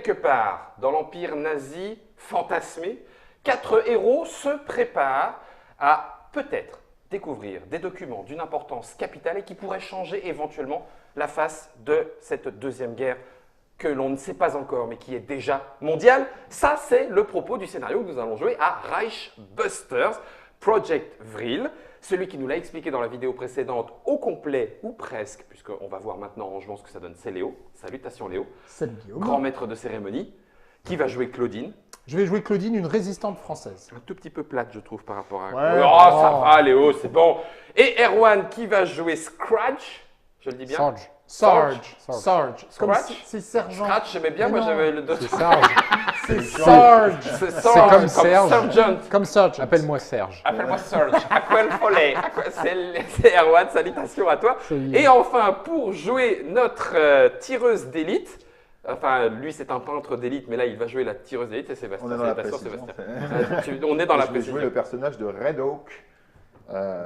quelque part dans l'empire nazi fantasmé, 4 héros se préparent à peut-être découvrir des documents d'une importance capitale et qui pourraient changer éventuellement la face de cette deuxième guerre que l'on ne sait pas encore, mais qui est déjà mondiale. Ça, c'est le propos du scénario que nous allons jouer à Reichbusters, Project Vril. Celui qui nous l'a expliqué dans la vidéo précédente au complet, ou presque, puisqu'on va voir maintenant en jouant ce que ça donne, c'est Léo. Salutations Léo. Salut Guillaume. Grand maître de cérémonie. Qui va jouer Claudine? Je vais jouer Claudine, une résistante française. Un tout petit peu plate, je trouve, par rapport à... Ouais, oh, ça va Léo, c'est bon. Et Erwan qui va jouer Scratch. Je le dis bien? Sarge. Comme Scratch. c'est sergent. Scratch, j'aimais bien, moi non. j'avais le C'est Sarge. C'est Sarge. C'est comme Serge. Sergeant. Comme Sarge. Appelle-moi Serge. Appelle-moi Serge. Aquel Follet. C'est Erwan, salutations à toi. Salut. Et enfin, pour jouer notre tireuse d'élite, enfin, lui c'est un peintre d'élite, mais là il va jouer la tireuse d'élite, c'est Sébastien. On est dans la Salutations, précision. Sébastien. On est dans la Je vais précision. jouer le personnage de Red Oak.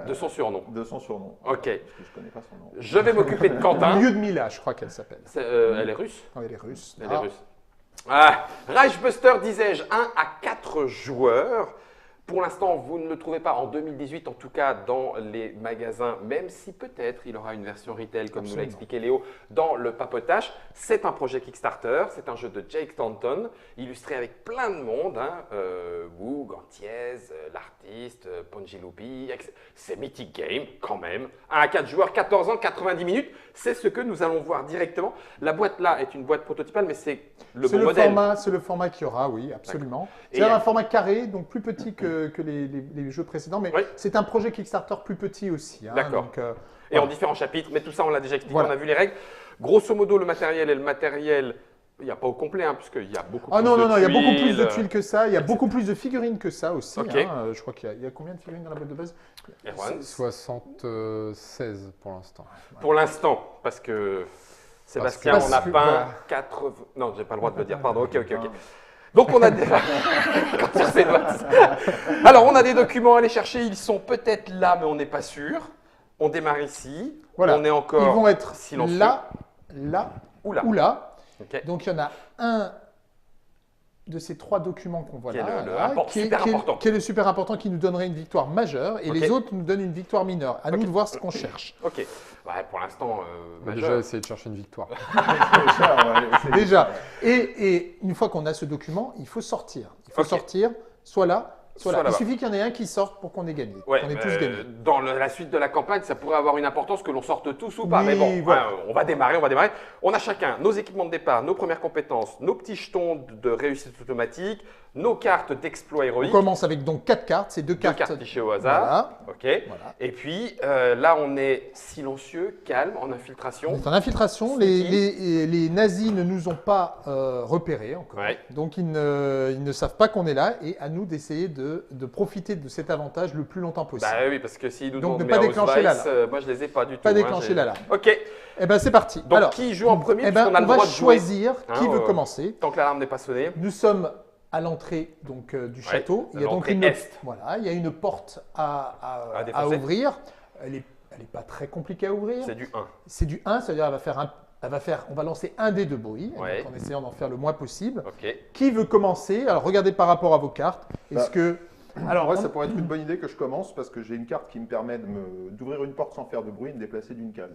De son surnom. De son surnom. Ok. Parce que je connais pas son nom. Je vais m'occuper de Quentin. Lyudmila, je crois qu'elle s'appelle. Elle est russe. Oh, elle est russe. Elle est russe. Ah, Reichbuster, disais-je, 1 à 4 joueurs. Pour l'instant, vous ne le trouvez pas en 2018, en tout cas dans les magasins, même si peut-être il aura une version retail, comme nous l'a expliqué Léo, dans le papotage. C'est un projet Kickstarter, c'est un jeu de Jake Stanton, illustré avec plein de monde, hein, Wu, Gantiez, l'artiste, Ponji Lupi, c'est Mythic Game quand même. 1 à 4 joueurs, 14 ans, 90 minutes, c'est ce que nous allons voir directement. La boîte là est une boîte prototypale, mais c'est le bon modèle. C'est le format qu'il y aura, oui, absolument. Et C'est un format carré, donc plus petit que les jeux précédents, mais Oui. c'est un projet Kickstarter plus petit aussi. Hein, D'accord. donc, Et en différents chapitres, mais tout ça on l'a déjà expliqué, Voilà. on a vu les règles. Grosso modo, le matériel, il n'y a pas au complet, hein, puisqu'il y a beaucoup Ah plus non, de non, non, il y a beaucoup plus de tuiles. tuiles que ça, il y a beaucoup plus de figurines que ça aussi. Ok. Hein. Je crois qu'il y a combien de figurines dans la boîte de base? Erwan, 76 pour l'instant. pour l'instant, parce que Sébastien Parce on a que- peint voilà. 80... Non, j'ai pas le droit de le dire, pardon, ok. Donc on a des... Quand il retire ses doigts. Alors on a des documents à aller chercher, ils sont peut-être là, mais on n'est pas sûr. On démarre ici, Voilà. on est encore Ils vont être silencieux. là ou là. ou là. Ok. Donc il y en a un de ces trois documents qu'on voit Qui est là, le là, super important. qui est le super important, qui nous donnerait une victoire majeure, et Ok. les autres nous donnent une victoire mineure. À nous Ok. de voir ce qu'on cherche. Ok. Ouais, pour l'instant, On va majeur. déjà essayer de chercher une victoire. Déjà. Et une fois qu'on a ce document, il faut sortir. Il faut Ok. sortir, soit là, soit là. Soit Il là-bas. suffit qu'il y en ait un qui sorte pour qu'on ait gagné. Ouais, qu'on ait tous gagné. dans la suite de la campagne, ça pourrait avoir une importance que l'on sorte tous ou pas. Oui, mais bon, voilà. on va démarrer. On a chacun nos équipements de départ, nos premières compétences, nos petits jetons de réussite automatique, nos cartes d'exploit On héroïque, commence avec donc 4 cartes. C'est deux deux cartes. cartes fichées au hasard. Voilà. Ok. Voilà. Et puis là, on est silencieux, calme, en infiltration. On est en infiltration. Les nazis ne nous ont pas repérés encore. Ouais. Donc ils ne savent pas qu'on est là. Et à nous d'essayer de profiter de cet avantage le plus longtemps possible. Bah oui, parce que s'ils nous Donc, demandent ne pas mais déclencher Ausweis, là. moi je les ai pas du tout. Pas hein, déclencher j'ai- là. Ok. Eh ben c'est parti. Donc Alors, qui joue en premier eh ben, puisqu'on a le va droit de jouer choisir qui hein, veut commencer. tant que l'alarme n'est pas sonnée. Nous sommes à l'entrée donc du château. Il y a donc l'entrée une est. voilà, il y a une porte À à défoncer. ouvrir. Elle est pas très compliquée à ouvrir. C'est du 1. C'est du 1, c'est-à-dire on va lancer un dé de bruit Ouais. donc en essayant d'en faire le moins possible. Ok. Qui veut commencer? Alors regardez par rapport à vos cartes. Est-ce Bah, que alors Ouais, on- ça pourrait être une bonne idée que je commence parce que j'ai une carte qui me permet d'ouvrir une porte sans faire de bruit et de me déplacer d'une case.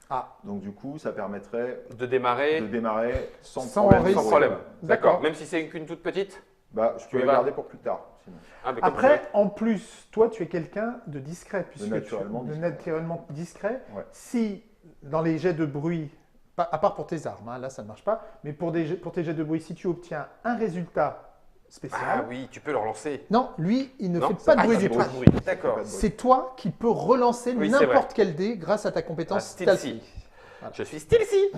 Ah. Donc du coup, ça permettrait De démarrer de démarrer sans Sans problème. risque. sans problème. D'accord. D'accord. Même si c'est qu'une toute petite. Bah, je peux y la vas. garder pour plus tard. Sinon. Ah, mais comme Après, en plus, toi, tu es quelqu'un de discret, puisque naturellement tu, de discret. naturellement discret. Ouais. Si dans les jets de bruit, à part pour tes armes, hein, là ça ne marche pas, mais pour tes jets de bruit, si tu obtiens un résultat spécial, Ah oui, tu peux le relancer. non, lui, il ne Non, fait pas de ah, bruit il du fait tout. pas de bruit. D'accord. Pas de bruit. C'est toi qui peux relancer Oui, c'est n'importe quel dé grâce à ta compétence Ah, stealthy. stealthy. Je suis stealthy.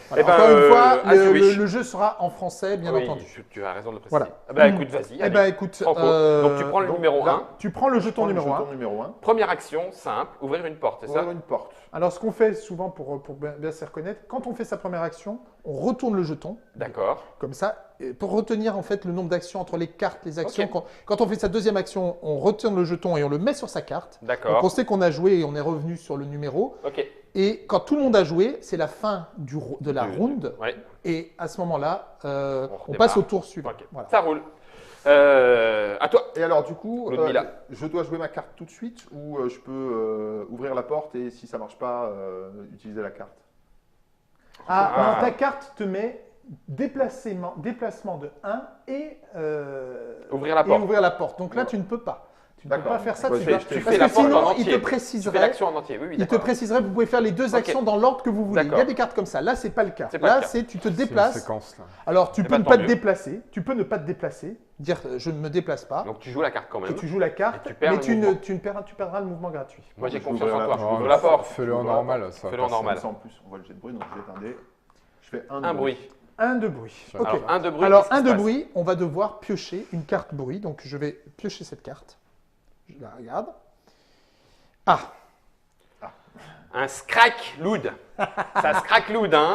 Voilà. Eh ben, Encore une fois, as you wish. le jeu sera en français, bien Oui, entendu. tu as raison de le préciser. Voilà. Ah bah écoute, vas-y. Eh allez. ben écoute, Franco. Donc tu prends le numéro là, 1. Tu prends le jeton numéro 1. Jeton numéro 1. Première action, simple, ouvrir une porte, c'est ça? Ouvrir une porte. Alors, ce qu'on fait souvent pour bien se reconnaître, quand on fait sa première action, on retourne le jeton, D'accord. comme ça, et pour retenir en fait le nombre d'actions entre les cartes, les actions. Ok. Quand on fait sa deuxième action, on retourne le jeton et on le met sur sa carte. Donc, D'accord. on sait qu'on a joué et on est revenu sur le numéro. Ok. Et quand tout le monde a joué, c'est la fin de la round. Ouais. Et à ce moment-là, on redémarre. passe au tour suivant. Ok. Voilà. Ça roule. À toi. Et alors, du coup, Ludmilla. je dois jouer ma carte tout de suite ou je peux ouvrir la porte et si ça marche pas, utiliser la carte? Ah, non, ta carte te met déplacement de 1 et, Ouvrir la et porte. ouvrir la porte. Donc là, tu ne peux pas. Tu ne peux D'accord. pas faire ça. Ouais, Tu je dois- fais- Tu je parce fais la que porte en sinon, entier. il te Tu fais préciserait. l'action en entier. Oui, oui, Il te d'accord. préciserait, vous pouvez faire les deux actions dans l'ordre que vous voulez. Il y a D'accord. des cartes comme ça. Là, c'est pas le cas. C'est pas le Là, cas. c'est tu te C'est une déplaces. séquence, là. Alors, tu Eh peux ben, ne tant pas te mieux. déplacer. Tu peux ne pas te déplacer. Dire je ne me déplace pas. Donc tu joues la carte quand Et même. tu joues la carte, Et tu perds mais le tu, ne, mouvement. tu perdras le mouvement gratuit. Moi j'ai Je confiance vais en toi. ouvrir la- Ouvre la porte. Fais-le en Voilà. normal. Ça va Fais-le en passer. normal. Comme ça, en plus, on voit le jet de bruit, donc je jette un dé. Je fais un de Un bruit. Un de bruit. Tiens. Ok. Alors un de bruit. Alors, qu'est-ce qui un se de passe bruit, on va devoir piocher une carte bruit. Donc, je vais piocher cette carte. Je la regarde. Ah, Un scrack loud. Ça scrack loud, hein.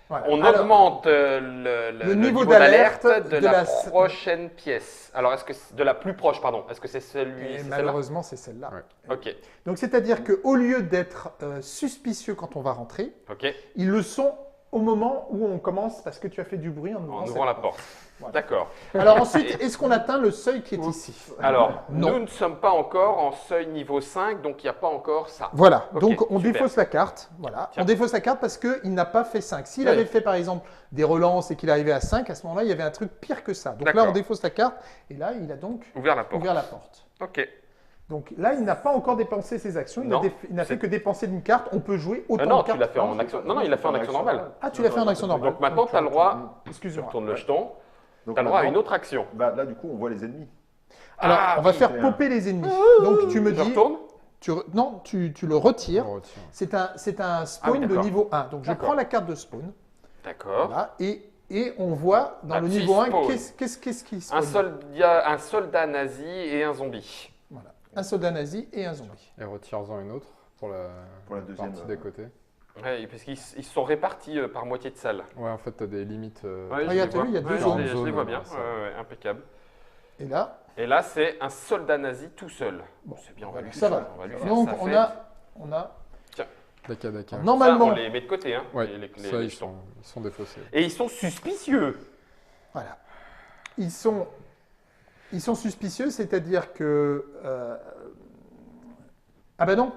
voilà. On Alors, augmente le niveau d'alerte de la prochaine pièce. Alors, est-ce que c'est de la plus proche, pardon. Est-ce que c'est celui et c'est celle-là malheureusement, c'est celle-là. Ouais. Ok, Donc, c'est-à-dire qu'au lieu d'être suspicieux quand on va rentrer, ok. ils le sont au moment où on commence parce que tu as fait du bruit en ouvrant, En cette ouvrant la porte. Voilà. D'accord. Alors ensuite, est-ce qu'on atteint le seuil qui est ici? Alors, Non. nous ne sommes pas encore en seuil niveau 5, donc il n'y a pas encore ça. Voilà, Ok, donc on super. défausse la carte. Voilà. Tiens. On défausse la carte parce qu'il n'a pas fait 5. S'il Ouais. avait fait par exemple des relances et qu'il arrivait à 5, à ce moment-là, il y avait un truc pire que ça. Donc là, D'accord. on défausse la carte et là, il a donc Ouvert la porte. ouvert la porte. Ok. Donc là, il n'a pas encore dépensé ses actions. Non, Il n'a fait c'est- que dépenser d'une carte. On peut jouer autant non, de tu cartes. l'as fait en action. Non, non, il l'a fait en action normale. Ah, tu l'as fait en action normale. Donc maintenant, tu as le droit. Tu Excuse-moi. retournes le jeton. Donc Tu as le droit à maintenant, une autre action. bah, là, du coup, on voit les ennemis. Alors, Ah, on va oui, faire c'est un- popper les ennemis. Donc tu me Je dis, retourne. non, tu le retires. On retire. C'est un spawn de d'accord. niveau 1. Donc je D'accord. prends la carte de spawn. D'accord. Voilà, et on voit dans Un le petit niveau 1 spawn. qu'est-ce qui spawn. Un soldat nazi et un zombie. Voilà. Un soldat nazi et un zombie. Et retire-en une autre pour la deuxième, partie d'à côté. Ouais, parce qu'ils se sont répartis par moitié de salle. Ouais, en fait, tu as des limites. Ouais, je Regarde, les vois. t'as vu, il y a deux Ouais, zones. je les vois Zone, bien. ça. Ouais, ouais, impeccable. Et là, Et là, c'est un soldat nazi tout seul. Bon, C'est bien, on va voilà, lui ça faire, va. on va lui faire donc sa on fête. a Daka, daka. Ça, normalement, on les met de côté, hein, Ouais, les ça, les ils jetons. sont défaussés. Et ils sont suspicieux. voilà, ils sont suspicieux, c'est-à-dire que ah ben non,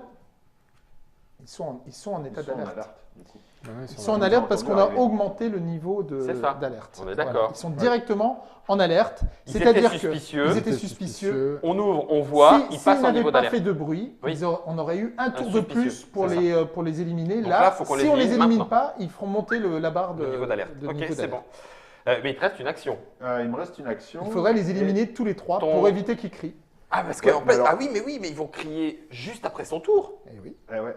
ils sont en Ils état sont en d'alerte. alerte, du coup. Maintenant, Ils sont en alerte parce qu'on a augmenté le niveau C'est ça. d'alerte. On est d'accord. Ils sont directement en alerte, Ils c'est-à-dire étaient que suspicieux. ils étaient suspicieux. On ouvre, on voit, ils S'ils passent en n'avaient niveau pas d'alerte. fait de bruit, Oui. on aurait eu un tour de suspicieux, plus pour c'est les éliminer. Donc Là, là, faut qu'on si les on les élimine élimine maintenant. pas, ils feront monter la barre de Le niveau d'alerte. de Ok, niveau c'est bon. d'alerte. Mais il te reste une action. Il me reste une action. Il faudrait les éliminer tous les trois Ton- pour éviter qu'ils crient. Ah, parce que, en fait- ah oui, mais ils vont crier juste après son tour. Eh oui. Eh ouais.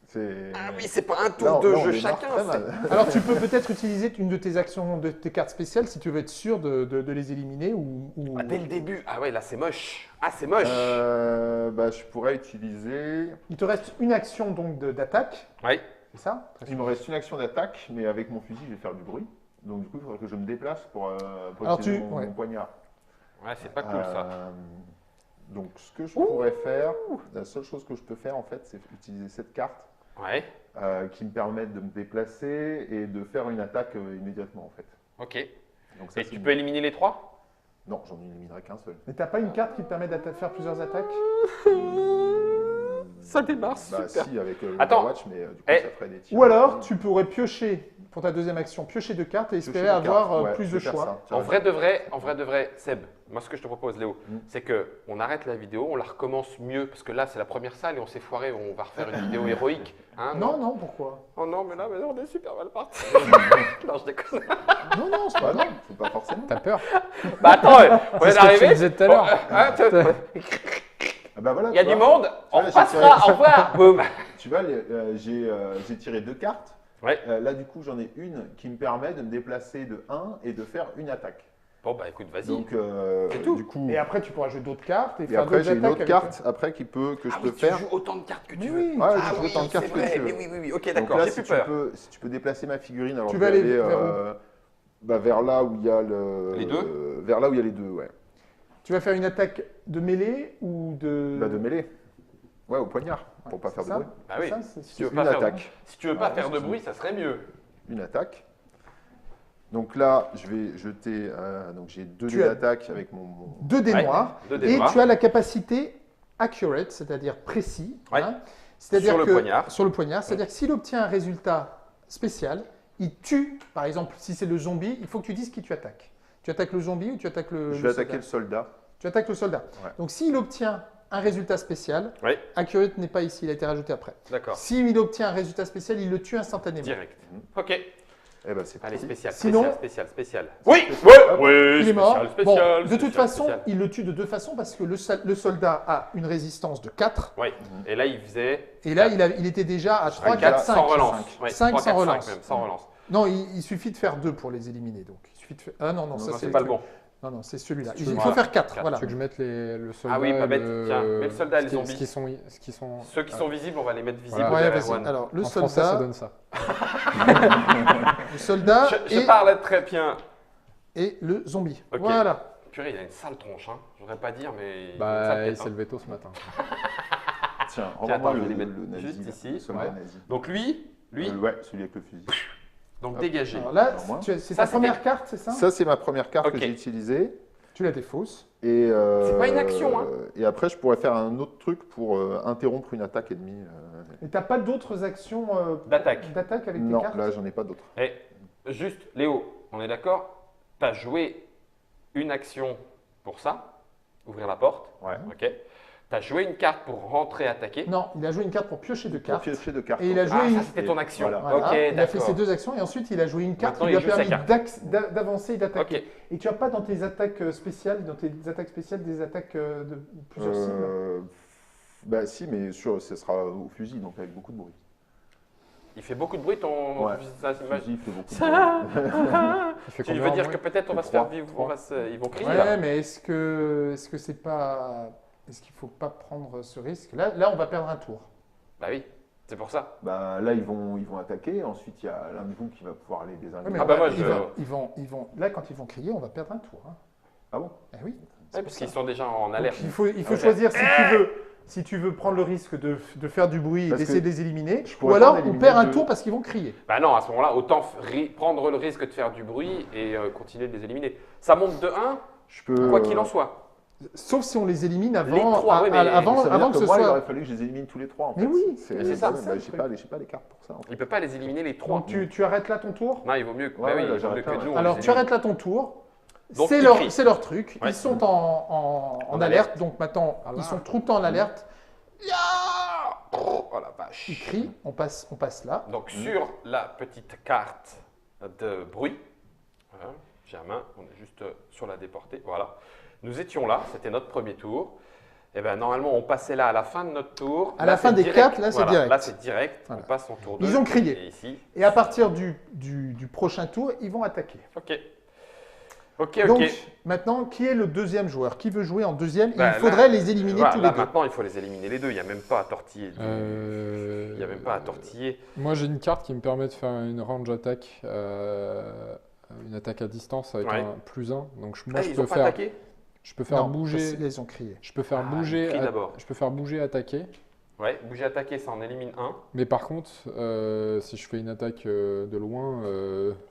C'est... Ah oui, c'est pas un tour Là, de là, on jeu démarre chacun. très c'est- mal. Alors tu peux peut-être utiliser une de tes actions, de tes cartes spéciales si tu veux être sûr de les éliminer ou... Ah, dès le début. Ah ouais, là c'est moche. Ah, c'est moche. Bah, je pourrais utiliser. Il te reste une action donc d'attaque, Ouais. c'est ça? Il me reste une action d'attaque, mais avec mon fusil, je vais faire du bruit. Donc, du coup, il faudrait que je me déplace pour Alors, utiliser tu- mon, ouais. mon poignard. Ouais, c'est pas cool ça. Donc, ce que je pourrais faire, la seule chose que je peux faire, en fait, c'est utiliser cette carte Ouais. qui me permet de me déplacer et de faire une attaque immédiatement, en fait. Ok. Donc, ça, Et c'est tu une- peux éliminer les trois? Non, j'en éliminerai qu'un seul. Mais t'as pas une carte qui te permet de faire plusieurs attaques? Ça démarre, Bah, super. si, avec Attends. Overwatch, mais du coup, Eh. ça ferait des tirs. Ou alors tu pourrais piocher, pour ta deuxième action, piocher deux cartes et Piocher espérer des avoir cartes. Ouais, plus je de vais faire choix. ça. Tu as En raison. vrai de vrai, Seb, moi ce que je te propose, Léo, c'est que on arrête la vidéo, on la recommence mieux, parce que là c'est la première salle et on s'est foiré, on va refaire une vidéo héroïque. Hein, Non, non, pourquoi? Oh non, mais là on est super mal parti. non, je déconne. Non, non, c'est Bah pas non, faut pas forcément. T'as peur? Bah attends, on C'est vient ce que tu d'arriver. disais tout à l'heure. Ah bah voilà, Il y a tu du vois. monde, on Ouais, j'ai passera, tiré. au revoir. Boum. Tu vois, j'ai tiré deux cartes. Ouais. Là, du coup, j'en ai une qui me permet de me déplacer de 1 et de faire une attaque. Bon bah écoute, vas-y. Donc, C'est tout. du coup, Et après, tu pourras jouer d'autres cartes et et faire après, d'autres j'ai une attaques autre avec- carte après que je Ah peux oui, tu faire. joues autant de cartes que tu Mais veux. oui. Ouais, Ah je joue oui, autant de cartes c'est que vrai, tu veux. mais oui, ok, Donc d'accord, là, j'ai si plus peur. si tu peux déplacer ma figurine, alors Tu je vas vais aller vers vers là où il y a Les deux vers là où il y a les deux, ouais. Tu vas faire une attaque de mêlée ou de... Bah, de mêlée. Ouais, au poignard, pour pas c'est faire de ça. bruit. Bah oui. Ça, c'est- Si tu veux Une pas faire, attaque. si tu veux pas Ouais, faire de c'est bruit, ça serait mieux. Une attaque. Donc là, je vais jeter. Donc j'ai 2 Tu dés as- d'attaque avec mon. 2 dés Ouais, noirs. deux dés Et noirs. tu as la capacité accurate, c'est-à-dire précis. Ouais. C'est-à-dire Sur le que- poignard. Sur le poignard. C'est-à-dire que s'il obtient un résultat spécial, il tue, par exemple, si c'est le zombie, il faut que tu dises qui tu attaques. Tu attaques le zombie ou tu attaques le Je vais le attaquer soldat le soldat. Tu attaques le soldat. Ouais. Donc s'il obtient un résultat spécial, Ouais. accurate n'est pas ici, il a été rajouté après. D'accord. S'il obtient un résultat spécial, il le tue instantanément. Direct. Mhm. Ok. Eh ben c'est Allez, parti. spécial, Sinon- spécial. Oui, oui, Il est mort. spécial, Bon, de toute spécial, façon, spécial. il le tue de deux façons parce que le soldat a une résistance de 4 Oui. Et là, il faisait et là, il était déjà à 3, 4, 4 5. sans relance. Ouais, 5 3, sans 4, 5 relance. même, sans relance. Non, il suffit de faire 2 pour les éliminer. Donc. Il suffit de faire... Ah non, ça Non, c'est c'est pas le bon. Non, non, c'est celui-là. Si tu Il veux- faut voilà. faire 4. Quatre. Voilà. Tu veux que je mette le soldat Ah oui, pas et bête. le- Tiens, mets le soldat et le ce qui- zombie. ce qui sont... Ceux qui sont visibles, on va les mettre visibles Voilà. Ouais, derrière vas-y. Erwan. Alors, le En français, ça soldat, donne ça. le soldat Je parle très bien. et le zombie. Ok. Voilà. Purée, il a une sale tronche. Hein. Je voudrais pas dire, mais. il a une Bah, sale il tête, s'est hein. levé tôt ce matin. Tiens, Tiens, rends-moi attends, je le, vais les mettre le nazi, juste là, ici. le soldat Ouais. nazi. Donc lui, Ouais, celui avec le fusil. donc Hop. dégagé. Alors là, Alors, moi. c'est Ça, ta c'était- première carte, c'est ça Ça, c'est ma première carte Ok. que j'ai utilisée. Tu la défausses. Et, C'est pas une action, hein. Et après, je pourrais faire un autre truc pour interrompre une attaque ennemie. Et t'as pas d'autres actions D'attaque. d'attaque avec Non, tes cartes là, j'en ai pas d'autres. Et juste, Léo, on est d'accord? Tu as joué une action pour ça, ouvrir la porte. Ouais. Ok. Tu as joué une carte pour rentrer attaquer. Non, il a joué une carte pour piocher deux Pour cartes. piocher de cartes. Et il a joué Ah, une- ça c'était ton action. Voilà. Voilà. Ok, Il a fait d'accord. ses deux actions et ensuite il a joué une carte Maintenant, qui lui a il joue sa permis carte. d'avancer et d'attaquer. Ok. Et tu as pas dans tes attaques spéciales, des attaques de plusieurs cibles Bah si, mais ce sera au fusil, donc avec beaucoup de bruit. Il fait beaucoup de bruit ton. Ouais. ça, Le image- fusil fait beaucoup de bruit. Il fait Tu combien veux en dire bruit que peut-être on va se Trois. faire vivre, ils vont crier Ouais, là. mais est-ce que c'est pas, est-ce qu'il faut pas prendre ce risque là, on va perdre un tour. Bah oui, c'est pour ça. Bah, là, ils vont attaquer. Ensuite, il y a l'un de vous qui va pouvoir aller Ouais, désinguer. mais Ah on bah va- moi, ils vont, là quand ils vont crier, on va perdre un tour. Hein. Ah bon? Eh oui. Ouais, parce qu'ils sont déjà en alerte. Donc, il faut Ok. choisir si tu veux prendre le risque de faire du bruit et Parce d'essayer que de les éliminer, je ou pourrais alors pas on éliminer perd un deux. tour parce qu'ils vont crier. Bah non, à ce moment-là, autant prendre le risque de faire du bruit et continuer de les éliminer. Ça monte de 1, Je peux. quoi qu'il en soit. Sauf si on les élimine avant, Les trois, oui, mais avant, Ça veut avant dire que ce moi, il soit. aurait fallu que je les élimine tous les trois. En Mais fait. oui, c'est ça, ouais, c'est bah, le j'ai truc. pas les cartes pour ça. En fait. Il peut pas les éliminer les 3. Donc tu arrêtes là ton tour. Non, il vaut mieux, Ouais, bah oui, ouais, là, il vaut mieux j'arrête que là, nous. on Alors les tu élimine. arrêtes là ton tour. Donc, C'est ils leur, crient. c'est leur truc. Ouais. Ils sont en En alerte. Donc maintenant, Ah là. ils sont tout le temps en alerte. Oh la vache. Ils crient. On passe là. Donc sur la petite carte de bruit, voilà, Germain, on est juste sur la déportée, voilà. Nous étions là, c'était notre premier tour. Et ben normalement on passait là à la fin de notre tour. À Là, la fin c'est des direct. quatre, là, c'est Voilà, direct. Là c'est direct, Voilà. on passe son tour 2. Ils ont crié. Et ici, Et à partir du prochain tour, ils vont attaquer. ok. Ok, Donc ok. maintenant, qui est le deuxième joueur? Qui veut jouer en deuxième? Et Bah, il faudrait là, les éliminer Voilà, tous là, les deux. maintenant il faut les éliminer les deux, il n'y a même pas à tortiller. Il n'y a même pas à tortiller. Moi, j'ai une carte qui me permet de faire une range attack, une attaque à distance avec Ouais. un +1. Donc moi, Ah, je ils peux ont pas faire, attaqué je peux faire Non, bouger, parce qu'ils ont crié. je peux faire Ah, bouger, crie d'abord. je peux faire bouger, attaquer. Ouais, bouger attaquer, ça en élimine un. Mais par contre, si je fais une attaque de loin,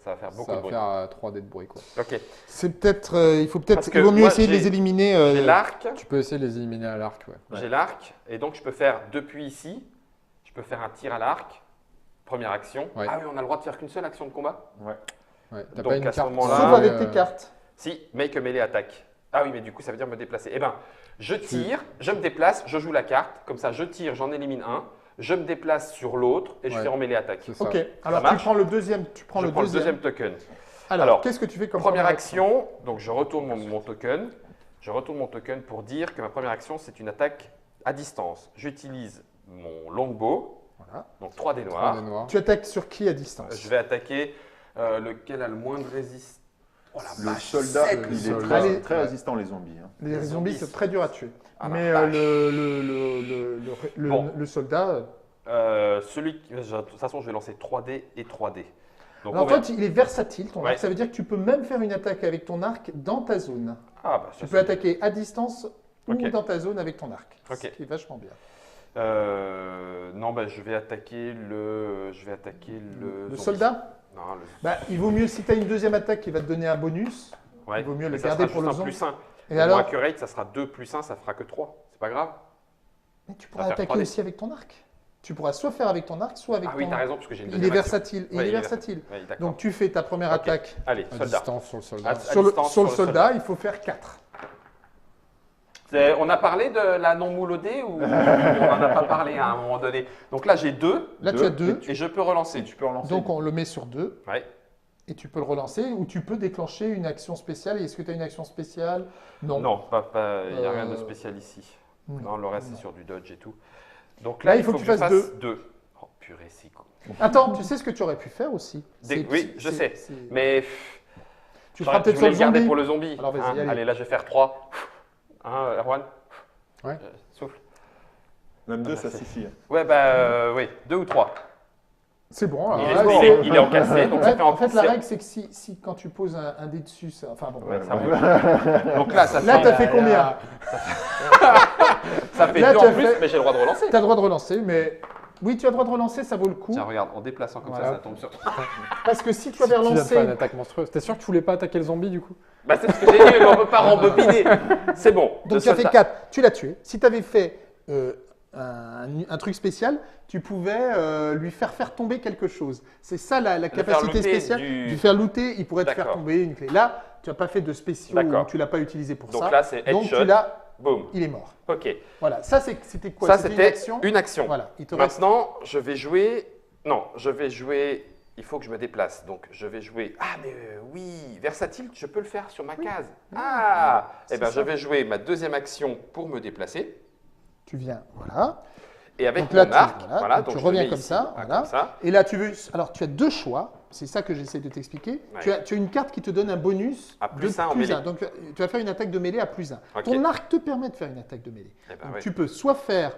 Ça va faire beaucoup ça de va bruit. faire 3 dés de bruit, quoi. Ok. C'est peut-être, il faut Parce peut-être, que il vaut mieux moi, essayer de j'ai- les éliminer. J'ai l'arc, Tu peux essayer de les éliminer à l'arc, ouais. j'ai l'arc, et donc je peux faire depuis ici, je peux faire un tir à l'arc, première action. Ouais. Ah oui, on a le droit de faire qu'une seule action de combat? Ouais. Ouais. T'as Donc, pas une à ce carte. moment-là, Sauf Ah, avec tes cartes. Si, make a melee attack. Ah oui, mais du coup, ça veut dire me déplacer. Eh ben, je tire, je me déplace, je joue la carte, comme ça, je tire, j'en élimine un, je me déplace sur l'autre et je Ouais. fais en melee attack. C'est ça. Ok. Alors tu marche prends le deuxième. Tu prends Je le prends deuxième. le deuxième token. Alors, qu'est-ce que tu fais comme Première action, donc je retourne mon token. Je retourne mon token pour dire que ma première action, c'est une attaque à distance. J'utilise mon longbow, Voilà. donc 3 dés 3 noirs. dés noirs. Tu attaques sur qui à distance? Je vais attaquer lequel a le moins de résistance. Oh la Le vache, soldat, sept. il est soldat. très, Allez. très résistant, les zombies. Hein. Les Les zombies, zombies. c'est très dur à tuer. Ah, la Mais vache. Bon. le soldat. De toute façon, je vais lancer 3D et 3D. Donc, Alors on va- toi, il est versatile ton Ouais. arc. Ça veut dire que tu peux même faire une attaque avec ton arc dans ta zone. Ah, bah, ça, Tu c'est- peux attaquer à distance Ok. ou dans ta zone avec ton arc. Ok. Ce qui est vachement bien. Non, bah, je vais attaquer le. Le zombie. soldat. Non, Bah, il vaut mieux, si tu as une deuxième attaque qui va te donner un bonus, ouais. il vaut mieux Mais le ça garder sera pour le juste un zombie. plus 1. Et Mon alors accurate, ça sera 2 plus 1, ça fera que 3. C'est pas grave. Mais tu On pourras va faire attaquer 3D. aussi avec ton arc. Tu pourras soit faire avec ton arc, soit avec Ah ton. oui, t'as raison, parce que j'ai une Il est deuxième action. versatile. Ouais, il est versatile. Ouais, d'accord. Donc tu fais ta première Ok. attaque Allez, À soldat. distance sur le soldat. À sur le distance soldat, il faut faire 4. On a parlé de la non-moule au dé ou on n'en a pas parlé à un moment donné? Donc là, j'ai 2 Là, tu as 2. et je peux relancer. Et tu peux relancer. Donc on le met sur 2. Ouais. Et tu peux le relancer ou tu peux déclencher une action spéciale. Et est-ce que tu as une action spéciale? Non. Non, il n'y a rien de Euh, spécial ici. non. Non, le reste, c'est sur du dodge et tout. Donc Là, là, il faut que tu fasses 2. Oh, purée, c'est cool. Attends, tu sais ce que tu aurais pu faire aussi? Oui, je sais. Mais Tu feras peut-être je sur voulais le le garder zombie. pour le zombie. Alors, vas-y, allez. Allez, là, je vais faire 3. Hein, Erwan? Ouais. Souffle. Même 2, bah, ça c'est- suffit. Ouais, bah oui, 2 ou 3. C'est bon. alors Il est, là, il c'est- est- il est encassé, donc ça Ouais, fait en fait, la c'est- règle, c'est que si quand tu poses un dé dessus, enfin bon. Ouais, ça Ouais. monte. Donc là, ça Là, fait, tu as fait combien? ça fait là, 2 tu en as plus, fait- mais j'ai le droit de relancer. Tu as le droit de relancer, mais oui, tu as le droit de relancer, ça vaut le coup. Tiens, regarde, en déplaçant comme Voilà. ça tombe sur toi. Parce que si tu avais Tu viens de faire une relancé. attaque monstrueuse. T'es sûr que tu voulais pas attaquer le zombie du coup? Bah, c'est ce que j'ai dit, mais on peut pas rembobiner. C'est bon. Donc Le tu as fait soldat- 4, tu l'as tué. Si tu avais fait un truc spécial, tu pouvais lui faire tomber quelque chose. C'est ça la faire capacité looter spéciale. du- faire looter, il pourrait te faire D'accord. tomber une clé. Là, tu n'as pas fait de spéciaux, D'accord. ou tu l'as pas utilisé pour Donc ça. là, c'est Donc headshot. tu l'as, Boum. il est mort. Ok. Voilà, ça c'était quoi? Ça, C'était c'était une action. une action. Voilà, il te reste. Maintenant, je vais jouer. Non, je vais jouer. Il faut que je me déplace. Donc, je vais jouer. Ah, mais oui, versatile, je peux le faire sur ma case. Ah, c'est eh bien, ça. je vais jouer ma deuxième action pour me déplacer. Tu viens, voilà. Et avec Donc là, mon tu- arc, voilà, voilà, donc donc tu je reviens le mets comme ici, ça, voilà, voilà. comme ça. Et là, alors tu as deux choix. C'est ça que j'essaie de t'expliquer. Ouais. Tu as une carte qui te donne un bonus À de plus un en mêlée. Donc tu vas faire une attaque de mêlée à plus 1. Ok. Ton arc te permet de faire une attaque de mêlée. Eh ben, Donc ouais. tu peux soit faire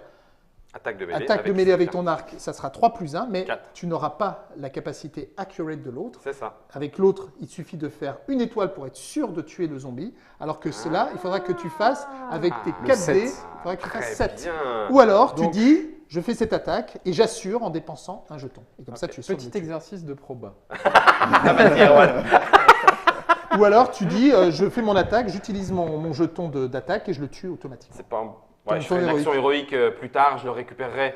Attaque de mêlée. attaque de mêlée avec ton arc, ça sera 3 plus 1, mais 4. tu n'auras pas la capacité accurate de l'autre. C'est ça. Avec l'autre, il suffit de faire une étoile pour être sûr de tuer le zombie, alors que cela, il faudra que tu fasses avec tes Ah, 4 7. dés, il faudra que tu fasses Très 7. bien. Ou alors tu Donc- dis, je fais cette attaque et j'assure en dépensant un jeton. Et comme ça, Ok. tu es sûr de Petit le tuer. exercice de proba. Ah, vas-y, Erwan. Ou alors tu dis, je fais mon attaque, j'utilise mon jeton d'attaque et je le tue automatiquement. C'est pas un... Ton Ouais, je ferai une héroïque. action héroïque plus tard, je le récupérerai.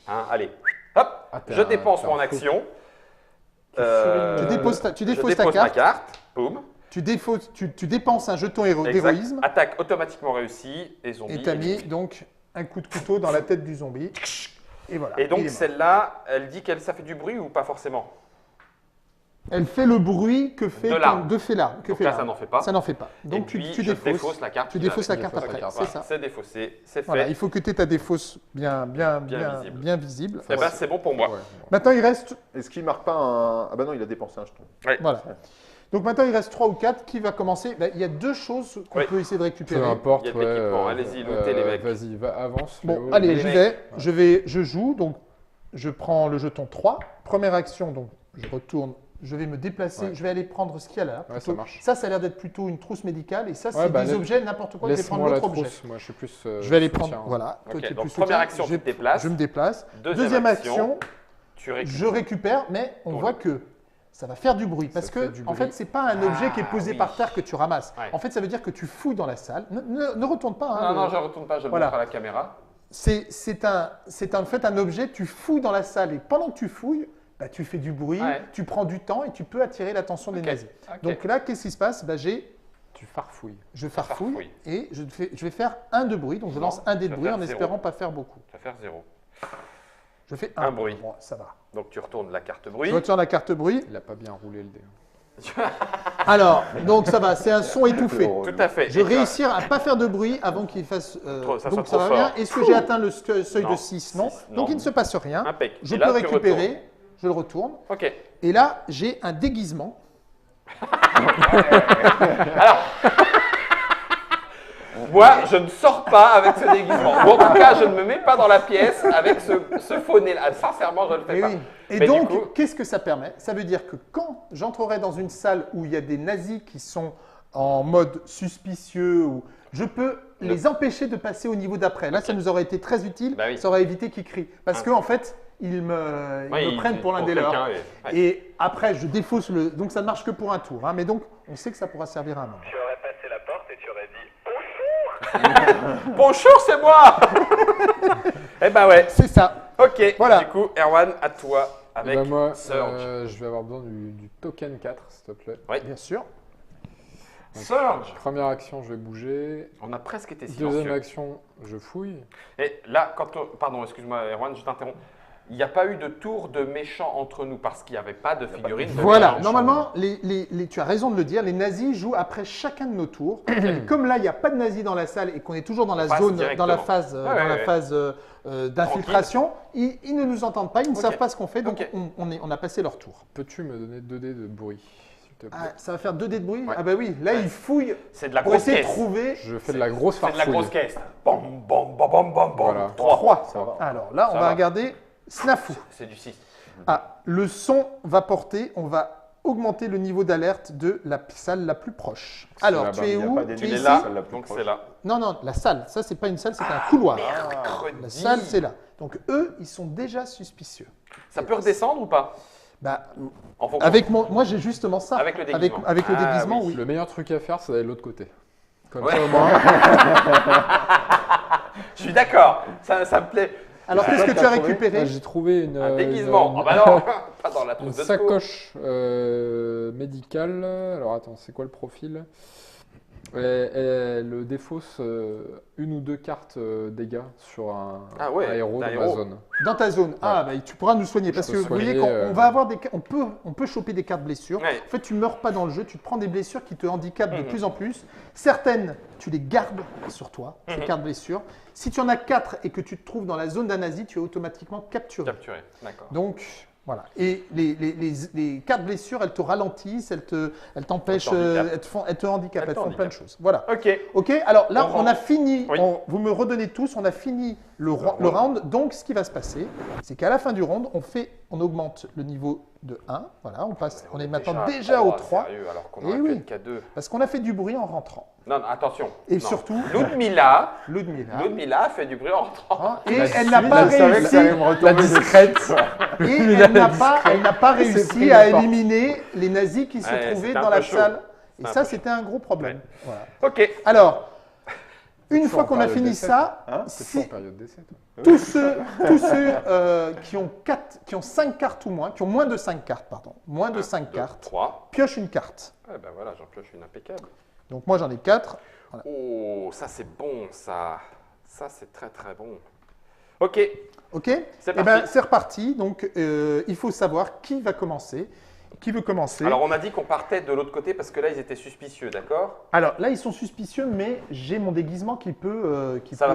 Hein, allez, hop, Ah, t'es je un- dépense t'es un mon fou. action. Tu défausses ta je carte, dépose ma carte. Boum. tu dépenses un jeton Exact. d'héroïsme Attaque automatiquement réussie et zombie. et tu as mis donc un coup de couteau dans la tête du zombie. Et voilà. Et il est donc mort. celle-là, elle dit qu'elle ça fait du bruit ou pas forcément? Elle fait le bruit que fait De l'arme. de fait l'arme. que Donc fait là, l'arme. ça n'en fait pas. Ça n'en fait pas. Et Donc puis, tu je défausses. défausse la carte. Tu qui va défausses la avec. carte après. Voilà, C'est ça. C'est défaussé, c'est fait. Voilà, il faut que tu aies ta défausse bien visible. visible. Eh ben, c'est bon pour moi. Ouais. Maintenant, il reste. Est-ce qu'il marque pas un. Ah bah non, il a dépensé un jeton. Voilà. Donc maintenant, il reste 3 ou 4. Qui va commencer? Ben, il y a 2 choses qu'on Oui. peut essayer de Peu récupérer. importe. Il y a de ouais, l'équipement. Allez-y, lootez les mecs. Vas-y, avance. Bon, Léo. allez, les j'y mecs. vais. Je joue. Donc, je prends le jeton 3. Première action, donc je retourne. Je vais me déplacer. Ouais. Je vais aller prendre ce qu'il y a là. Ouais, plutôt. ça marche. Ça a l'air d'être plutôt une trousse médicale. Et ça, c'est Ouais, bah, des objets, n'importe quoi. Je vais prendre Laisse-moi la l'autre objet. trousse. Moi, je suis plus. Je vais aller soutien. prendre. Voilà. Toi, Ok, tu es donc plus première soutien. action, je, tu te déplaces. Je me déplace. Deuxième action, tu récupères. je récupère, mais on Ton voit lot. que ça va faire du bruit. Parce fait que, du en bruit. fait, c'est pas un objet qui est posé oui. par terre que tu ramasses. Ouais. En fait, ça veut dire que tu fouilles dans la salle. Ne retourne pas. hein, Non, non, le- je ne retourne pas, je le Voilà. montre à la caméra. C'est en fait un objet, tu fouilles dans la salle et pendant que tu fouilles, bah, tu fais du bruit, Ouais. tu prends du temps et tu peux attirer l'attention des Ok. nazis. Ok. Donc là, qu'est-ce qui se passe? Bah, Tu farfouilles. je farfouille Farfouille. et je vais faire un de bruit. Donc je Non, lance un dé tu de vas bruit faire en 0. espérant pas faire beaucoup. Tu vas faire 0. Je fais Un un bruit. Bon, ça va. Donc tu retournes la carte bruit. Je retire la carte bruit. Il a pas bien roulé le dé. Alors, donc ça va, c'est un son étouffé. Tout à fait. Je Et tu as- réussir à pas faire de bruit avant qu'il fasse. Ça donc soit ça va trop bien. fort. Est-ce que j'ai atteint le seuil Non, de 6? Non. 6, Donc non. il ne se passe rien. Impec. Je Et là, peux tu récupérer. Je le retourne. Ok. Et là, j'ai un déguisement. Moi, je ne sors pas avec ce déguisement. Ou en tout cas, je ne me mets pas dans la pièce avec ce faux nez là. Sincèrement, je ne le fais Et pas. oui. Et Mais donc, du coup- qu'est-ce que ça permet? Ça veut dire que quand j'entrerai dans une salle où il y a des nazis qui sont en mode suspicieux, ou je peux les empêcher de passer au niveau d'après. Là, ça nous aurait été très utile. Bah oui. Ça aurait évité qu'ils crient. Parce qu'en fait, ils me prennent pour l'un des leurs. quelqu'un, ouais. Et après, je défausse le. Donc, ça ne marche que pour un tour. Hein. Mais donc, on sait que ça pourra servir à un moment. Tu aurais passé la porte et tu aurais dit Bonjour, c'est moi. Eh ben ouais. C'est ça. Ok. Voilà. Du coup, Erwan, à toi Et avec ben moi, Surge. je vais avoir besoin du token 4, s'il te plaît. Bien sûr. Surge. Première action, je vais bouger. On a presque été Deuxième silencieux. action, je fouille. Et là, pardon, excuse-moi, Erwan, je t'interromps. Il n'y a pas eu de tour de méchant entre nous parce qu'il n'y avait pas de figurine. de Voilà, méchant. normalement, tu as raison de le dire, les nazis jouent après chacun de nos tours. Comme là, il n'y a pas de nazis dans la salle et qu'on est toujours dans la passe zone, directement. dans la phase, d'infiltration, ils ne nous entendent pas, ils ne Ok. savent pas ce qu'on fait, donc Ok. on a passé leur tour. Peux-tu me donner 2 dés de bruit, s'il te plaît? Ah, ça va faire 2 dés de bruit. Ouais. Ah bah oui, là, ils fouillent C'est de la pour grosse essayer de caisse. trouver. Je fais de la grosse C'est de la farfouille. grosse caisse. Bam, bam, bam, bam, bam, bam. Voilà. 3. Ça va. Alors là, on Ça va va. regarder Snafou. C'est du 6. Ah, le son va porter, on va augmenter le niveau d'alerte de la salle la plus proche. Alors, là-bas, tu es il y a où pas Tu d'ennemi. es Il est ici là, la plus donc proche. c'est là. Non, la salle, ça c'est pas une salle, c'est un couloir. Mercredi. La salle, c'est là. Donc eux, ils sont déjà suspicieux. Ça peut redescendre ou pas Bah, En fonction. moi j'ai justement ça. Avec le déguisement. Avec le Ah, déguisement, oui. oui. Le meilleur truc à faire, c'est d'aller de l'autre côté. Comme Ouais. ça, au moins. Je suis d'accord. Ça me plaît. Alors qu'est-ce que tu as récupéré J'ai trouvé une, Un déguisement. une- Ah bah non, pas dans la une trousse de secours. sacoche médicale. Alors attends, c'est quoi le profil? Elle défausse une ou deux cartes dégâts sur un Ah ouais, héros d'un de ma héros. zone. dans ta zone. Ah, bah, tu pourras nous soigner parce peux que vous voyez soigner, qu'on va avoir on peut choper des cartes blessures. Ouais. En fait, tu meurs pas dans le jeu, tu te prends des blessures qui te handicapent de Mhm. plus en plus. Certaines, tu les gardes sur toi, ces Mhm. cartes blessures. Si tu en as 4 et que tu te trouves dans la zone d'un nazi, tu es automatiquement capturé. Capturé. D'accord. Donc, voilà. Et les cartes blessures, elles te ralentissent, elles t'empêchent, Elles t'handicapent. elles te handicapent, Elles elles font plein de t'handicapent. choses. Voilà. Ok. Ok, alors là, On on a fini, Oui. vous me redonnez tous, on a fini le round. Donc, ce qui va se passer, c'est qu'à la fin du round, on augmente le niveau de 1. Voilà, on est maintenant déjà au 3. Sérieux, alors qu'on Eh aurait pu oui. être qu'à 2. Parce qu'on a fait du bruit en rentrant. Non, non, attention. Et Non. surtout, Ludmilla Ludmilla. fait du bruit en rentrant. Hein, et elle n'a pas Je savais que réussi, ça allait me retomber dessus. et elle n'a pas pris réussi les à portes. éliminer les nazis qui se Ouais, trouvaient c'était un dans peu la chaud. salle. Et C'était un ça, peu c'était un gros problème. Ouais. Voilà. Ok. Alors, une toujours fois en qu'on a période fini d'essai. ça, Hein C'est si- toujours en période d'essai, toi. tous ceux qui ont 5 cartes ou moins, qui ont moins de 5 cartes, pardon, moins de 5 cartes, 3. piochent une carte. Ah ben voilà, j'en pioche une impeccable. Donc moi j'en ai 4. Oh, ça c'est bon, ça. Ça c'est très très bon. Ok. Ok. C'est Eh ben parti. c'est reparti. Donc il faut savoir qui va commencer. Qui veut commencer? Alors on a dit qu'on partait de l'autre côté parce que là ils étaient suspicieux, d'accord? Alors là ils sont suspicieux, mais j'ai mon déguisement qui peut. Ça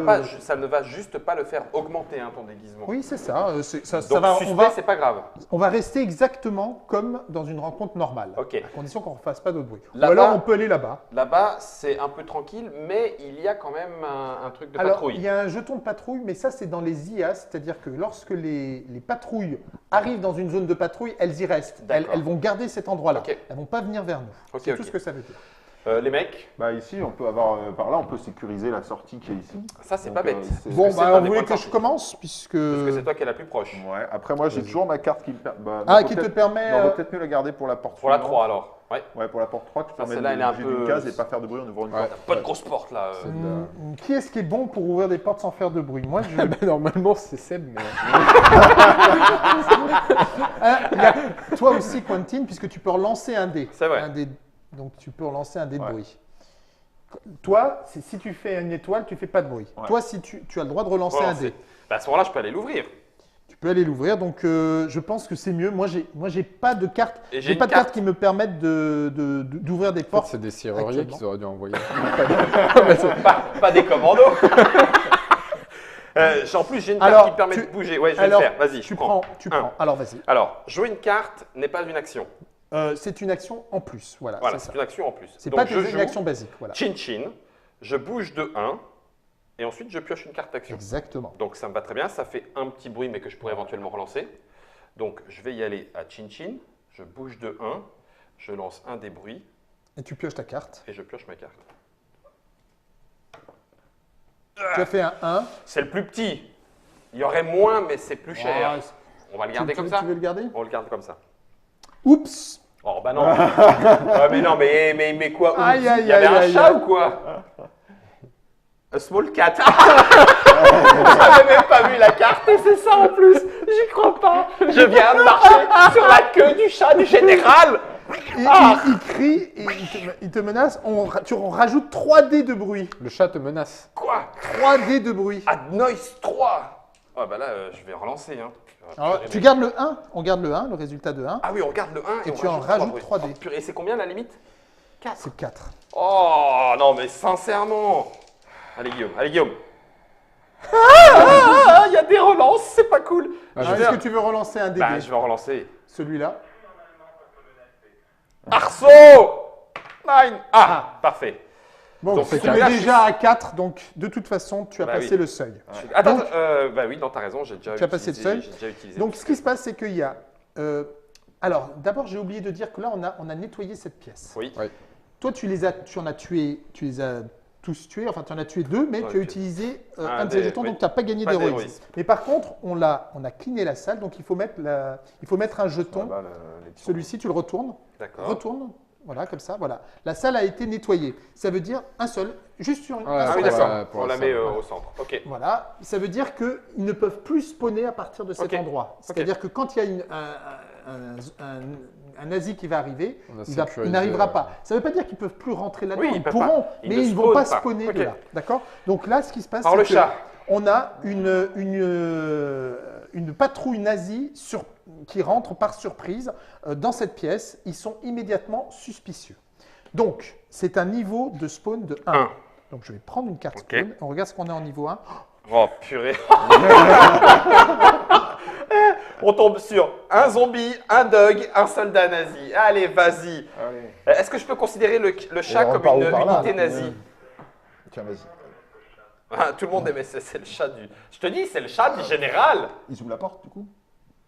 ne va juste pas le faire augmenter hein, ton déguisement. Oui c'est ça. Ça Donc va, suspect, c'est pas grave. on va rester exactement comme dans une rencontre normale. Ok. À condition qu'on ne fasse pas d'autre bruit. Ou Là-bas- alors on peut aller là-bas. Là-bas, c'est un peu tranquille, mais il y a quand même un truc de Alors, patrouille. il y a un jeton de patrouille, mais ça, c'est dans les IA, c'est-à-dire que lorsque les patrouilles arrivent dans une zone de patrouille, elles y restent. D'accord. Elles vont garder cet endroit-là. Ok. Elles vont pas venir vers nous. Ok, C'est ok. tout ce que ça veut dire. Les mecs, Bah ici, on peut avoir par là, on peut sécuriser la sortie qui est ici. ça c'est Donc, pas bête. c'est- Bon, que c'est bah, pas vous des voulez points que de je sortie commence puisque. Parce que c'est toi qui es la plus proche. Ouais. Après, moi, j'ai toujours ma carte qui me permet. Ah, qui te permet. On va peut-être mieux la garder pour la porte. Pour la suivante. 3 alors. Ouais. Ouais, pour la porte 3, qui permet celle-là, elle est un bouger peu- d'une case et pas faire de bruit en ouvrant une Ouais. porte. Pas de grosse porte là. Qui est-ce qui est bon pour ouvrir des portes sans faire de bruit? Moi, je. Ah ben, normalement, c'est Seb, mais Ah, il y a toi aussi, Quentin, puisque tu peux relancer un dé. C'est vrai. Donc, tu peux relancer un dé de Ouais. bruit. Toi, si tu fais une étoile, tu fais pas de bruit. Ouais. Toi, si tu as le droit de relancer un dé. Bah, à ce moment-là, je peux aller l'ouvrir. Tu peux aller l'ouvrir, donc je pense que c'est mieux. Moi, j'ai pas de carte. Et j'ai J'ai une pas de carte. carte qui me permettent d'ouvrir des en fait, portes. c'est des serruriers Actuellement. qu'ils auraient dû envoyer. Pas des commandos. En plus, j'ai une carte Alors, qui permet tu- de bouger. Ouais, je vais Alors, le faire. Vas-y, je tu prends. prends. Tu Un. prends. Alors, vas-y. Alors, jouer une carte n'est pas une action. C'est une action en plus. Voilà. Voilà, c'est c'est ça. une action en plus. C'est Donc, pas je une joue action basique. Voilà. chin-chin, je bouge de 1 et ensuite je pioche une carte d'action. Exactement. Donc ça me va très bien, ça fait un petit bruit mais que je pourrais éventuellement relancer. Donc je vais y aller à chin-chin, je bouge de 1, je lance un des bruits Et tu pioches ta carte. et je pioche ma carte. Tu as fait un 1. C'est le plus petit. Il y aurait moins, mais c'est plus cher. Oh, On va le garder comme ça. Tu veux le garder? On le garde comme ça. Oups! Oh bah non. Mais non, mais quoi? Aïe, aïe, Il y avait aïe, un aïe, chat aïe. ou quoi? A small cat. J'avais même pas vu la carte et c'est ça en plus. J'y crois pas. Je viens de marcher sur la queue du chat du général. Et il crie et il te menace. On rajoute 3 dés de bruit. Le chat te menace. Quoi? 3 dés de bruit. Ad noise 3. Ah bah là, je vais relancer. Hein. Alors, tu gardes le 1. On garde le 1, le résultat de 1. Ah oui, on regarde le 1 et Et on tu en rajoute rajoutes 3 dés. Oh, purée, et c'est combien la limite? 4. C'est 4. Oh non, mais sincèrement. Allez Guillaume, allez Guillaume. Il y a des relances, c'est pas cool. Ah, Je Est-ce vais- que tu veux relancer un dé? Bah, je vais en relancer. Celui-là. Arceau 9. Ah, parfait. Bon, Donc, tu c'est es celui-là, déjà à 4, donc de toute façon, tu as Bah passé oui. le seuil. Attends, Donc- bah oui, non, t'as raison, j'ai déjà Tu as passé le seuil. J'ai déjà utilisé. Donc, ce qui se passe, c'est qu'il y a. Alors, d'abord, j'ai oublié de dire que là, on a nettoyé cette pièce. Oui. Oui. Toi, tu les as tous tués. Enfin, tu en as tué 2, mais Ouais, tu as ok. utilisé Un un de ces des- jetons, oui. donc tu n'as pas gagné Pas d'héroïsme. d'héroïsme. Mais par contre, on a cleané la salle, donc il faut mettre un jeton. Là-bas, les petits- Celui-ci, tu le retournes. D'accord. Retourne. Voilà, comme ça. Voilà. La salle a été nettoyée. Ça veut dire un seul, juste sur une. Ouais, un Ah seul oui, pour d'accord. la- pour On la la met salle, au centre. Ok. Voilà, ça veut dire qu'ils ne peuvent plus spawner à partir de cet Ok. endroit. C'est-à-dire que quand il y a un nazi qui va arriver, On a il sécurisé, n'arriira pas. Ça ne veut pas dire qu'ils ne peuvent plus rentrer là-dedans. Oui, ils ils peuvent pourront, pas. Ils mais ne ils ne vont pas spawnent pas. spawner Ok. de là. D'accord? Donc là, ce qui se passe, Par le c'est chat. qu'on a une patrouille nazie qui rentre par surprise dans cette pièce. Ils sont immédiatement suspicieux. Donc, c'est un niveau de spawn de 1. 1. Donc, je vais prendre une carte Ok. spawn. On regarde ce qu'on a en niveau 1. Oh purée. On tombe sur un zombie, un dog, un soldat nazi. Allez, vas-y. Allez. Est-ce que je peux considérer le chat on comme repart une par là. unité nazie? Tiens, vas-y. Ah, tout le monde aimait, c'est le chat du... Je te dis, c'est le chat du général. Ils ouvrent la porte, du coup?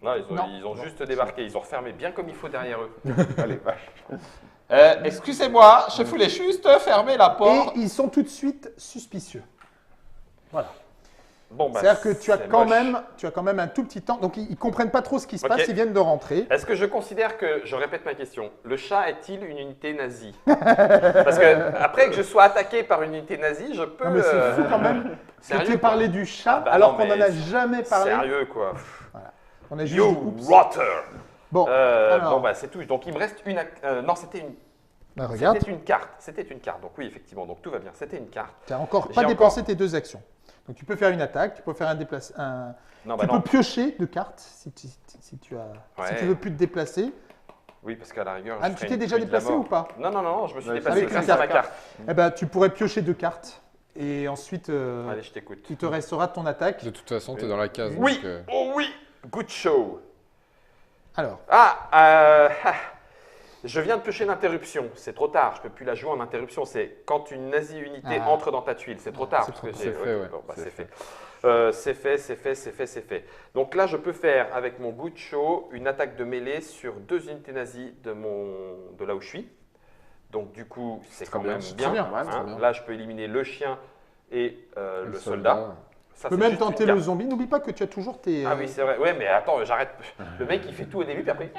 Non, Non. ils ont juste débarqué, ils ont refermé bien comme il faut derrière eux. Allez, vache. Excusez-moi, je voulais juste fermer la Et ils sont tout de suite suspicieux. Voilà. Bon, bah, C'est-à-dire que tu as c'est quand moche. même un tout petit temps. Donc, ils ne comprennent pas trop ce qui se Ok. passe. Ils viennent de rentrer. Est-ce que je considère que, je répète ma question, le chat est-il une unité nazie? Parce que après que je sois attaqué par une unité nazie, je peux... Non, mais c'est fou quand même que Sérieux, tu aies quoi. parlé du chat Ah bah alors non, qu'on n'en mais a jamais parlé. Sérieux, quoi. On a juste You dit, oups. rotter. Bon, alors, Bon, bah c'est tout. Donc il me reste une... non, c'était une... bah, regarde, C'était une carte. C'était une carte. Donc oui, effectivement. Donc tout va bien. C'était une carte. tu n'as encore J'ai pas encore- dépensé tes 2 actions. Donc, tu peux faire une attaque, tu peux faire un déplacement. Non, bah Tu non. peux piocher 2 cartes si tu Ouais. veux plus te déplacer. Oui, parce qu'à la rigueur, Ah, je tu ferai t'es une déjà pluie de la déplacé mort. ou pas? Non, je me suis Ouais, déplacé avec grâce une à ma carte. Eh ben, tu pourrais piocher 2 cartes. Et ensuite, Allez, je t'écoute. il te restera ton attaque. De toute façon, tu es dans la case. Oui, donc, oh oui, good show. Alors, Je viens de piocher une interruption. C'est trop tard. Je peux plus la jouer en interruption. C'est quand une nazi unité Ah. entre dans ta tuile. C'est trop tard. C'est parce trop que tard. j'ai- C'est fait, ouais. bon, bah, C'est c'est fait. C'est fait. Donc là, je peux faire avec mon good show une attaque de mêlée sur 2 unités nazies de là où je suis. Donc du coup, c'est Très quand bien, même c'est bien. très bien, hein. très bien. Là, je peux éliminer le chien et le soldat. Ça, tu peux c'est même juste tenter une le carte. zombie. N'oublie pas que tu as toujours tes. Ah oui, c'est vrai. Ouais, mais attends, j'arrête. Le mec, il fait tout au début, puis après.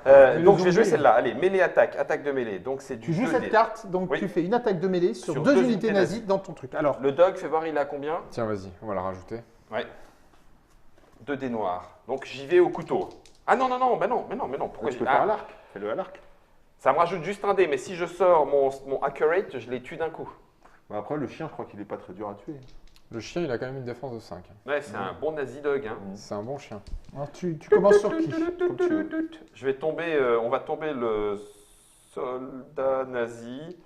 Mais le Donc, je vais jouer zombie, celle-là. Allez, mêlée attaque, attaque de mêlée. Donc, c'est du Tu joues 2D. cette carte, donc Oui. tu fais une attaque de mêlée sur Sur 2 deux unités unités nazies dans ton truc. Alors, Le dog, fais voir, il a combien? Tiens, vas-y, on va la rajouter. Ouais. 2 dés noirs. Donc, j'y vais au couteau. Ah non, mais non. Pourquoi Tu j'y peux vais faire à l'arc. Fais-le à l'arc. Ça me rajoute juste un dé, mais si je sors mon accurate, je les tue d'un coup. Bah, après, le chien, je crois qu'il est pas très dur à tuer. Le chien, il a quand même une défense de 5. Ouais, c'est un bon nazi dog. Hein. C'est un bon chien. alors tu commences sur qui? Comme tu veux. Je vais tomber, on va tomber le soldat nazi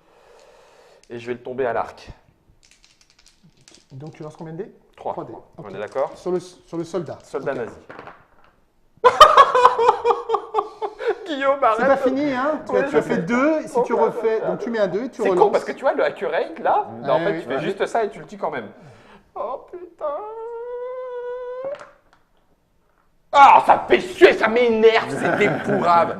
et je vais le tomber à l'arc. Donc tu lances combien de dés? 3. 3 dés. On Ok. est d'accord? Sur le soldat. Soldat Ok. nazi. Guillaume, C'est pas arrête. fini, hein? Tu Ouais, as je fait sais. 2, si tu refais, donc tu mets un 2 et tu C'est relances. con parce que tu vois le accurate là, Ouais, en fait oui, tu fais ouais. juste ça et tu le tues quand même. Oh putain. Ah, ça fait suer, ça m'énerve, c'est dépourable.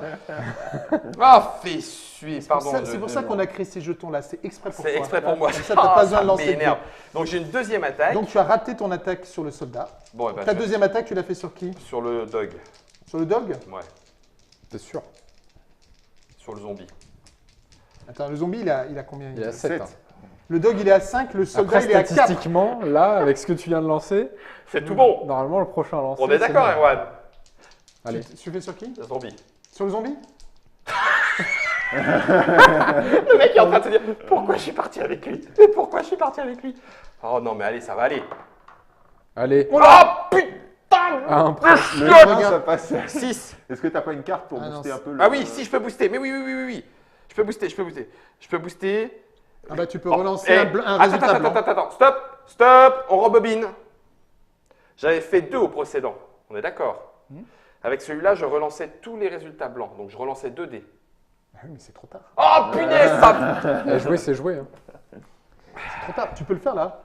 Ah, fait suer, pardon. C'est pour ça qu'on a créé ces jetons-là, c'est exprès pour toi. C'est exprès pour moi. Comme ça, t'as pas besoin de lancer de dés. m'énerve. Donc j'ai une deuxième attaque. Donc tu as raté ton attaque sur le soldat. Bon, eh ben, Ta je- deuxième attaque, tu l'as fait sur qui? sur le dog. Sur le dog? Ouais. T'es sûr? Sur le zombie. Attends, le zombie, il a combien? Il est à 7. Le dog, il est à 5, le soldat, Après, il est à 4. statistiquement, là, avec ce que tu viens de lancer, C'est tout bon. normalement, le prochain lancer. On est d'accord, bon. Erwan. Allez. Tu fais sur qui? Le zombie. Sur le zombie? Le mec est en train de se dire pourquoi je suis parti avec lui. Mais pourquoi je suis parti avec lui? Oh non, mais allez, ça va aller. Allez. Oh putain. Un point. Le point, ça passe. 6. Est-ce que t'as pas une carte pour Ah non, booster un peu le... Ah oui, si, je peux booster. Mais oui. Je peux booster. Je peux booster. Ah bah tu peux Oh, relancer eh, un résultat blanc. Attends. Stop. On rebobine. J'avais fait 2 au précédent. On est d'accord? Avec celui-là, je relançais tous les résultats blancs. Donc je relançais 2 dés. Ah oui, mais c'est trop tard. Oh punaise, ça. Eh, jouer, c'est jouer. Hein. C'est trop tard. Tu peux le faire là.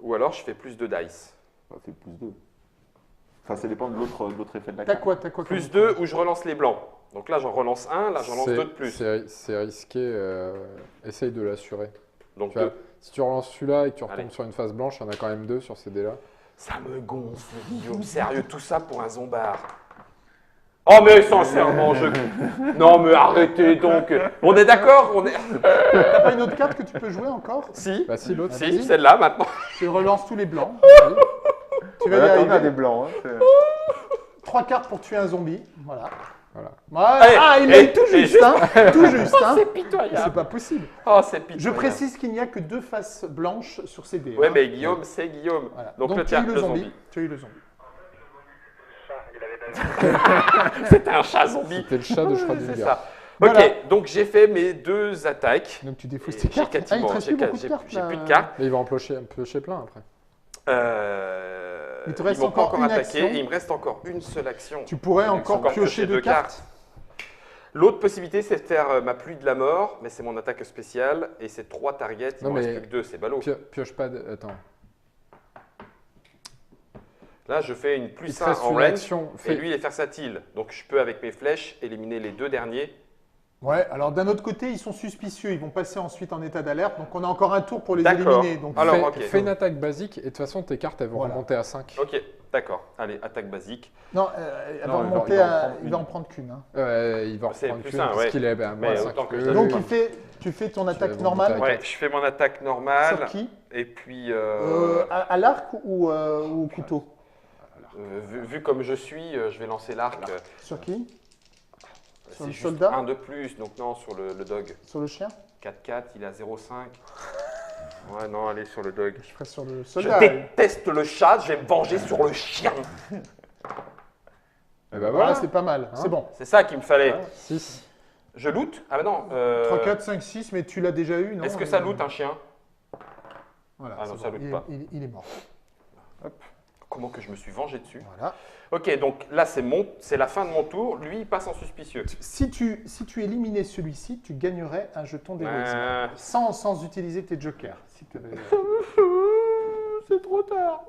Ou alors je fais plus de dice. Ça fait plus 2. Enfin, ça dépend de l'autre effet de la T'as carte. quoi Plus comme- 2 ou je relance les blancs. Donc là, j'en relance un. Là, j'en lance 2 de plus. C'est risqué. Essaye de l'assurer. Donc Tu vois, 2. si tu relances celui-là et que tu retombes Allez. sur une phase blanche, il y en a quand même 2 sur ces dés-là. Ça me gonfle, Guillaume. Sérieux, tout ça pour un zombard. Oh mais sincèrement, Non mais arrêtez donc. On est d'accord? On est... T'as pas une autre carte que tu peux jouer encore? Si. Bah si, l'autre. Si, celle-là maintenant. Tu relances tous les blancs. Vas-y. Tu vas y Là, t'en as arriver. des blancs. Hein, 3 cartes pour tuer un zombie. Voilà. Voilà. Ouais. Eh, Ah, il l'a eh, eu tout et juste, hein. Tout juste, hein. C'est C'est pitoyable. pas possible. Oh, c'est pitoyable. Je précise qu'il n'y a que 2 faces blanches sur ces dés. Ouais, hein. mais Guillaume, c'est Guillaume. Voilà. Donc, le tu as tien, eu le le zombie. zombie. Tu as eu le zombie. Il avait C'était un chat zombie. C'était le chat de C'est Schrödinger. ça. Voilà. Ok, donc j'ai fait mes 2 attaques. Donc tu défausses Et tes j'ai cartes. Ah, il quasiment- te reste j'ai plus beaucoup de j'ai- cartes. j'ai là. plus de cartes. Et il va en piocher plein après. Il te reste ils m'ont pas encore une attaqué. action. Et il me reste encore une seule action. Tu pourrais encore Encore piocher 2 cartes. L'autre possibilité, c'est de faire ma pluie de la mort, mais c'est mon attaque spéciale et c'est 3 targets. Il Non, ne reste mais- plus que 2, c'est ballot. Pioche pas. Attends. Là, je fais une Il plus te 1 reste en une range action. et lui, il est versatile. Donc, je peux, avec mes flèches, éliminer les 2 derniers. Ouais, alors d'un autre côté, ils sont suspicieux. Ils vont passer ensuite en état d'alerte. Donc on a encore un tour pour les D'accord. éliminer. Donc, Alors, fais, ok. fais une attaque basique et de toute façon, tes cartes, elles vont Voilà. remonter à 5. Ok, d'accord. Allez, attaque basique. non, elle va Non, remonter il va en à. prendre Il va en prendre qu'une. hein. Il va C'est reprendre plus qu'une un, parce ouais. qu'il est à Mais moins 5. autant que je Donc donne. tu fais ton vas attaque monter normale. à Ouais, je fais mon attaque normale. Sur qui Et puis, À l'arc ou au couteau? vu comme je suis, je vais lancer l'arc. Sur qui? Sur C'est le juste soldat? un de plus, donc non, sur le dog. Sur le chien? 4-4, il a 0,5. Ouais, non, allez, sur le dog. Je ferai sur le Je soldat. déteste le chat, je vais me venger sur le chien. Et bah Voilà, voilà. c'est pas mal. C'est bon. C'est ça qu'il me fallait. 6. Je loot? Ah bah non. 3, 4, 5, 6, mais tu l'as déjà eu, non? Est-ce que ça loot un chien? Voilà, Ah non, c'est ça bon. loot pas. Il est mort. Comment que je me suis vengé dessus? Voilà. Ok, donc là, c'est la fin de mon tour. Lui, il passe en suspicieux. Si tu éliminais celui-ci, tu gagnerais un jeton d'héroïsme. Sans utiliser tes jokers. Si tu avais- C'est trop tard.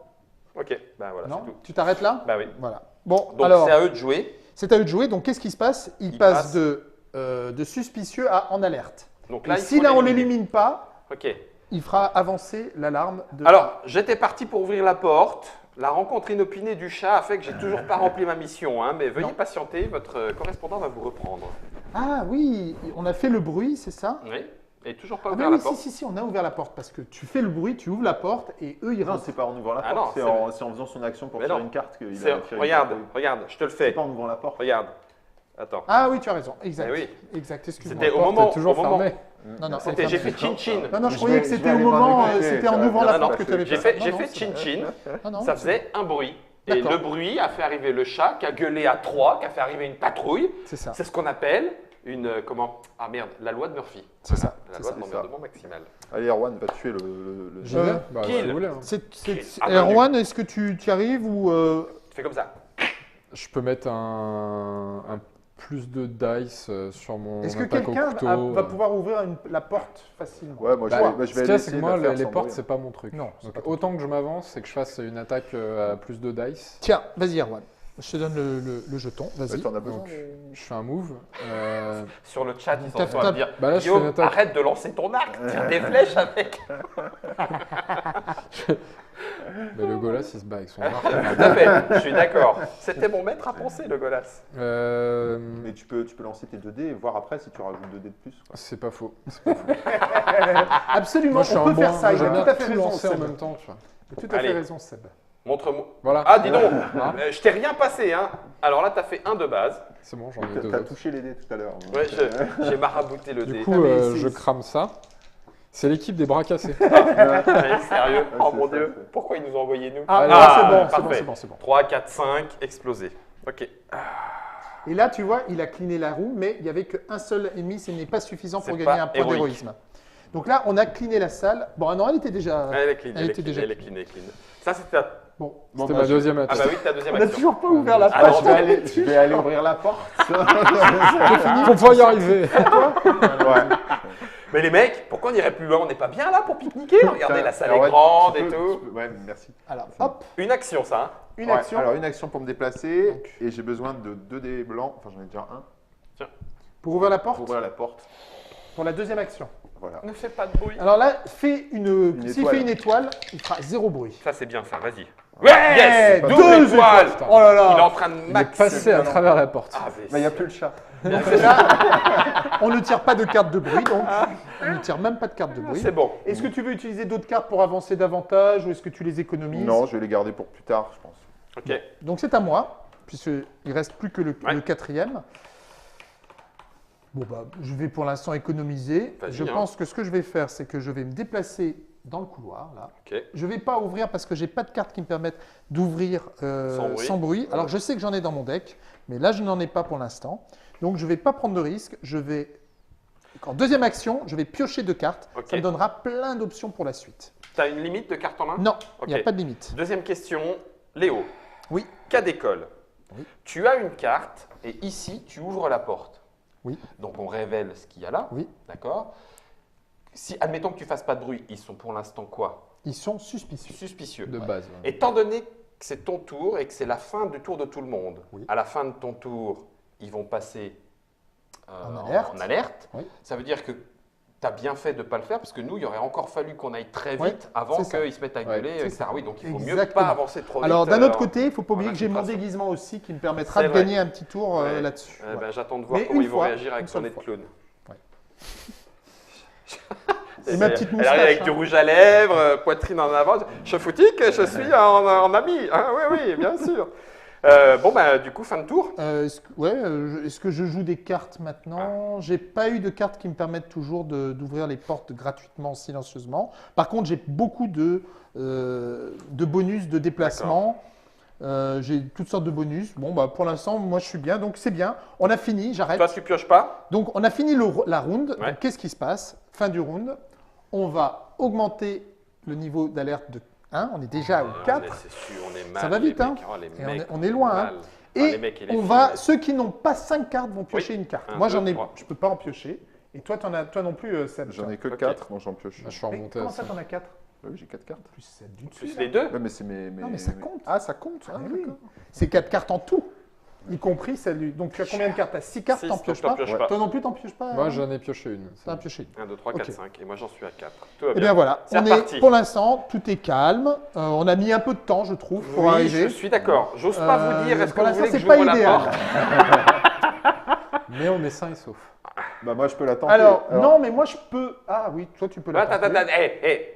Ok, bah voilà, non? c'est tout. Tu t'arrêtes là? Bah oui. Voilà. Bon, Donc alors, c'est à eux de jouer. c'est à eux de jouer. Donc, qu'est-ce qui se passe? Il Il passe passe. de suspicieux à en alerte. Donc Et là, si il faut là, on l'éliminer. l'élimine pas, Ok. il fera avancer l'alarme de... Alors, j'étais parti pour ouvrir la porte. La rencontre inopinée du chat a fait que j'ai toujours pas rempli ma mission, hein, mais veuillez Non. patienter, votre correspondant va vous reprendre. Ah oui, on a fait le bruit, c'est ça? Oui. Et toujours pas Ah ouvert ben la oui, porte. si, on a ouvert la porte parce que tu fais le bruit, tu ouvres la porte et eux, ils Non, rentrent. c'est pas en ouvrant la Ah porte, non, c'est en faisant son action pour Mais faire non. une carte qu'il C'est- a fait. regarde, je te le C'est fais. pas en ouvrant la porte. Regarde. Attends. Ah oui, tu as raison, exact. Eh oui. Exact, excuse-moi. C'était au Porte moment. est toujours au moment- fermée. Non, non, C'était, j'ai fait chin-chin. Non, non, je Je croyais vais- que je c'était vais au aller m'en moment, occuper, c'était ça en va ouvrant bien la Non, porte non, que tu avais j'ai fait. fait, ça. j'ai Non, fait non, c'est chin-chin. Non, non, Ça c'est- faisait un bruit. Et D'accord. le bruit a fait arriver le chat, qui a gueulé à 3, qui a fait arriver une patrouille. C'est ça. C'est ce qu'on appelle une. Comment? Ah merde, la loi de Murphy. C'est ça. La c'est loi ça. de l'emmerdement maximal. Allez, Erwan, va tuer le. J'y vais Bah, Kill. si vous voulez, hein. Ah, Erwan, est-ce que tu y arrives ou Fais comme ça. Je peux mettre un plus de dice sur mon est-ce que attaque au quelqu'un couteau. va pouvoir ouvrir la porte facilement? Ouais, moi je Bah, vais, bah, je ce vais qu'il y a, essayer c'est que de moi, la faire les sans portes, bruit. c'est pas mon truc. Non, c'est Donc, pas ton autant que je m'avance, c'est que je fasse une attaque à plus de dice. Tiens, vas-y Erwan. Je te donne le jeton, vas-y. T'en as besoin Donc, mais- je fais un move. Sur le chat, ils sont en Tape, train de tape. dire Bah là, je fais une Guillaume, attaque. arrête de lancer ton arc, tire des flèches avec. Mais le Golas, il se bat avec son arc. Tout à fait, je suis d'accord. C'était mon maître à penser, le Golas. Mais tu peux lancer tes 2 dés et voir après si tu rajoutes 2 dés de plus. quoi. C'est pas faux. Absolument, Moi, je suis on un peut bon. faire ça. Moi, Il j'aime a bien tout à fait tout raison, lancer en Seb. même temps, tu vois. Il a tout à Allez. fait raison, Seb. Montre-moi. Voilà. Ah, dis donc, Ah. je t'ai rien passé, hein. Alors là, t'as fait un de base. C'est bon, j'en ai 2 T'as autres. touché les dés tout à l'heure. donc, Ouais, j'ai marabouté le Du dé. coup, mais c'est- je crame ça. C'est l'équipe des bras cassés. Allez, sérieux Ah, Oh c'est mon ça, dieu, c'est- pourquoi ils nous ont envoyé nous Ah, Ah, c'est bon, parfait. c'est bon, c'est bon. 3, 4, 5, explosé. Ok. Et là, tu vois, il a cliné la roue, mais il n'y avait qu'un seul ennemi, ce n'est pas suffisant pour C'est gagner pas un point héroïque. d'héroïsme. Donc là, on a cliné la salle. Bon, ah non, elle était déjà. Elle est clean, Elle était déjà elle est clean, elle est clean. Ça, c'était ta... Bon, Bon, C'était bah, ma deuxième Ah attaque. bah oui, ta deuxième on n'a action. toujours pas ouvert la Ah page. non, je vais aller ouvrir la porte. Faut pouvoir y arriver. Ouais. Mais les mecs, pourquoi on n'irait plus loin On n'est pas bien là pour pique-niquer Regardez, la salle Alors, est ouais, grande tu et peux- tout. tu peux- Ouais, merci. Alors, hop, Une action, ça. Hein. une Ouais, action Alors, une action pour me déplacer. Et j'ai besoin de 2 dés blancs. Enfin, j'en ai déjà un. pour ouvrir la porte. Pour ouvrir la porte. Pour la deuxième action. Voilà. Ne fais pas de bruit. Alors là, s'il étoile. fait une étoile, il fera 0 bruit. Ça, c'est bien, ça. Vas-y. Ouais, Yes, deux double étoile. étoiles. Oh là Il est là. en train de Il est max. passé à travers la porte. Ah, Mais il n'y a plus le chat. On ne tire pas de carte de bruit, donc on ne tire même pas de carte de bruit. c'est bon. Est-ce que tu veux utiliser d'autres cartes pour avancer davantage ou est-ce que tu les économises? Non, je vais les garder pour plus tard, je pense. Ok. Donc c'est à moi, puisqu'il ne reste plus que le Ouais. quatrième. Bon, bah, je vais pour l'instant économiser. Vas-y, Je hein. pense que ce que je vais faire, c'est que je vais me déplacer dans le couloir, là. Ok. Je ne vais pas ouvrir parce que je n'ai pas de cartes qui me permettent d'ouvrir Sans bruit. Alors je sais que j'en ai dans mon deck, mais là je n'en ai pas pour l'instant. Donc je ne vais pas prendre de risque. Je vais, en deuxième action, je vais piocher 2 cartes. Ok. Ça me donnera plein d'options pour la suite. T'as une limite de carte en main Non, il n'y Ok. a pas de limite. Deuxième question. Léo. Oui. Cas d'école. Oui. Tu as une carte et ici, tu ouvres la porte. Oui. Donc on révèle ce qu'il y a là. Oui. D'accord. Si, admettons que tu fasses pas de bruit, ils sont pour l'instant quoi Ils sont suspicieux. Suspicieux. De base. ouais. Étant donné que c'est ton tour et que c'est la fin du tour de tout le monde, Oui. à la fin de ton tour, ils vont passer En alerte. Oui. Ça veut dire que tu as bien fait de ne pas le faire parce que nous, il aurait encore fallu qu'on aille très Ouais, vite avant c'est ça. qu'ils se mettent à Ouais, gueuler, c'est etc. ça. Oui, donc il faut mieux Exactement. pas avancer trop vite. Alors d'un autre côté, il ne faut pas en oublier que j'ai mon infiltration. déguisement aussi qui me permettra C'est de vrai. gagner un petit tour Ouais. là-dessus. Eh Voilà. ben, j'attends de voir Mais comment une ils vont fois, réagir avec une ton seule nez de fois. clown. Et ma petite Elle moustache. arrive avec du hein. rouge à lèvres, poitrine en avant. Je foutique, je suis en ami. Hein, oui, oui, bien sûr. Bon, bah, du coup, fin de tour. Est-ce que je joue des cartes maintenant? J'ai pas eu de cartes qui me permettent toujours d'ouvrir les portes gratuitement, silencieusement. Par contre, j'ai beaucoup de bonus de déplacement. J'ai toutes sortes de bonus. Bon, bah, pour l'instant, moi, je suis bien. Donc, c'est bien. On a fini. J'arrête. Toi, tu pioches pas. Donc, on a fini la round. Ouais. Donc, qu'est-ce qui se passe? Fin du round. On va augmenter le niveau d'alerte de 1. On est déjà au 4. C'est sûr, on est mal. Ça va vite, les hein. mecs. Oh, les Et mecs, on est loin, hein. mal. Et les mecs et les on filles, va, mais- ceux qui n'ont pas 5 cartes vont piocher Oui. une carte. 1, Moi, 2, j'en ai, 3. je peux pas en piocher. Et toi, toi non plus, Seb. J'en ai que Ok. 4, donc j'en pioche. Là, je suis Mais remonté comment à ça, ça. t'en as 4? Oui, j'ai 4 cartes. Plus Seb du dessus. Plus là. les deux. Ouais, mais c'est mes. Non, mais ça compte. Ah, ça compte. Ah, Ah, oui. d'accord. C'est 4 cartes en tout, y compris celle. Donc, tu as combien de cartes? Tu as 6 cartes, Six, t'en donc pioches t'en pas. pioches pas. Toi non plus, t'en pioches pas. Moi, hein j'en ai pioché une. T'en as pioché une. 1, 2, 3, 4, Ok. 5. Et moi, j'en suis à 4. Tout va Eh bien. bien voilà, C'est on reparti. est, pour l'instant, tout est calme. On a mis un peu de temps, je trouve, pour Oui, arriver. je suis d'accord. J'ose pas vous dire, est-ce que pour vous l'instant, voulez que c'est pas j'ouvre la idéal. porte Mais on est sain et sauf. Bah, moi, je peux l'attendre. Alors, non, mais moi, je peux. Ah oui, toi, tu peux la Attends, attends, attends.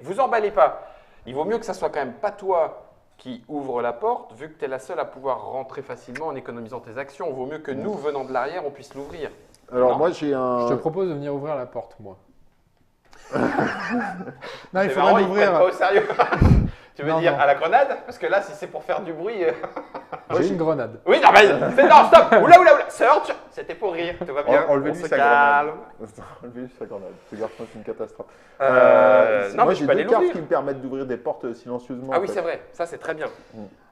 Vous emballez pas. Il vaut mieux que ça soit quand même pas toi qui ouvre la porte, vu que tu es la seule à pouvoir rentrer facilement en économisant tes actions. Il vaut mieux que nous, venant de l'arrière, on puisse l'ouvrir. Alors, Non. moi, j'ai un. Je te propose de venir ouvrir la porte, moi. Non, il C'est faudrait marrant, ils prennent pas l'ouvrir. au sérieux. Tu veux Non, dire non. à la grenade? Parce que là, si c'est pour faire du bruit. J'ai une grenade. Oui, non, mais non, stop! Oula, oula, oula! Search! C'était pour rire, tout va bien. Enlevez-lui on se sa calme. grenade. Enlevez-lui sa grenade. Ce garçon, c'est une catastrophe. Non, moi, mais j'ai tu peux aller 2 cartes l'ouvrir. qui me permettent d'ouvrir des portes silencieusement. Ah en oui, fait. c'est vrai, ça c'est très bien.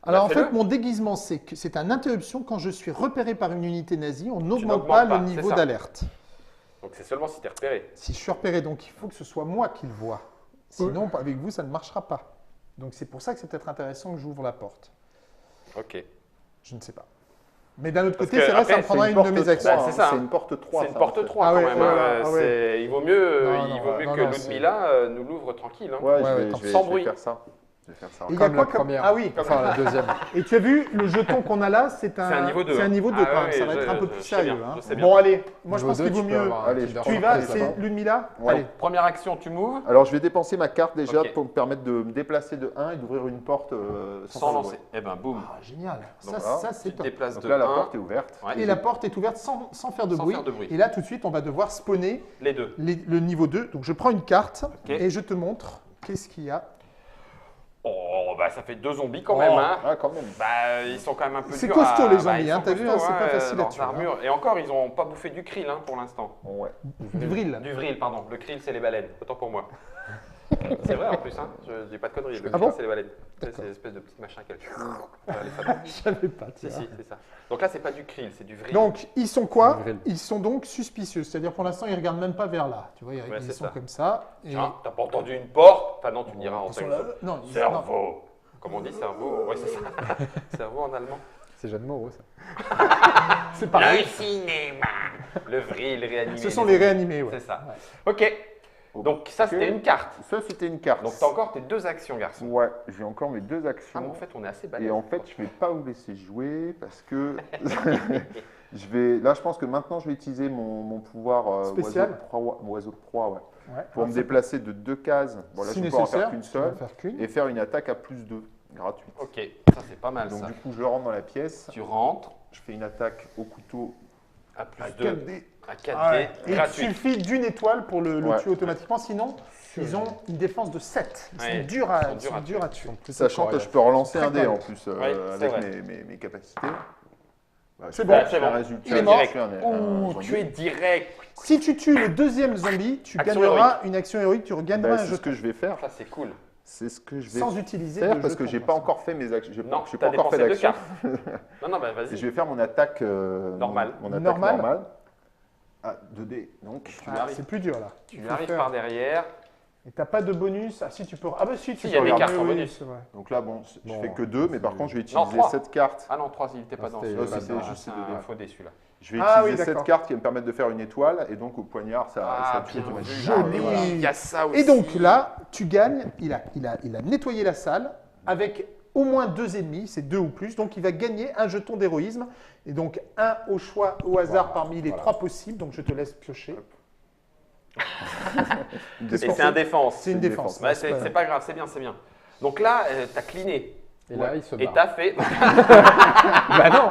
Alors, en Fais-le. fait, mon déguisement, c'est une interruption. Quand je suis repéré par une unité nazie, on n'augmente n'augmentes pas pas, le c'est niveau ça. d'alerte. Donc c'est seulement si tu es repéré. Si je suis repéré, donc il faut que ce soit moi qui le vois. Sinon, avec vous, ça ne marchera pas. Donc, c'est pour ça que c'est peut-être intéressant que j'ouvre la porte. Ok. Je ne sais pas. Mais d'un autre Parce côté, que c'est vrai, ça après, me prendra C'est une de porte mes 3, actions. Bah, c'est ça, C'est hein. une porte 3. C'est une ça, porte en fait. 3 Ah quand ouais, même. voilà, hein. ah ouais. Il vaut mieux, Non, il vaut mieux non, que non, Ludmilla nous l'ouvre tranquille. Hein. Ouais, Ouais, ouais, je vais sans je bruit. vais faire ça. Je vais faire ça. Et il y a Comme quoi la première. Ah oui. Enfin, la deuxième. Et tu as vu, le jeton qu'on a là, c'est un, C'est un niveau 2. C'est un niveau 2 Ah quand même. ouais, Ça va être un peu je plus sais bien, sérieux. Hein. je sais bien. Bon, allez, moi je Niveau pense qu'il 2, vaut tu peux mieux. avoir un Allez, Kinder Tu y vas, Surprise, c'est là-bas. Ludmilla Ouais. Allez. Première action, tu m'ouvres Alors, je vais dépenser ma carte déjà Ok. pour me permettre de me déplacer de 1 et d'ouvrir une porte sans lancer. Eh ben boum. Ah, génial. Donc Ça, là, ça Tu c'est te top. déplaces Donc de là, la 1. porte est ouverte. Ouais. Et la porte est ouverte sans faire de Sans bruit. faire de bruit. Et là, tout de suite, on va devoir spawner Les deux. le niveau 2. Donc, je prends une carte Ok. et je te montre qu'est-ce qu'il y a. Oh, bah ça fait 2 zombies quand même. Hein. Ah, quand même. Bah, ils sont quand même un peu C'est durs costaud, à- les bah, zombies, ils hein, sont t'as vu, costauds, hein, c'est pas facile à leurs tuer, hein. armures. Et encore, ils n'ont pas bouffé du krill pour l'instant. Ouais. Du vril. Du vril, pardon. Le krill, c'est les baleines. Autant pour moi. C'est vrai en plus, hein. Je dis pas de conneries. Le Ah krill, bon c'est les baleines. C'est l'espèce de petit machin qu'elles. Les femmes. Je savais pas. tu Si, vois. si, c'est ça. Donc là, c'est pas du krill, c'est du vril. Donc, ils sont quoi Du vril. Ils sont donc suspicieux. C'est-à-dire, pour l'instant, ils regardent même pas vers là. Tu vois, ils c'est sont ça. comme ça. Et Tiens, t'as pas entendu une porte? Enfin non, tu me diras en ils sont tant là. que Non, cerveau. Comment on dit cerveau? Ouais, c'est ça. Cerveau en allemand. C'est Jeanne Moreau, ça. c'est pareil. Le cinéma. Le vril réanimé. Ce sont les réanimés, ouais. C'est ça. Ouais. Ok. Donc ça, c'était une carte. Ça, c'était une carte. Donc t'as encore tes 2 actions, garçon. Ouais, j'ai encore mes 2 Ah, actions. mais en fait, on est assez balèze. Et en fait, je vais pas vous laisser jouer parce que là, je pense que maintenant, je vais utiliser mon pouvoir Spécial. oiseau de proie, ouais, Ouais. pour Alors, me ça- déplacer de 2 cases. Bon, là, si je peux en nécessaire, faire qu'une tu peux en seule faire qu'une. et faire une attaque à +2 gratuite. Ok, ça c'est pas mal Donc ça. du coup, je rentre dans la pièce, Tu rentres je fais une attaque au couteau à À plus 2, 4D. à 4D, Ah ouais. Et il gratuit. suffit d'une étoile pour le Ouais. tuer automatiquement. Sinon, ils ont une défense de 7. Ils Ouais, sont durs à, tuer. tuer. Sachant que je peux relancer un dé Très en plus Ouais, c'est avec vrai. mes capacités. Bah, C'est je bon. fais C'est un bon. résultat Il est mort. direct, Ouh, zombie. tu es direct. Si tu tues le deuxième zombie, tu Action gagneras une action héroïque, tu regagneras Bah, un c'est ce jeton. que je vais faire. Ça c'est cool. C'est ce que je vais Sans utiliser faire de parce que jetons, j'ai pour pas ça. encore fait mes actions. Non, Je n'ai t'as pas encore fait dépensé 2 d'action. cartes. Non, non, bah Et vas-y. je vais faire mon attaque Normale. Mon attaque Normale. normale. Ah, 2D. Donc, Tu Ah, arrives, c'est plus dur là. tu faut arrives faire. par derrière. Et t'as pas de bonus. Ah si tu peux. Ah bah si tu Si, il peux y a des regarder, cartes en oui, bonus. c'est vrai. donc là, bon, je Bon, fais que 2, mais par c'est- contre, je vais Non, utiliser 3. cette carte. Ah non, 3, il était pas dans c'était ce. là-dedans. c'est juste un des dés. faux dé celui-là. Je vais Ah utiliser oui, cette d'accord. carte qui va me permettre de faire une étoile, et donc au poignard, ça Ah, tue bien automatiquement. vu. Joli. Voilà. Il y a ça aussi. Et donc là, tu gagnes. Il a nettoyé la salle avec au moins 2 ennemis, c'est 2 ou plus. Donc il va gagner un jeton d'héroïsme. Et donc un au choix, au hasard parmi les 3 possibles. Donc je te laisse piocher. Une Et défense. c'est un défense. C'est une défense. Ouais, c'est pas grave, c'est bien, c'est bien. Donc là, t'as cliné. Et là, il se Et barre. t'as fait. Bah non.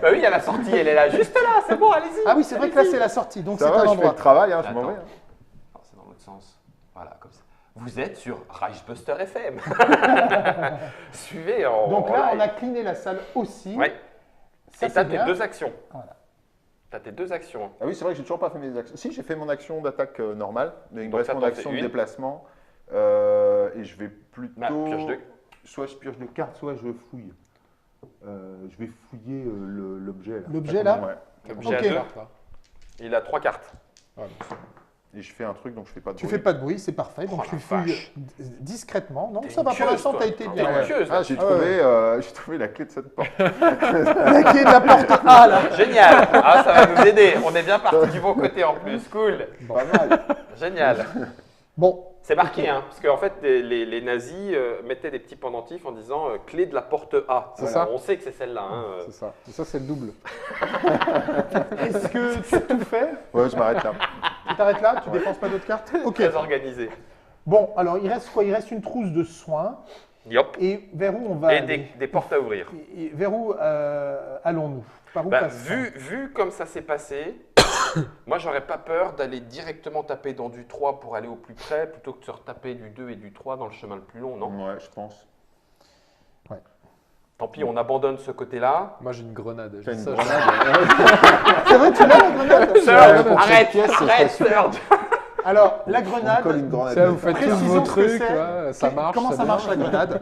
Bah oui, il y a la sortie, elle est là, juste là, c'est bon, allez-y. Ah oui, c'est vrai que là c'est la sortie. Donc c'est Ça va, un je fais endroit. le travail, hein, je Attends. m'en vais. Non, c'est dans l'autre sens. Voilà, comme ça. Vous êtes sur Reichbuster FM. Suivez en. Donc en là, live. on a cliné la salle aussi. Ouais. Ça, Et t'as c'est tes bien. 2 actions. Voilà. T'as tes 2 actions. Ah oui, c'est vrai que j'ai toujours pas fait mes actions. Si, j'ai fait mon action d'attaque normale, mais il me Donc reste ça mon t'en action fait de une. déplacement. Et je vais plutôt. Bah, pioche deux. Soit je pioche des cartes, soit je fouille. Je vais fouiller l'objet. Là. L'objet, là Ouais. L'objet Ok. à 2. Là. Il a 3 cartes. Ah, donc c'est bon. Et je fais un truc, donc je fais pas de Tu bruit. fais pas de bruit, c'est parfait. Donc Oh, tu la fouilles vache. discrètement. Non, T'es ça va une pour queue, l'instant, toi. t'as été T'es bien. une ouais. queue, Ah, j'ai Ah ouais. trouvé la clé de cette porte. La clé de la porte A là. Génial. Ah, ça va nous aider. On est bien parti du bon côté en plus. Cool. Pas mal. Génial. Bon, C'est marqué, hein, parce qu'en fait, les nazis mettaient des petits pendentifs en disant clé de la porte A. C'est ça. On sait que c'est celle-là. Hein, C'est ça. Et ça, c'est le double. est-ce que tu as tout fait? Ouais, je m'arrête là. Tu t'arrêtes là? Tu dépenses pas d'autres cartes? Ok. Très organisé. Bon, alors il reste quoi? Il reste une trousse de soins. Yop. Et vers où on va Et aller des portes à ouvrir. Et vers où allons-nous? Par où Bah, passe-t-on? vu comme ça s'est passé, moi j'aurais pas peur d'aller directement taper dans du 3 pour aller au plus près plutôt que de se retaper du 2 et du 3 dans le chemin le plus long, non? Ouais, je pense. Tant pis, on abandonne ce côté-là. Moi, j'ai une grenade. T'as J'ai une ça, grenade. C'est vrai, tu l'as la grenade? Sœur, pour arrête, cette pièce, arrête, c'est sœur. Alors, la On colle grenade, une grenade. Ça, vous faites tous précisons vos ce que trucs, c'est. là, ça marche. Comment ça marche la vient. grenade?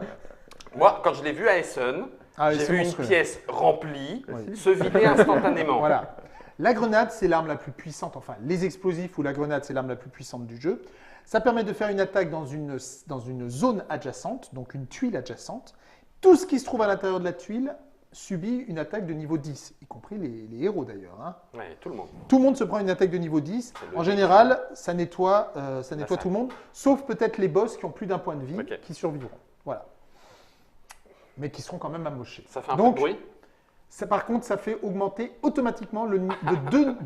Moi, quand je l'ai vu à Essen, Ah, j'ai c'est vu une monstrueux. pièce remplie Oui. se vider instantanément. Voilà. La grenade, c'est l'arme la plus puissante, enfin les explosifs ou la grenade, c'est l'arme la plus puissante du jeu. Ça permet de faire une attaque dans une zone adjacente, donc une tuile adjacente. Tout ce qui se trouve à l'intérieur de la tuile subit une attaque de niveau 10, y compris les héros d'ailleurs. Hein. Ouais, tout le monde. Tout le monde se prend une attaque de niveau 10. C'est En logique. général, ça nettoie ça. tout le monde, sauf peut-être les boss qui ont plus d'un point de vie, Ok. qui survivront. Voilà. Mais qui seront quand même amochés. Ça fait un Donc, peu de bruit. ça, par contre, ça fait augmenter automatiquement de deux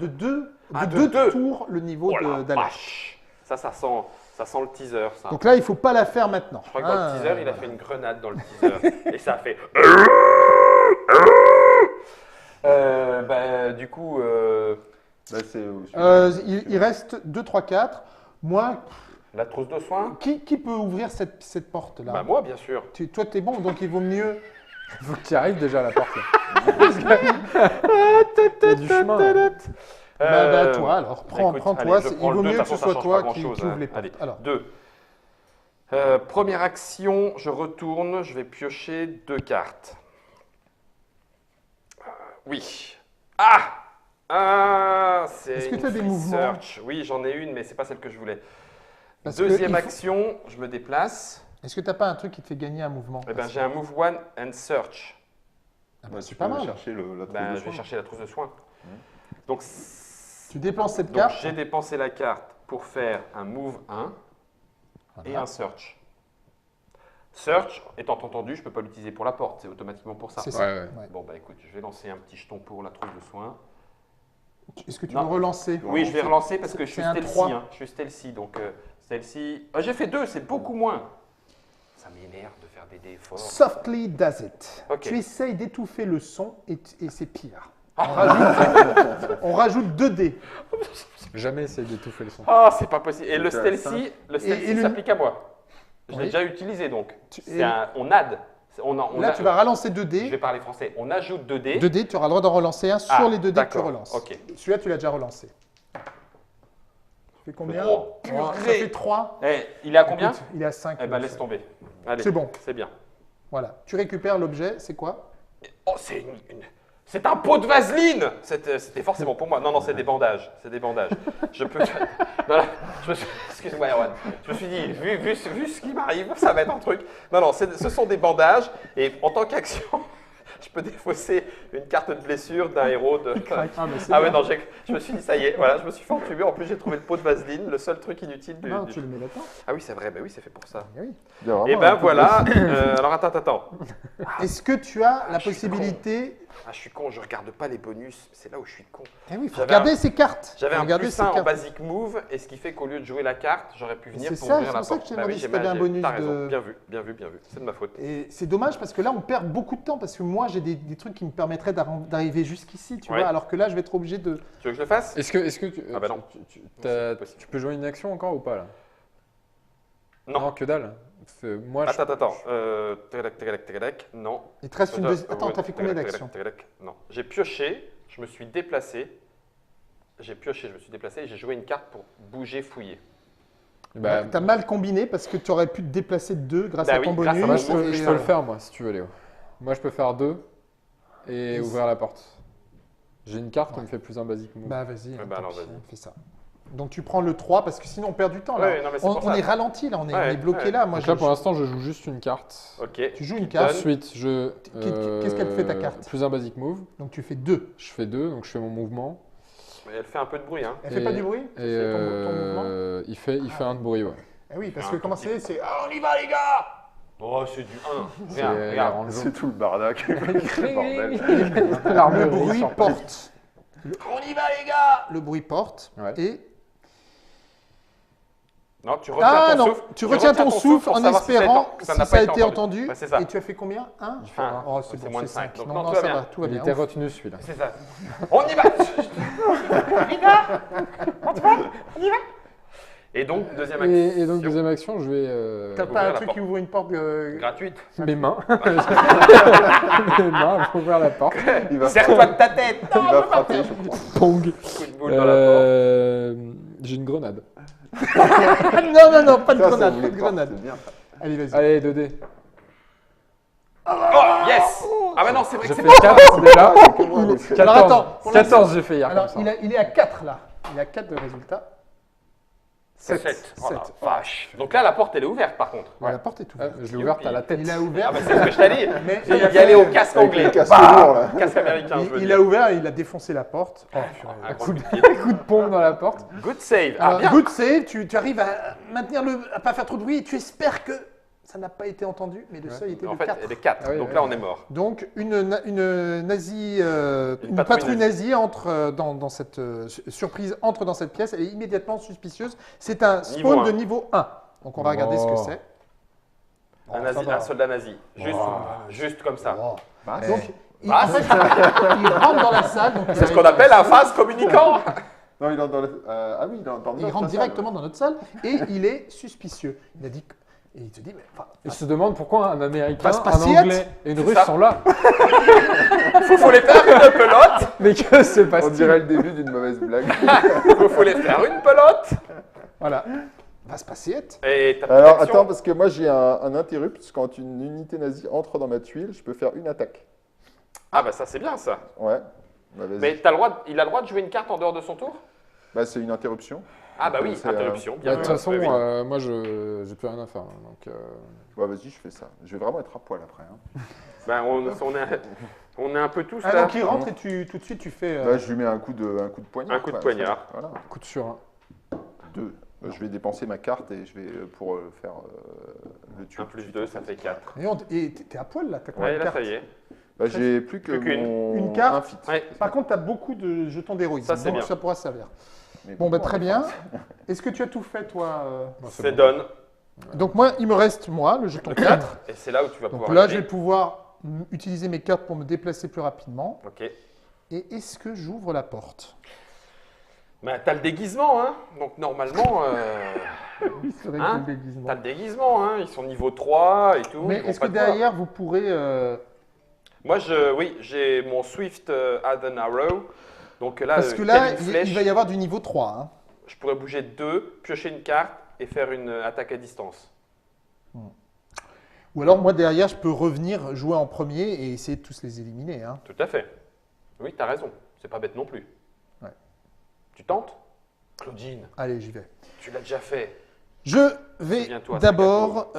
Ah, de deux. tours le niveau Oh la d'alerte. vache. Ça sent le teaser, ça. Donc là, il ne faut pas la faire maintenant. Je crois que dans Hein, le teaser, il a fait une grenade dans le teaser. Et ça a fait. Du coup, Là, c'est il reste 2, 3, 4. Moi, la trousse de soins. qui peut ouvrir cette porte-là? Bah moi, bien sûr. Toi, tu es bon, donc il vaut mieux. Il faut que tu arrives déjà à la porte. Là. Il y a du chemin. Là. Toi, alors, prends écoute, toi. allez, je Il prends le vaut deux, mieux de que toute ce façon, soit ça toi change pas qui grand-chose, ouvre hein. les portes. Allez, Alors, 2. Première action, je retourne, je vais piocher 2 cartes. Oui. C'est Est-ce que une tu as des free mouvements? search. Oui, j'en ai une, mais c'est pas celle que je voulais. parce que Deuxième il faut- action, je me déplace. Est-ce que tu n'as pas un truc qui te fait gagner un mouvement? Eh ben, j'ai un move one and search. Ah bah, tu c'est peux pas mal. chercher la trousse Ben, de je vais soins. chercher la trousse de soins. Donc, Tu dépenses cette donc, carte. j'ai dépensé la carte pour faire un move 1 et Voilà. un search. Search, étant entendu, je ne peux pas l'utiliser pour la porte, c'est automatiquement pour ça. C'est Ouais, ça. ouais. Ouais. Bon, bah écoute, je vais lancer un petit jeton pour la trousse de soins. Est-ce que tu Non. veux relancer? Oui, je vais relancer parce que je suis C'est un stealthy. 3. Je suis stealthy, donc stealthy. J'ai fait 2, c'est beaucoup moins. Ça m'énerve de faire des dés forts. Softly does it. Ok. Tu essayes d'étouffer le son et c'est pire. Ah, On rajoute 2 dés. Jamais essayer d'étouffer le son. c'est pas possible. Et le C'est à stealthy, Et le- s'applique à moi. Je l'ai Oui. déjà utilisé donc. et- On add. On Là, tu vas relancer 2 Je dés. vais parler français. On ajoute 2 dés. 2 dés, tu auras le droit d'en relancer un sur les 2 dés que tu d'accord. relances. Ok. Celui-là, tu l'as déjà relancé. Ça fait combien? Oh, Ça purée. fait 3. Il est à combien? Il est à 5. Eh ben laisse tomber. Allez. C'est bon. C'est bien. Voilà. Tu récupères l'objet, c'est quoi? Oh, c'est un pot de vaseline. C'était forcément pour moi. Non, c'est des bandages. C'est des bandages. Je peux. Non, excuse-moi, Erwan. Je me suis dit, vu ce qui m'arrive, ça va être un truc. Non, ce sont des bandages. Et en tant qu'action, je peux défausser une carte de blessure d'un héros de. Ah, mais c'est Ah ouais, bien. non, je me suis dit, ça y est, voilà, je me suis fait entuber. En plus, j'ai trouvé le pot de vaseline, le seul truc inutile du. Non, tu le mets là-dedans. Ah oui, c'est vrai, bah oui, c'est fait pour ça. Eh oui. Il y a vraiment Et un ben peu de- voilà. Alors attends. Est-ce que tu as la je suis possibilité. Ah, je suis con, je regarde pas les bonus. C'est là où je suis con. Eh oui, il faut J'avais regarder ces cartes. J'avais Faut un regarder plus ces 1 en cartes. basic move, et ce qui fait qu'au lieu de jouer la carte, j'aurais pu venir C'est pour ça, ouvrir c'est la pour ça porte. que je t'ai Bah demandé oui, si t'avais un bonus t'as raison, de- bien vu, c'est de ma faute. Et c'est dommage parce que là, on perd beaucoup de temps parce que moi, j'ai des trucs qui me permettraient d'arriver jusqu'ici, tu Ouais. vois, alors que là, je vais être obligé de. Tu veux que je le fasse? Est-ce que tu, Ah bah non. tu peux jouer une action encore ou pas là? Non. que dalle. Moi, je- Attends. Tac, non. Il te reste une deuxième. Attends, Ouais, t'as fait combien tac, d'actions? Non. J'ai pioché, je me suis déplacé. J'ai pioché, je me suis déplacé et j'ai joué une carte pour bouger, fouiller. bah, T'as mal combiné parce que tu aurais pu te déplacer de 2 grâce Bah à oui, ton grâce à bonus. moi, mon je et, peux le faire moi si tu veux Léo. Moi je peux faire 2 et Et ouvrir la porte. J'ai une carte qui Ouais. me fait plus un basic move. Bah vas-y, bah tant alors, pis, vas-y. fais ça. Donc tu prends le 3 parce que sinon on perd du temps là. Ouais, non, mais c'est on pour on ça. est ralenti là, on est Ouais, bloqué ouais. là. Moi, Donc là pour l'instant je joue juste une carte. Ok. tu joues une Tu carte, donnes. Ensuite je Qu'est-ce qu'elle fait, ta carte? plus un basic move. donc tu fais 2. Je fais 2 donc je fais mon mouvement. Mais elle fait un peu de bruit, hein. Elle fait pas du bruit? Et C'est ton mouvement? il fait un de bruit ouais. Eh oui, parce Un que tout comment petit c'est Ah, on y va les gars. Oh, c'est du 1. C'est Regarde. Ranjo. C'est tout le bardac. le bordel. le L'armurerie bruit sur- porte. On y va les gars. Le bruit porte Ouais. et Non, tu retiens ton souffle. tu retiens ton souffle pour en savoir si espérant si si ça a été entendu. Ouais, c'est ça. Et tu as fait combien? 1? Un. Oh, c'est C'est bon, moins de c'est 5. 5. Donc Non, non, non, tout va ça bien. va, tout va Il bien. était retenu celui-là. C'est ça. On y va. Et donc, deuxième action. Et donc deuxième action, je vais T'as ouvrir pas un la truc porte. qui ouvre une porte Gratuite. mes mains. Mes mains pour ouvrir la porte. Il va Serre-toi de ta tête. il va frapper, je crois. Pong. Coup de boule dans la porte. J'ai une grenade. Non, pas de Ça, ça grenade, ouvre pas les de portes, grenade. c'est bien. Allez, vas-y. Allez 2D. Oh, yes. Ah bah non, c'est vrai que J'ai c'est fait pas 4 déjà. Alors, attends, pour 14 j'ai fait hier Alors, comme ça. il est à 4 là. Il est à 4 de résultats. 7. Oh la Sept. vache. Donc là, la porte, elle est ouverte par contre. La porte est ouverte. Je l'ai ouverte à la tête. Il a ouvert. Ah bah, c'est ce que je t'ai dit. Mais Il il a y aller fait- au casque Avec anglais. le casque Bah, lourd, là. Casque américain, je veux il dire. a ouvert et il a défoncé la porte. Oh, purée. Un coup, grand coup de pied. coup de pompe dans la porte. Good save. Ah, Alors, bien. good save, tu arrives à maintenir à pas faire trop de bruit et tu espères que ça n'a pas été entendu, mais le seuil était En de fait, 4. elle est 4. Ah oui, Donc oui. là, on est mort. Donc une nazie, une patrouille patrouille nazie entre dans cette surprise entre dans cette pièce. Elle est immédiatement suspicieuse. C'est un Niveau spawn un. de niveau 1. Donc on va regarder ce que Oh. c'est. Un, nazi, un soldat nazi. Juste comme ça. Oh. Bah, Donc il, Ah. en fait, il rentre dans la salle. Donc il C'est ce arrive qu'on dans appelle la un salle. face communicant. Non, il est dans le. Ah oui, dans Il notre rentre salle. directement dans notre salle et il est suspicieux. Il a dit et il te dit mais enfin, Il se demande pourquoi un Américain, Passe pas un si Anglais et une C'est Russe ça. sont là. Faut les faire une pelote. Mais que se On passe-t-il? dirait le début d'une mauvaise blague. Faut les faire une pelote. voilà. Va se passer. Et t'as Alors, protection. attends, parce que moi j'ai un interrupt. Quand une unité nazie entre dans ma tuile, je peux faire une attaque. Ah bah ça, c'est bien ça. Ouais. Bah, vas-y. Mais il a le droit de jouer une carte en dehors de son tour? Bah, c'est une interruption. Ah bah oui, C'est, interruption. Bien De toute vu. façon, Ouais, oui. moi, j'ai plus rien à faire. Donc, Bah, vas-y, je fais ça. Je vais vraiment être à poil après. Hein. Ben, on est un peu tous Ah, là. donc il rentre et tout de suite tu fais. Là, je lui mets un coup de poignard. Un coup de quoi. poignard. Voilà. coup de sur. 2. Je vais dépenser ma carte et je vais pour faire le tuer. 1 plus 2, ça fait 4. Et t'es à poil là. T'as combien Ouais, de là, cartes ça y est. Bah, j'ai plus que Plus qu'une. mon Une carte. un fit. Ouais. Par contre, tu as beaucoup de jetons d'héroïsme. Ça, c'est donc bien. ça pourra servir. Mais Bon, bah, pourquoi très on est bien. pas- Est-ce que tu as tout fait, toi C'est donne. Donc, moi, il me reste, moi, le jeton 4. Et c'est là où tu vas Donc pouvoir. là, y je vais aller. pouvoir utiliser mes cartes pour me déplacer plus rapidement. Ok. Et est-ce que j'ouvre la porte Ben, t'as le déguisement, hein. Donc normalement, Oui, c'est vrai Hein que j'ai le déguisement. t'as le déguisement, hein. Ils sont niveau 3 et tout. Mais ils vont est-ce pas que te voir. derrière, vous pourrez... Moi, oui, j'ai mon Swift Add an Arrow. Donc là, Parce que quelle là, une il flèche, va y avoir du niveau 3. Hein. je pourrais bouger 2, piocher une carte et faire une attaque à distance. Ou alors, moi, derrière, je peux revenir jouer en premier et essayer de tous les éliminer. Hein. Tout à fait. Oui, t'as raison. C'est pas bête non plus. Ouais. Tu tentes Claudine, Allez, j'y vais. tu l'as déjà fait. Je vais Souviens-toi, d'abord...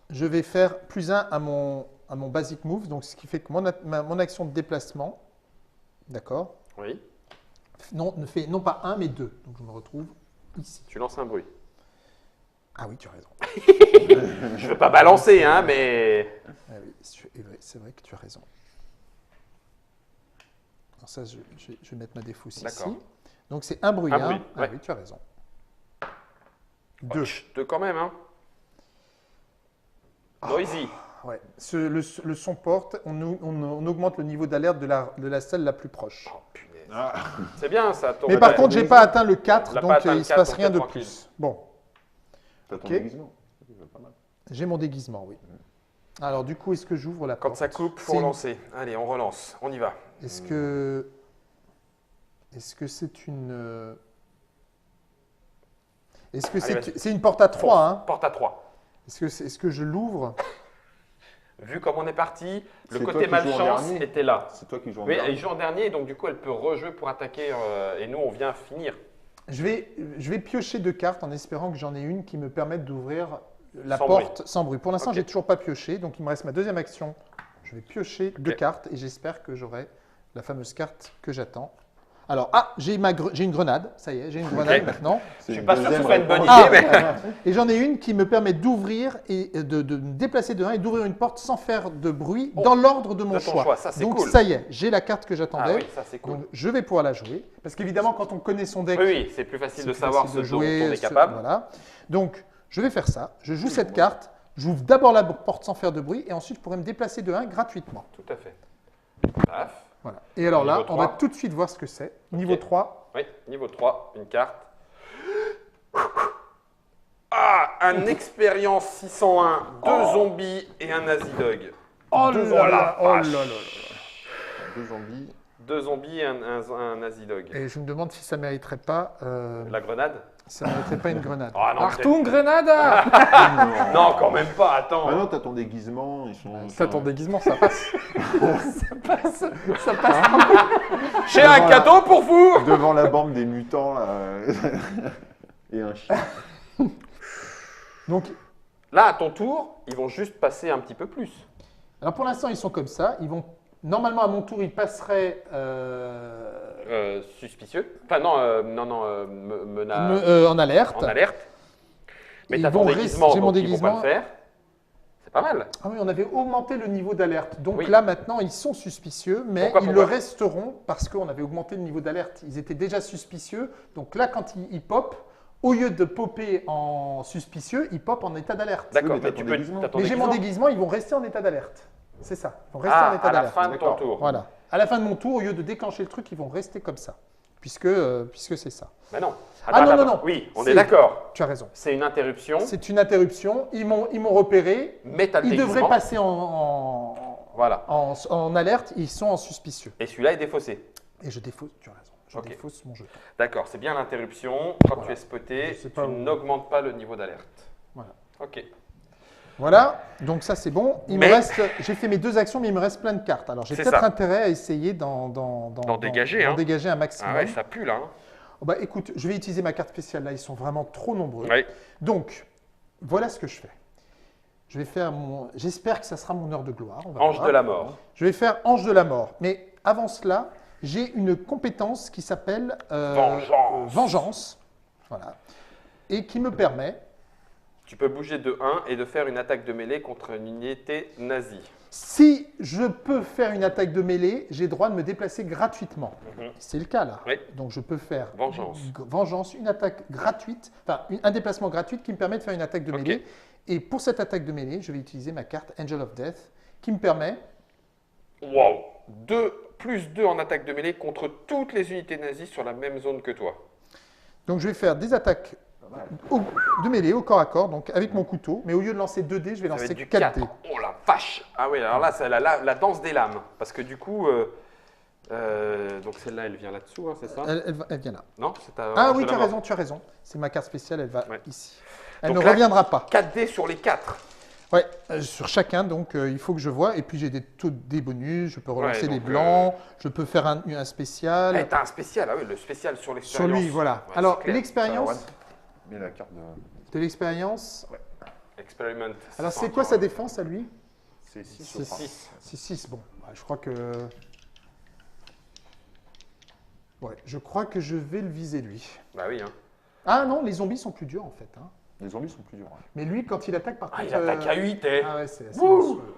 je vais faire +1 à mon basic move, donc ce qui fait que mon action de déplacement, d'accord, Oui. ne fait non pas 1 mais 2. Donc je me retrouve ici. Tu lances un bruit. Ah oui, tu as raison. Je veux pas balancer, hein, mais. Ah oui, c'est vrai que tu as raison. Alors ça, je vais mettre ma défausse D'accord. ici. Donc c'est un bruit. Un hein. bruit, Ah ouais. oui, tu as raison. Oh, 2. Deux quand même, hein. Noisy. Ouais. Le son porte, on augmente le niveau d'alerte de la salle la plus proche. Oh, punaise. C'est bien ça, ton Mais par rebelle. contre, j'ai pas atteint le 4, Il a donc pas atteint il le ne se 4, passe donc rien t'es de tranquille. plus. Bon, T'as ton Ok. déguisement. C'est pas mal. j'ai mon déguisement, oui. Alors du coup, est-ce que j'ouvre la Quand porte ça coupe, faut C'est une- relancer. Allez, on relance. On y va. Est-ce que c'est une... Est-ce que Allez, c'est une porte à 3 hein Porte à 3. Est-ce que je l'ouvre? Vu comme on est parti, le C'est toi côté qui joues en malchance dernier. était là. C'est toi qui joues en Oui, dernier. elle joue en dernier, donc du coup, elle peut rejouer pour attaquer. Et nous, on vient finir. Je vais piocher 2 cartes en espérant que j'en ai une qui me permette d'ouvrir la Sans porte sans bruit. Pour l'instant, Ok. j'ai toujours pas pioché, donc il me reste ma deuxième action. Je vais piocher 2 Ok. cartes et j'espère que j'aurai la fameuse carte que j'attends. Alors, j'ai une grenade, ça y est, j'ai une grenade Ok. maintenant. C'est Je suis une pas sûr que ce deuxième soit une bonne réponse. idée, Ah. mais. Et j'en ai une qui me permet d'ouvrir et de me déplacer de 1 et d'ouvrir une porte sans faire de bruit Oh, dans l'ordre de mon de ton choix. choix, ça, c'est Donc cool. ça y est, j'ai la carte que Ah j'attendais. oui, ça c'est cool. Donc je vais pouvoir la jouer. Parce qu'évidemment, quand on connaît son deck, Oui, oui, c'est plus facile c'est de plus savoir facile ce dont on est ce- capable. Voilà. Donc je vais faire ça. Je joue cette carte. J'ouvre d'abord la porte sans faire de bruit et ensuite je pourrais me déplacer de 1 gratuitement. Tout à fait. Paf. Voilà. Et alors là, Niveau on va 3. tout de suite voir ce que c'est. Niveau Ok. 3. Oui, niveau 3, une carte. Ah, un expérience 601, 2 zombies et un nazi dog. Oh Deux là là, vaches. oh là là là. 2 zombies. 2 zombies et un nazi dog. Et je me demande si ça mériterait pas. La grenade. Ça ne mettrait pas une grenade. Ah non, Artung Grenada. non, quand même pas, attends. Ah non, t'as ton déguisement, ils sont. Ça, ton déguisement, ça passe. Ça passe. J'ai un Devant cadeau pour vous. Devant la bande des mutants, là. Et un chien. Donc, Là, à ton tour, ils vont juste passer un petit peu plus. alors pour l'instant, ils sont comme ça. Ils vont normalement à mon tour, ils passeraient Suspicieux. Enfin, non, en alerte. en alerte. Mais Ils t'as ton vont déguisement, j'ai mon donc ils vont pas déguisement. le faire. C'est pas mal. Ah oui, on avait augmenté le niveau d'alerte. Donc Oui. là, maintenant, ils sont suspicieux, mais Pourquoi ils le resteront parce qu'on avait augmenté le niveau d'alerte. Ils étaient déjà suspicieux. Donc là, quand ils popent, au lieu de popper en suspicieux, ils popent en état d'alerte. D'accord, mais t'as mais tu ton peux. déguisement. t'as ton Mais j'ai mon déguisement. déguisement, ils vont rester en état d'alerte. C'est ça. Ils vont rester en Ah, état à la d'alerte. fin de ton D'accord. tour. Voilà. À la fin de mon tour, au lieu de déclencher le truc, ils vont rester comme ça. Puisque c'est ça. Mais non. Ah, non, non. Oui, on C'est- est d'accord. Tu as raison. C'est une interruption. C'est une interruption. Ils m'ont repéré. Mais t'as le Ils déguisement. devraient passer Voilà. en alerte. Ils sont en suspicieux. Et celui-là est défaussé. Et je défausse, tu as raison. Je Ok. défausse mon jeton. D'accord, c'est bien l'interruption. Quand tu es spoté, Je sais tu pas où. n'augmentes pas le niveau d'alerte. Voilà. Ok. Voilà, donc ça c'est bon. Mais- J'ai fait mes 2 actions, mais il me reste plein de cartes. Alors j'ai C'est peut-être ça. intérêt à essayer d'en dégager, d'en hein. dégager un maximum. Ah ouais, ça pue là. Hein. Oh bah, écoute, je vais utiliser ma carte spéciale là, ils sont vraiment trop nombreux. Ouais. Donc, voilà ce que je fais. Je vais faire j'espère que ça sera mon heure de gloire. on va Ange voir. de la mort. Je vais faire Ange de la mort. Mais avant cela, j'ai une compétence qui s'appelle Vengeance. Vengeance. Voilà. Et qui me permet, Tu peux bouger de 1 et de faire une attaque de mêlée contre une unité nazie. si je peux faire une attaque de mêlée, j'ai droit de me déplacer gratuitement. Mhm. C'est le cas là. Oui. Donc je peux faire Vengeance. Vengeance, une attaque gratuite, enfin un déplacement gratuit qui me permet de faire une attaque de Ok. mêlée. Et pour cette attaque de mêlée, je vais utiliser ma carte Angel of Death qui me permet, Wow. 2+2 en attaque de mêlée contre toutes les unités nazies sur la même zone que toi. donc je vais faire des attaques de mêlée au corps à corps, donc avec mon couteau, mais au lieu de lancer 2 dés, je vais Ça va lancer être du 4 4. dés. Oh la vache. Ah oui, alors là, c'est la danse des lames. Parce que du coup, donc celle-là, elle vient là-dessous, hein, c'est ça Elle vient là. Non, c'est ta Ah Ange oui, de tu la as mort. raison, tu as raison. C'est ma carte spéciale, elle va Ouais. ici. Elle Donc ne là- reviendra pas. 4 dés sur les 4. Ouais, sur chacun, donc il faut que je vois. Et puis j'ai des bonus, je peux relancer Ouais, les donc, blancs, je peux faire un spécial. Eh, t'as un spécial, ah oui, le spécial sur Sur l'expérience. lui, voilà. Ouais, Alors, c'est clair. l'expérience Mais la carte de. de l'expérience. Experiment. Alors, c'est quoi sa défense à lui? C'est 6 C'est 6. C'est 6, bon. Ouais, je crois que. Ouais, je crois que je vais le viser lui. Bah oui, hein. Ah non, les zombies sont plus durs en fait. Hein. Les zombies sont plus durs. Hein. Mais lui, quand il attaque par Ah, contre. il attaque à 8, eh. Ah ouais, c'est assez Wouh monstrueux.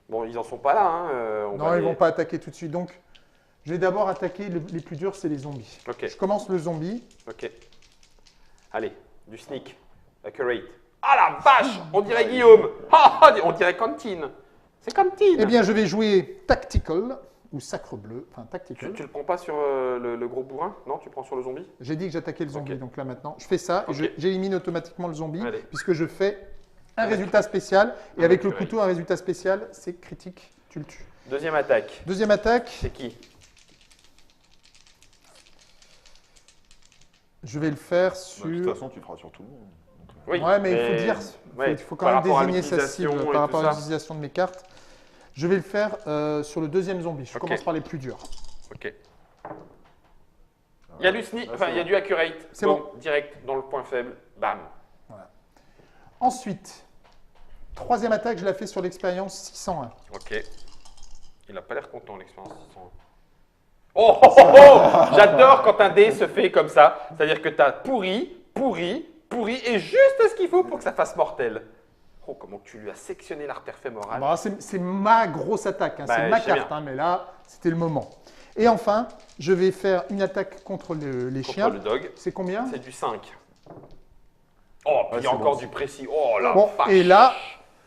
Bon, ils en sont pas là, hein. On Non, va ils les- vont pas attaquer tout de suite. Donc, je vais d'abord attaquer les plus durs, c'est les zombies. Ok, Je commence le zombie. ok. Allez, du sneak. Accurate. Ah la vache. On dirait Guillaume. Ah, on dirait Cantine. C'est Cantine. Eh bien, je vais jouer Tactical, ou Sacre Bleu, enfin Tactical. Tu le prends pas sur le gros bourrin? Non, tu prends sur le zombie? J'ai dit que j'attaquais le zombie, Ok. donc là maintenant, je fais ça, Ok. et j'élimine automatiquement le zombie, Allez. puisque je fais un résultat spécial, et Ah, avec le purée. couteau, un résultat spécial, c'est critique, tu le tues. Deuxième attaque. Deuxième attaque, C'est qui? je vais le faire Bah, sur... de toute façon, tu le feras sur tout le monde. Oui. Ouais, mais il faut dire, ouais, il faut quand par même rapport à désigner sa cible l'utilisation et par rapport tout à ça. l'utilisation de mes cartes. Je vais le faire sur le deuxième zombie, je Ok. commence par les plus durs. Ok. Il y a du sneak, Ah, enfin c'est il y a bon. du accurate. C'est Boum, direct dans le point faible. Bam. Ensuite, troisième attaque, je la fais sur l'expérience 601. Ok. Il a pas l'air content l'expérience. Oh, oh, oh, oh J'adore quand un dé se fait comme ça. C'est-à-dire que tu as pourri, pourri, pourri et juste ce qu'il faut pour que ça fasse mortel. Oh, comment tu lui as sectionné l'artère fémorale. Bon, c'est ma grosse attaque, hein, Bah, c'est ma je sais carte, hein, mais là, c'était le moment. Et enfin, je vais faire une attaque contre les Contre chiens. le dog. C'est combien? C'est du 5. Oh, puis il y a c'est encore bon. du précis. Oh la Bon, vache. et là,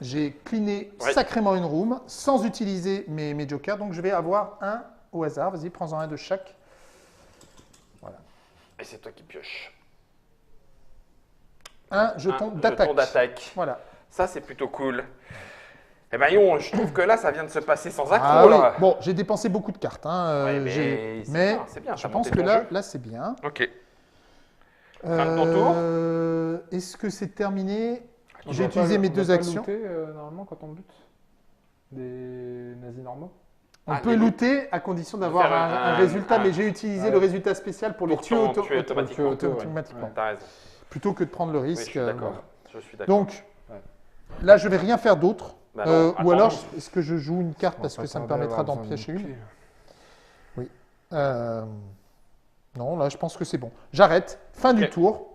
j'ai cliné Ouais. sacrément une room sans utiliser mes jokers. Donc, je vais avoir un au hasard. Vas-y, prends-en un de chaque. Et c'est toi qui pioches. Un jeton Un d'attaque. jeton d'attaque. Voilà. Ça, c'est plutôt cool. Eh ben, Yon, je trouve que là, ça vient de se passer sans accro, Ah oui. là. Bon, j'ai dépensé beaucoup de cartes. Hein, Ouais, mais j'ai- c'est mais bien, c'est bien, je t'as pense monté que ton là, jeu. là c'est bien. Ok. Fin de ton tour. Est-ce que c'est terminé? On J'ai doit utilisé pas- mes on doit deux pas actions. looter, normalement, quand on bute des nazis normaux. On Ah, peut les- looter à condition d'avoir faire un un- résultat, un- mais j'ai utilisé Ah le ouais. résultat spécial pour les Pour tuer t'en tuer automatiquement. automatiquement. T'as raison. Plutôt que de prendre le Oui, je risque. suis d'accord. voilà. Je suis d'accord. Donc, Ouais. là, je vais rien faire d'autre. Bah non, Ou attends, alors, non. est-ce que je joue une carte On parce va que pas ça me tarder à permettra avoir d'en besoin piocher de une? tuer. Non, là, je pense que c'est bon. J'arrête. Fin du Ok. tour.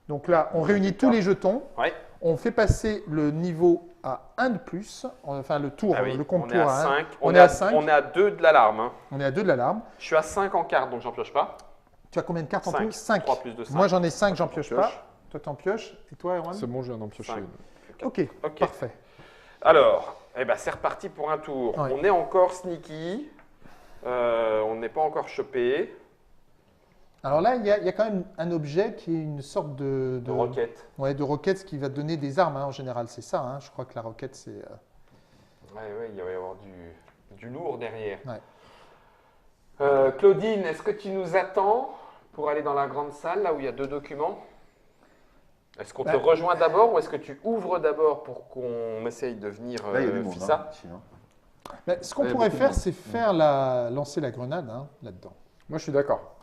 Donc là, on réunit tous les jetons. Ouais. On fait passer le niveau à 1 de plus. Enfin, le tour, Ah oui, le compte on est tour à à 1. 5. On est à 5. On est à 2 de l'alarme. Hein. On est à 2 de l'alarme. Je suis à 5 en carte, donc j'en pioche pas. Tu as combien de cartes en 5. tout 5. 3 plus de 5. Moi, j'en ai 5, j'en pioche pioche. pas. Toi, t'en pioches. Et toi, Erwan? C'est bon, je viens d'en piocher Cinq. une. Ok, Ok. parfait. Alors, eh ben, c'est reparti pour un tour. Ouais. On est encore sneaky. On n'est pas encore chopé. Alors là, il y a quand même un objet qui est une sorte de Roquette. Ouais, de roquette, ce qui va te donner des armes hein, en général. C'est ça. Hein. Je crois que la roquette, c'est. Ouais, il va y avoir du lourd derrière. Ouais. Claudine, est-ce que tu nous attends pour aller dans la grande salle, là où il y a 2 documents? Est-ce qu'on te Bah. rejoint d'abord ou est-ce que tu ouvres d'abord pour qu'on essaye de venir Là, il y a du monde. FISA? Hein, ici, hein. Mais ce qu'on Ouais, pourrait beaucoup de faire, monde. c'est faire lancer la grenade hein, là-dedans. Moi, je suis d'accord.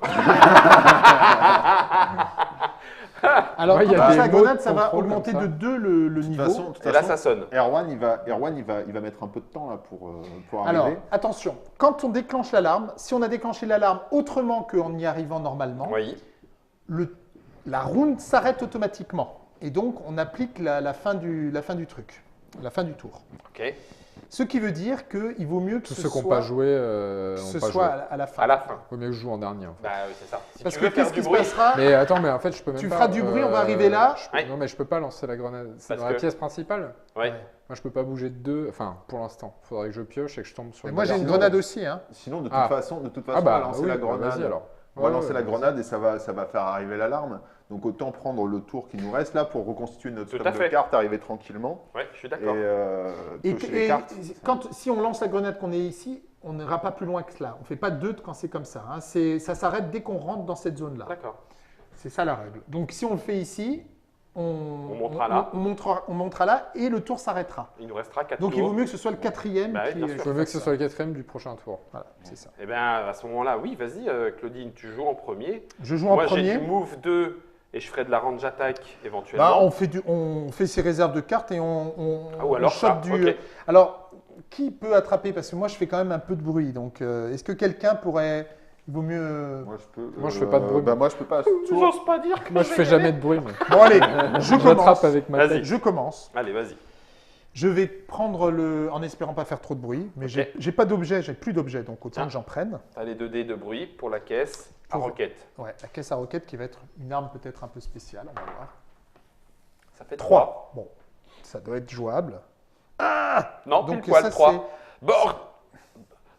Alors, Ouais, il y a quand des la mots grenade, de ça va contrôle augmenter comme de ça. 2 le De toute niveau. façon, de toute Et là, façon, ça sonne. Erwan, il va mettre un peu de temps là pour Alors, arriver. attention, quand on déclenche l'alarme, si on a déclenché l'alarme autrement qu'en y arrivant normalement, Oui. la round s'arrête automatiquement. Et donc, on applique la fin du truc, la fin du tour. Ok. Ce qui veut dire qu'il vaut mieux que Tous ce ceux qui n'ont soit, pas joué, que ont ce pas soit joué. à la fin. À la fin. Vaut mieux que je joue en dernier. En fait. Bah oui, c'est ça. Si Parce tu que veux faire qu'est-ce du qui se bruit, passera Mais attends, mais en fait, je peux même Tu pas. feras du bruit, on va arriver là. Ouais. Non, mais je peux pas lancer la grenade. C'est Parce dans la que- pièce principale. Oui. Ouais. Moi, je peux pas bouger de 2. Enfin, pour l'instant. Il faudrait que je pioche et que je tombe sur. Mais une moi, j'ai une garde. grenade aussi. Hein. Sinon, de toute Ah. façon, Ah on va bah lancer oui, la bah, grenade. vas-y alors. On va Ouais, lancer la vas-y. grenade et ça va faire arriver l'alarme. Donc autant prendre le tour qui nous reste là pour reconstituer notre Tout stock à de fait. cartes, arriver tranquillement Ouais, je suis et d'accord. piocher les cartes. Si on lance la grenade qu'on est ici, on n'ira pas plus loin que cela. On ne fait pas 2 quand c'est comme ça. Hein. Ça s'arrête dès qu'on rentre dans cette zone-là. D'accord. C'est ça la règle. Donc si on le fait ici, on montera là. on montera là et le tour s'arrêtera. Il nous restera 4 Donc tours. il vaut mieux que ce soit le 4e Bah oui, qui. bien sûr. Je veux mieux que ce soit le 4e du prochain tour. Voilà, c'est ça. Eh bien, à ce moment-là, oui, vas-y, Claudine, tu joues en premier. Je joue en Moi, j'ai premier. du move 2 et je ferai de la range attack éventuellement. Bah, on fait ses réserves de cartes et on Ah, ou alors chope ça, du. ok. Alors, qui peut attraper? Parce que moi, je fais quand même un peu de bruit. Donc, est-ce que quelqu'un pourrait. Il vaut mieux. Moi, je peux. Moi, je fais pas de bruit. Bah, moi, je peux pas. à ce tour. J'ose pas dire que Moi, je fais jamais de bruit. Mais... Bon, allez, je Je l'attrape commence. avec ma Vas-y. tête. Je commence. Allez, vas-y. Je vais prendre en espérant pas faire trop de bruit, mais Ok. j'ai pas d'objet, j'ai plus d'objet, donc autant Ah. que j'en prenne. T'as les 2 dés de bruit pour la caisse à Pour- roquette. Ouais, la caisse à roquette qui va être une arme peut-être un peu spéciale, on va voir. Ça fait 3. 3. Bon, ça doit être jouable. Non, Donc pile poil ça, 3.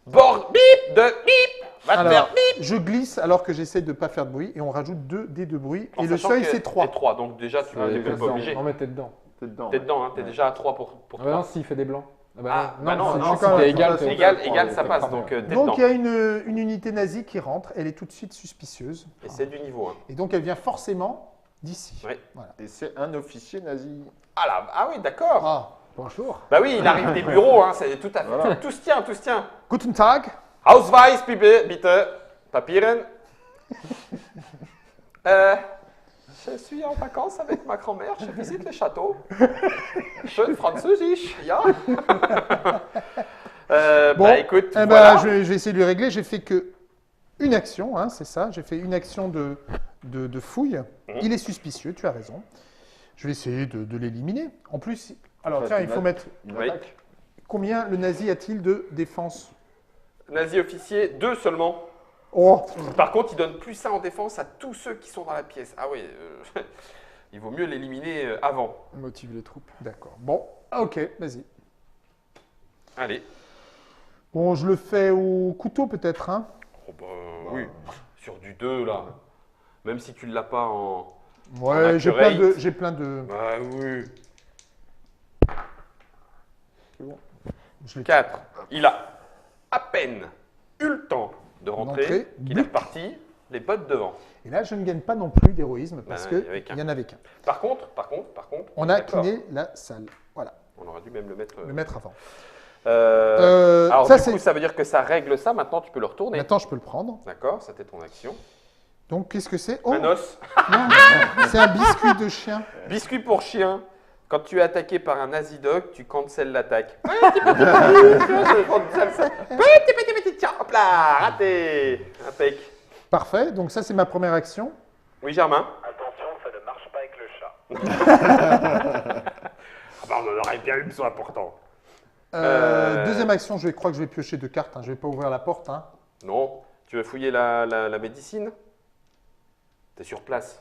Bord, bip, de bip. Va te Alors, faire bip. je glisse alors que j'essaie de pas faire de bruit et on rajoute 2 dés de bruit En et le sachant seuil que c'est 3. c'est 3, donc déjà, tu n'es T'es pas dedans. obligé. Non, mais t'es dedans. T'es dedans. T'es ouais. dedans, hein, t'es Ouais. déjà à 3 pour Ah bah toi. non, s'il fait des blancs. Ah Ah, bah non, si- non, si quand t'es même. égal, t'es Égal, ça t'es passe, très donc bien. t'es Donc dedans. il y a une unité nazie qui rentre, elle est tout de suite suspicieuse. Et c'est du niveau 1. Et donc elle vient forcément d'ici. Ouais. Et c'est un officier nazi. Ah là, ah oui, d'accord. Ah, Bonjour. Bah oui, il arrive des bureaux, hein, c'est tout à fait. Voilà. Tout se tient, tout se tient. Guten Tag. Ausweis, bitte. Papieren. Je suis en vacances avec ma grand-mère, je visite le château. Schön französisch, ja. Bon, bah écoute, Eh ben, voilà. je vais essayer de lui régler. J'ai fait que une action, hein, c'est ça. J'ai fait une action de fouille. Il est suspicieux, tu as raison. Je vais essayer de l'éliminer. En plus, alors Enfin, tiens, tu il faut notes. mettre Une Oui. attaque. combien le nazi a-t-il de défense? Nazi officier, 2 seulement. Oh, Par contre, il donne plus ça en défense à tous ceux qui sont dans la pièce. Ah oui, il vaut mieux l'éliminer avant. Motive les troupes. d'accord. Bon, ok, vas-y. Allez. Bon, je le fais au couteau peut-être, hein. Oh bah, oui, sur du 2 là. Même si tu ne l'as pas en... Ouais, j'ai accurate. plein de. Bah oui. Je l'ai- 4. Il a à peine eu le temps de rentrer, D'entrer. qu'il est reparti. Les bottes devant. Et là, je ne gagne pas non plus d'héroïsme parce il y avait qu'il qu'un. n'y en avait qu'un. Par contre, On a d'accord. cliné la salle. Voilà, On aurait dû même le mettre. le mettre avant. Alors, ça, du coup, c'est. ça veut dire que ça règle ça. Maintenant, tu peux le retourner. Maintenant, je peux le prendre. D'accord, c'était ton action. Donc, qu'est-ce que c'est? Oh, Un os. non, c'est un biscuit de chien. Biscuit pour chien. Quand tu es attaqué par un azidoc, tu cancelles l'attaque. Tiens, hop là, raté. Impec. Parfait. Donc, ça, c'est ma première action. Oui, Germain. Attention, ça ne marche pas avec le chat. Ah bah, on en aurait bien eu besoin pourtant. Deuxième action, je crois que je vais piocher 2 cartes. Hein. Je ne vais pas ouvrir la porte. Hein. Non. Tu veux fouiller la médecine? T'es sur place.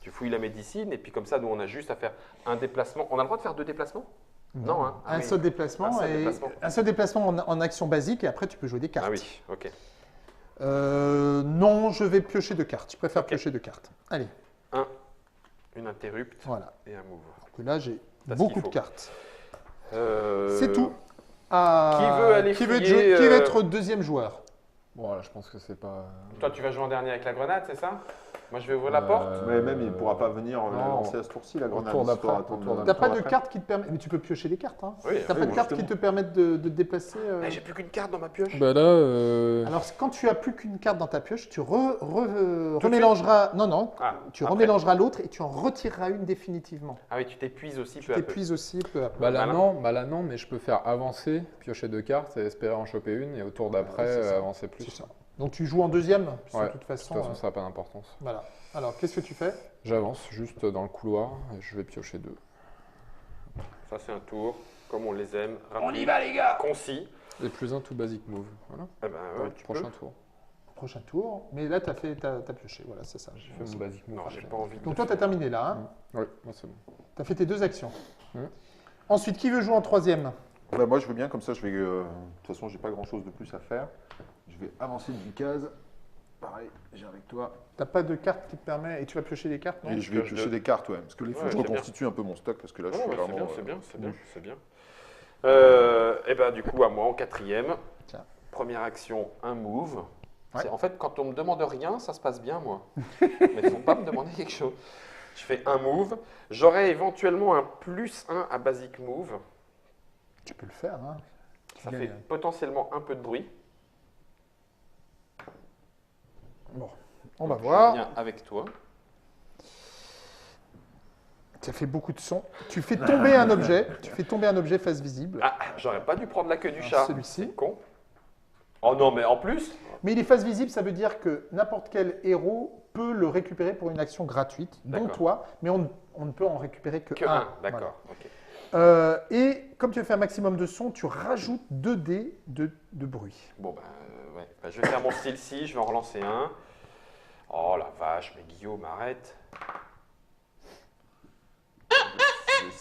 Tu fouilles la médecine et puis comme ça, nous, on a juste à faire un déplacement. On a le droit de faire 2 déplacements? Non, hein. Ah Un oui. seul déplacement. Un seul et déplacement. Un seul déplacement en action basique et après, tu peux jouer des cartes. Ah oui, ok. Non, je vais piocher 2 cartes. Je préfère Ok. piocher 2 cartes. Allez, Une interrupte voilà. et un move. Donc là, j'ai T'as ce beaucoup qu'il de faut. cartes. Euh, C'est tout. Ah, Qui veut aller qui veut, fouiller, qui veut être deuxième joueur? Bon, là, je pense que c'est pas. Toi, tu vas jouer en dernier avec la grenade, c'est ça? Moi, je vais ouvrir la porte. Mais même, il ne pourra pas venir la non. lancer à ce tour-ci, la grenade. tour il d'après, faudra au attendre tour le T'as tour pas de d'après. carte qui te permet. Mais tu peux piocher des cartes. Hein. Oui, T'as oui, pas de oui, carte qui justement. te permettent de te déplacer. Ah, j'ai plus qu'une carte dans ma pioche. Bah là, Alors, quand tu as plus qu'une carte dans ta pioche, tu remélangeras. Non, non. Ah, Tu après. remélangeras l'autre et tu en retireras une définitivement. Ah oui, tu t'épuises aussi Tu peu à peu. t'épuises aussi peu à peu. bah là Malin. non, mais je peux faire avancer, piocher 2 cartes et espérer en choper une et au tour d'après Ouais, c'est ça. avancer plus. C'est ça. Donc, tu joues en deuxième, puisque Ouais, de toute façon. De toute façon, ça n'a pas d'importance. Voilà. Alors, qu'est-ce que tu fais? J'avance juste dans le couloir et je vais piocher 2. Ça, c'est un tour, comme on les aime. On y va, les gars! Concis. Et plus un tout basic move. Voilà. Eh ben, ouais, tu Prochain peux. tour. Prochain tour. Mais là, t'as pioché. Voilà, c'est ça. Je fais mon basic move. Non, j'ai pas envie de. Donc, toi, t'as terminé là. Hein. Oui, moi c'est bon. T'as fait tes 2 actions. Ouais. Ensuite, qui veut jouer en troisième? Bah, moi, je veux bien, comme ça, je vais. De toute façon, j'ai pas grand-chose de plus à faire. Je vais avancer de 10 cases. Pareil, j'ai avec toi. T'as pas de carte qui te permet et tu vas piocher des cartes, non? Et je vais pioche piocher deux. des cartes, ouais. Parce que là, il faut Ouais, que je c'est bien. reconstitue un peu mon stock. Parce que là, je Non, suis mais c'est vraiment. bien, c'est bien, c'est bien, nul. c'est bien. Et ben, du coup, à moi en quatrième. Tiens. Première action, un move. Ouais. En fait, quand on me demande rien, ça se passe bien, moi. Mais il ne faut pas me demander quelque chose. Je fais un move. J'aurai éventuellement un +1 à basic move. Tu peux le faire. Hein. Ça Gagne. fait potentiellement un peu de bruit. Bon, on va Donc, voir. Je viens avec toi. Ça fait beaucoup de son. Tu fais tomber un objet. Tu fais tomber un objet face visible. Ah, j'aurais pas dû prendre la queue du Alors, chat. celui-ci. C'est con. Oh non, mais en plus, Mais il est face visible, ça veut dire que n'importe quel héros peut le récupérer pour une action gratuite, dont D'accord. toi, mais on ne peut en récupérer que que un. un. D'accord. Ok. Voilà. Et comme tu veux faire un maximum de son, tu rajoutes 2 dés de bruit. Bon, ouais. Bah, je vais faire mon style-ci, je vais en relancer un. Oh la vache, mais Guillaume, arrête.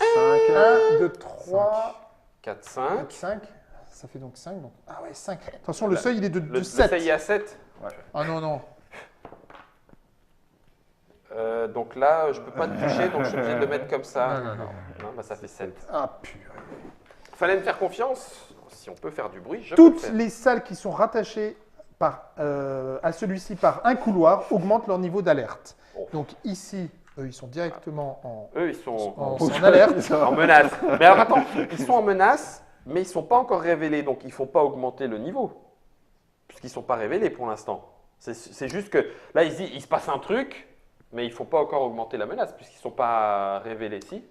1, 2, 3, 4, 5. 4, 5. Ça fait donc 5. Donc... Ah ouais, 5. Attention, le seuil, il est de Le 7. seuil est à 7. Ah non, non. Donc là, je peux pas te toucher, donc je suis obligé de le mettre comme ça. Non, non, non. Non, bah, ça fait 7. Ah purée. Fallait me faire confiance. Si on peut faire du bruit, je peux le Toutes faire. les salles qui sont rattachées à celui-ci par un couloir augmentent leur niveau d'alerte. Oh. Donc ici, eux, ils sont directement Eux, ils sont en alerte. en menace. Mais alors attends, ils sont en menace, mais ils sont pas encore révélés, donc il faut pas augmenter le niveau. Puisqu'ils sont pas révélés pour l'instant. C'est juste que là, il se passe un truc, mais il faut pas encore augmenter la menace, puisqu'ils sont pas révélés. Si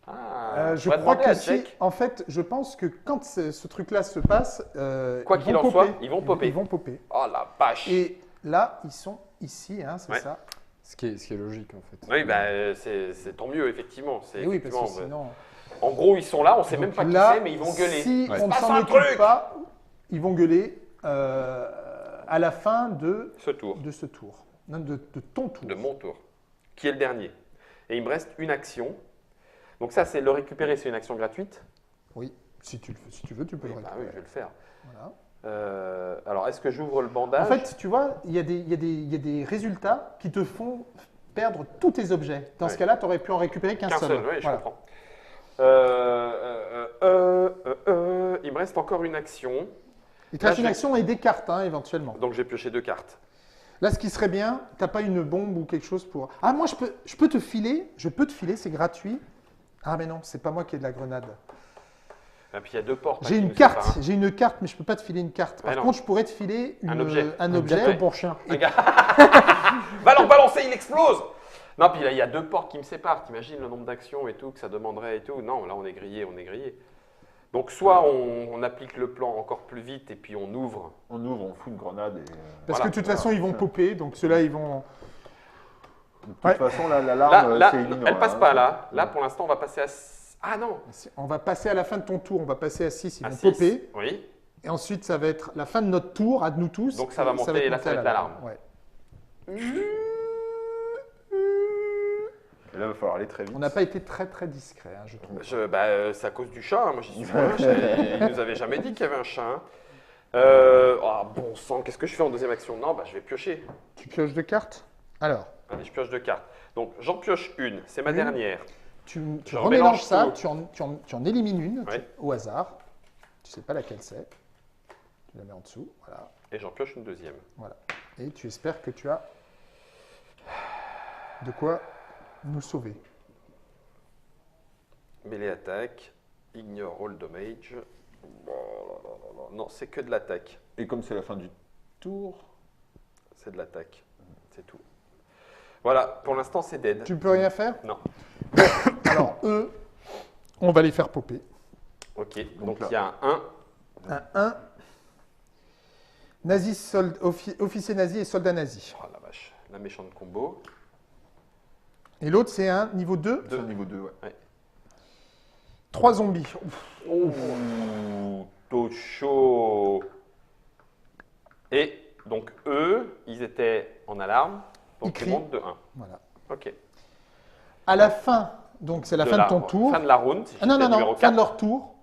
Ah, Je faudrait crois demander à que si, Jack. en fait, je pense que quand ce truc-là se passe, Quoi ils qu'il vont en soit, popper. ils vont popper. Ils vont popper. Oh la vache. Et là, ils sont ici, hein, c'est Ouais. ça. Ce qui est logique en fait. Oui, bah, c'est tant mieux, effectivement. C'est Et oui, parce que effectivement, sinon. En gros, ils sont là, on sait même Donc pas qui là, c'est, mais ils vont gueuler. Si Ouais. on ne passe s'en un occupe truc. pas, ils vont gueuler à la fin de Ce tour, ce tour. Non, de ton tour. de mon tour, qui est le dernier. Et il me reste une action. Donc ça, c'est le récupérer, c'est une action gratuite. Oui, si tu veux, tu peux Oui, le bah récupérer. oui, je vais le faire. Voilà. Alors, est-ce que j'ouvre le bandage? En fait, tu vois, il y a des résultats qui te font perdre tous tes objets. Dans ce Ouais. cas-là, tu aurais pu en récupérer qu'un qu'un seul. seul, oui, je Voilà. comprends. Il me reste encore une action. Il te reste Là, une je- action et des cartes, hein, éventuellement. Donc j'ai pioché 2 cartes. Là, ce qui serait bien, t'as pas une bombe ou quelque chose pour. Ah, moi, je peux te filer, c'est gratuit. Ah, mais non, c'est pas moi qui ai de la grenade. Et puis il y a 2 portes. hein, J'ai qui une nous carte, séparent, hein. j'ai une carte, mais je peux pas te filer une carte. Par Ouais, non. contre, je pourrais te filer Un objet. un Un objet. gâteau pour chien. Regarde. Va l'en balancer, il explose. Non, puis là, il y a 2 portes qui me séparent. T'imagines le nombre d'actions et tout que ça demanderait et tout. Non, là, on est grillé, on est grillé. Donc, soit on applique le plan encore plus vite et puis on ouvre. On ouvre, on fout une grenade et. Parce Voilà. que de toute façon, ils vont popper, donc ceux-là, ils vont. De toute Ouais. façon, là, Là, l'alarme, là, c'est éliminant. elle passe hein. pas là. Là, pour l'instant, on va passer à... Ah non, On va passer à la fin de ton tour, on va passer à 6, ils à vont 6. popper. Oui. Et ensuite, ça va être la fin de notre tour, à nous tous. Donc, ça va monter, et là, ça va être l'alarme. Ouais. Et là, il va falloir aller très vite. On n'a pas été très très discret, hein, je trouve. C'est à cause du chat. Hein. Moi, j'y suis pour rien. Il nous avait jamais dit qu'il y avait un chat. Hein. Oh, bon sang, qu'est-ce que je fais en deuxième action? Non, bah, je vais piocher. Tu pioches deux cartes. Alors, Allez, je pioche 2 cartes. Donc, j'en pioche une. C'est ma Une. dernière. tu Je remélanges remélange ça, tout. tu en élimines une Ouais. au hasard. Tu sais pas laquelle c'est. Tu la mets en dessous, voilà. Et j'en pioche une deuxième. Et tu espères que tu as de quoi nous sauver. Mêlée attaque. Ignore all damage. Oh là là là là. Non, c'est que de l'attaque. Et comme c'est la fin du tour, C'est de l'attaque. C'est tout. Voilà, pour l'instant, c'est dead. Tu ne peux rien faire? Non. Alors, eux, on va les faire popper. Ok, donc Donc là. il y a un 1. Un 1. Officier nazi et soldat nazi. Oh la vache, la méchante combo. Et l'autre, c'est un niveau 2. c'est au niveau 2, ouais. 3 zombies. Ouf. Ouh, taux chaud. Et donc eux, ils étaient en alarme. Ils Donc ils crient. montent de 1. Voilà. Ok. À la fin, donc c'est la fin de ton tour. Fin de la round. si Ah non, j'étais non, numéro non, fin 4. de leur tour.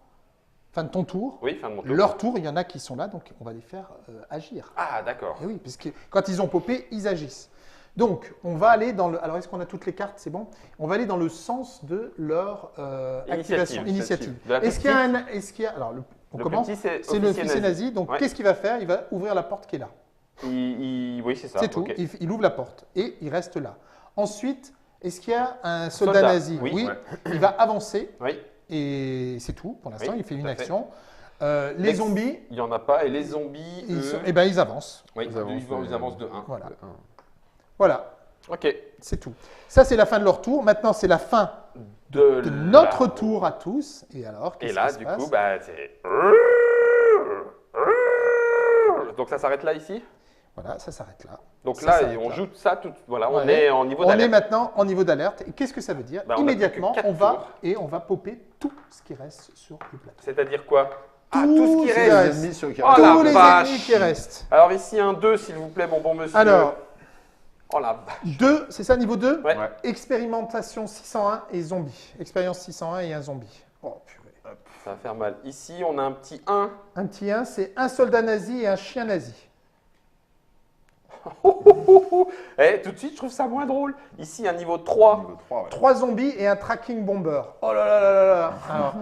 Fin de ton tour. Oui, fin de mon tour. Leur tour, il y en a qui sont là, donc on va les faire agir. Ah, d'accord. Et oui, puisque quand ils ont popé, ils agissent. Donc, on va aller dans le. Alors, est-ce qu'on a toutes les cartes? C'est bon. On va aller dans le sens de leur activation, initiative. De la Est-ce qu'il y a un. Est-ce qu'il y a. Alors, on Le commence. petit, c'est C'est le officier officier nazi. nazi. Donc, Ouais. qu'est-ce qu'il va faire? Il va ouvrir la porte qui est là. Oui, c'est ça. C'est tout. ok. Il ouvre la porte et il reste là. Ensuite, est-ce qu'il y a un soldat nazi? Oui. Ouais. Il va avancer Oui, et c'est tout. Pour l'instant, Oui, il fait tout une à fait. action. Les Lex- zombies, il n'y en a pas. Et les zombies, eux, eh ben, ils avancent. oui, Ils avancent, ils avancent de 1. Voilà. De un. Voilà. Ok. C'est tout. Ça, c'est la fin de leur tour. Maintenant, c'est la fin De de notre la- tour à tous. Et alors, Et qu'est-ce là, qui se du passe? coup, bah, c'est. Donc ça s'arrête là ici. Voilà, ça s'arrête là. Donc Ça là, s'arrête on là. joue ça tout. Voilà, on Ouais. est en niveau On est d'alerte. maintenant en niveau d'alerte. Et qu'est-ce que ça veut dire? Bah, on a Immédiatement, plus que on quatre va tours. et on va popper tout ce qui reste sur le plateau. C'est-à-dire quoi? Ah, Tout tout ce qui ce qui reste. reste. Les ennemis sur qui Oh restent. la Tous les vache. ennemis qui restent. Alors ici, un 2, s'il vous plaît, mon bon monsieur. Alors, Oh la vache. 2, c'est ça, niveau 2? Ouais. Ouais. Expérimentation 601 et zombie. Expérience 601 et un zombie. Oh, purée. Ça va faire mal. Ici, on a un petit 1. Un petit 1, c'est un soldat nazi et un chien nazi. Eh, tout de suite, je trouve ça moins drôle. Ici, un niveau 3. Niveau 3, ouais. 3 zombies et un tracking bomber. Oh là là là là là. Alors,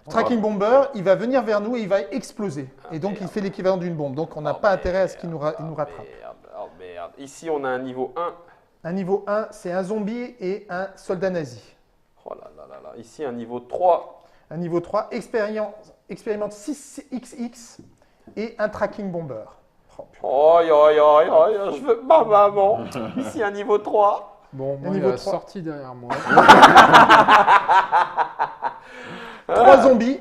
tracking bomber, il va venir vers nous et il va exploser. Et donc, il fait l'équivalent d'une bombe. Donc, on n'a pas intérêt à ce qu'il nous rattrape. Merde, oh merde. Ici, on a un niveau 1. Un niveau 1, c'est un zombie et un soldat nazi. Oh là là là là. Ici, un niveau 3. Un niveau 3, expérimente 6XX et un tracking bomber. Oh, purée. Oh, je veux ma maman. Ici, un niveau 3. Bon, moi, il niveau a 3. sorti derrière moi. 3 zombies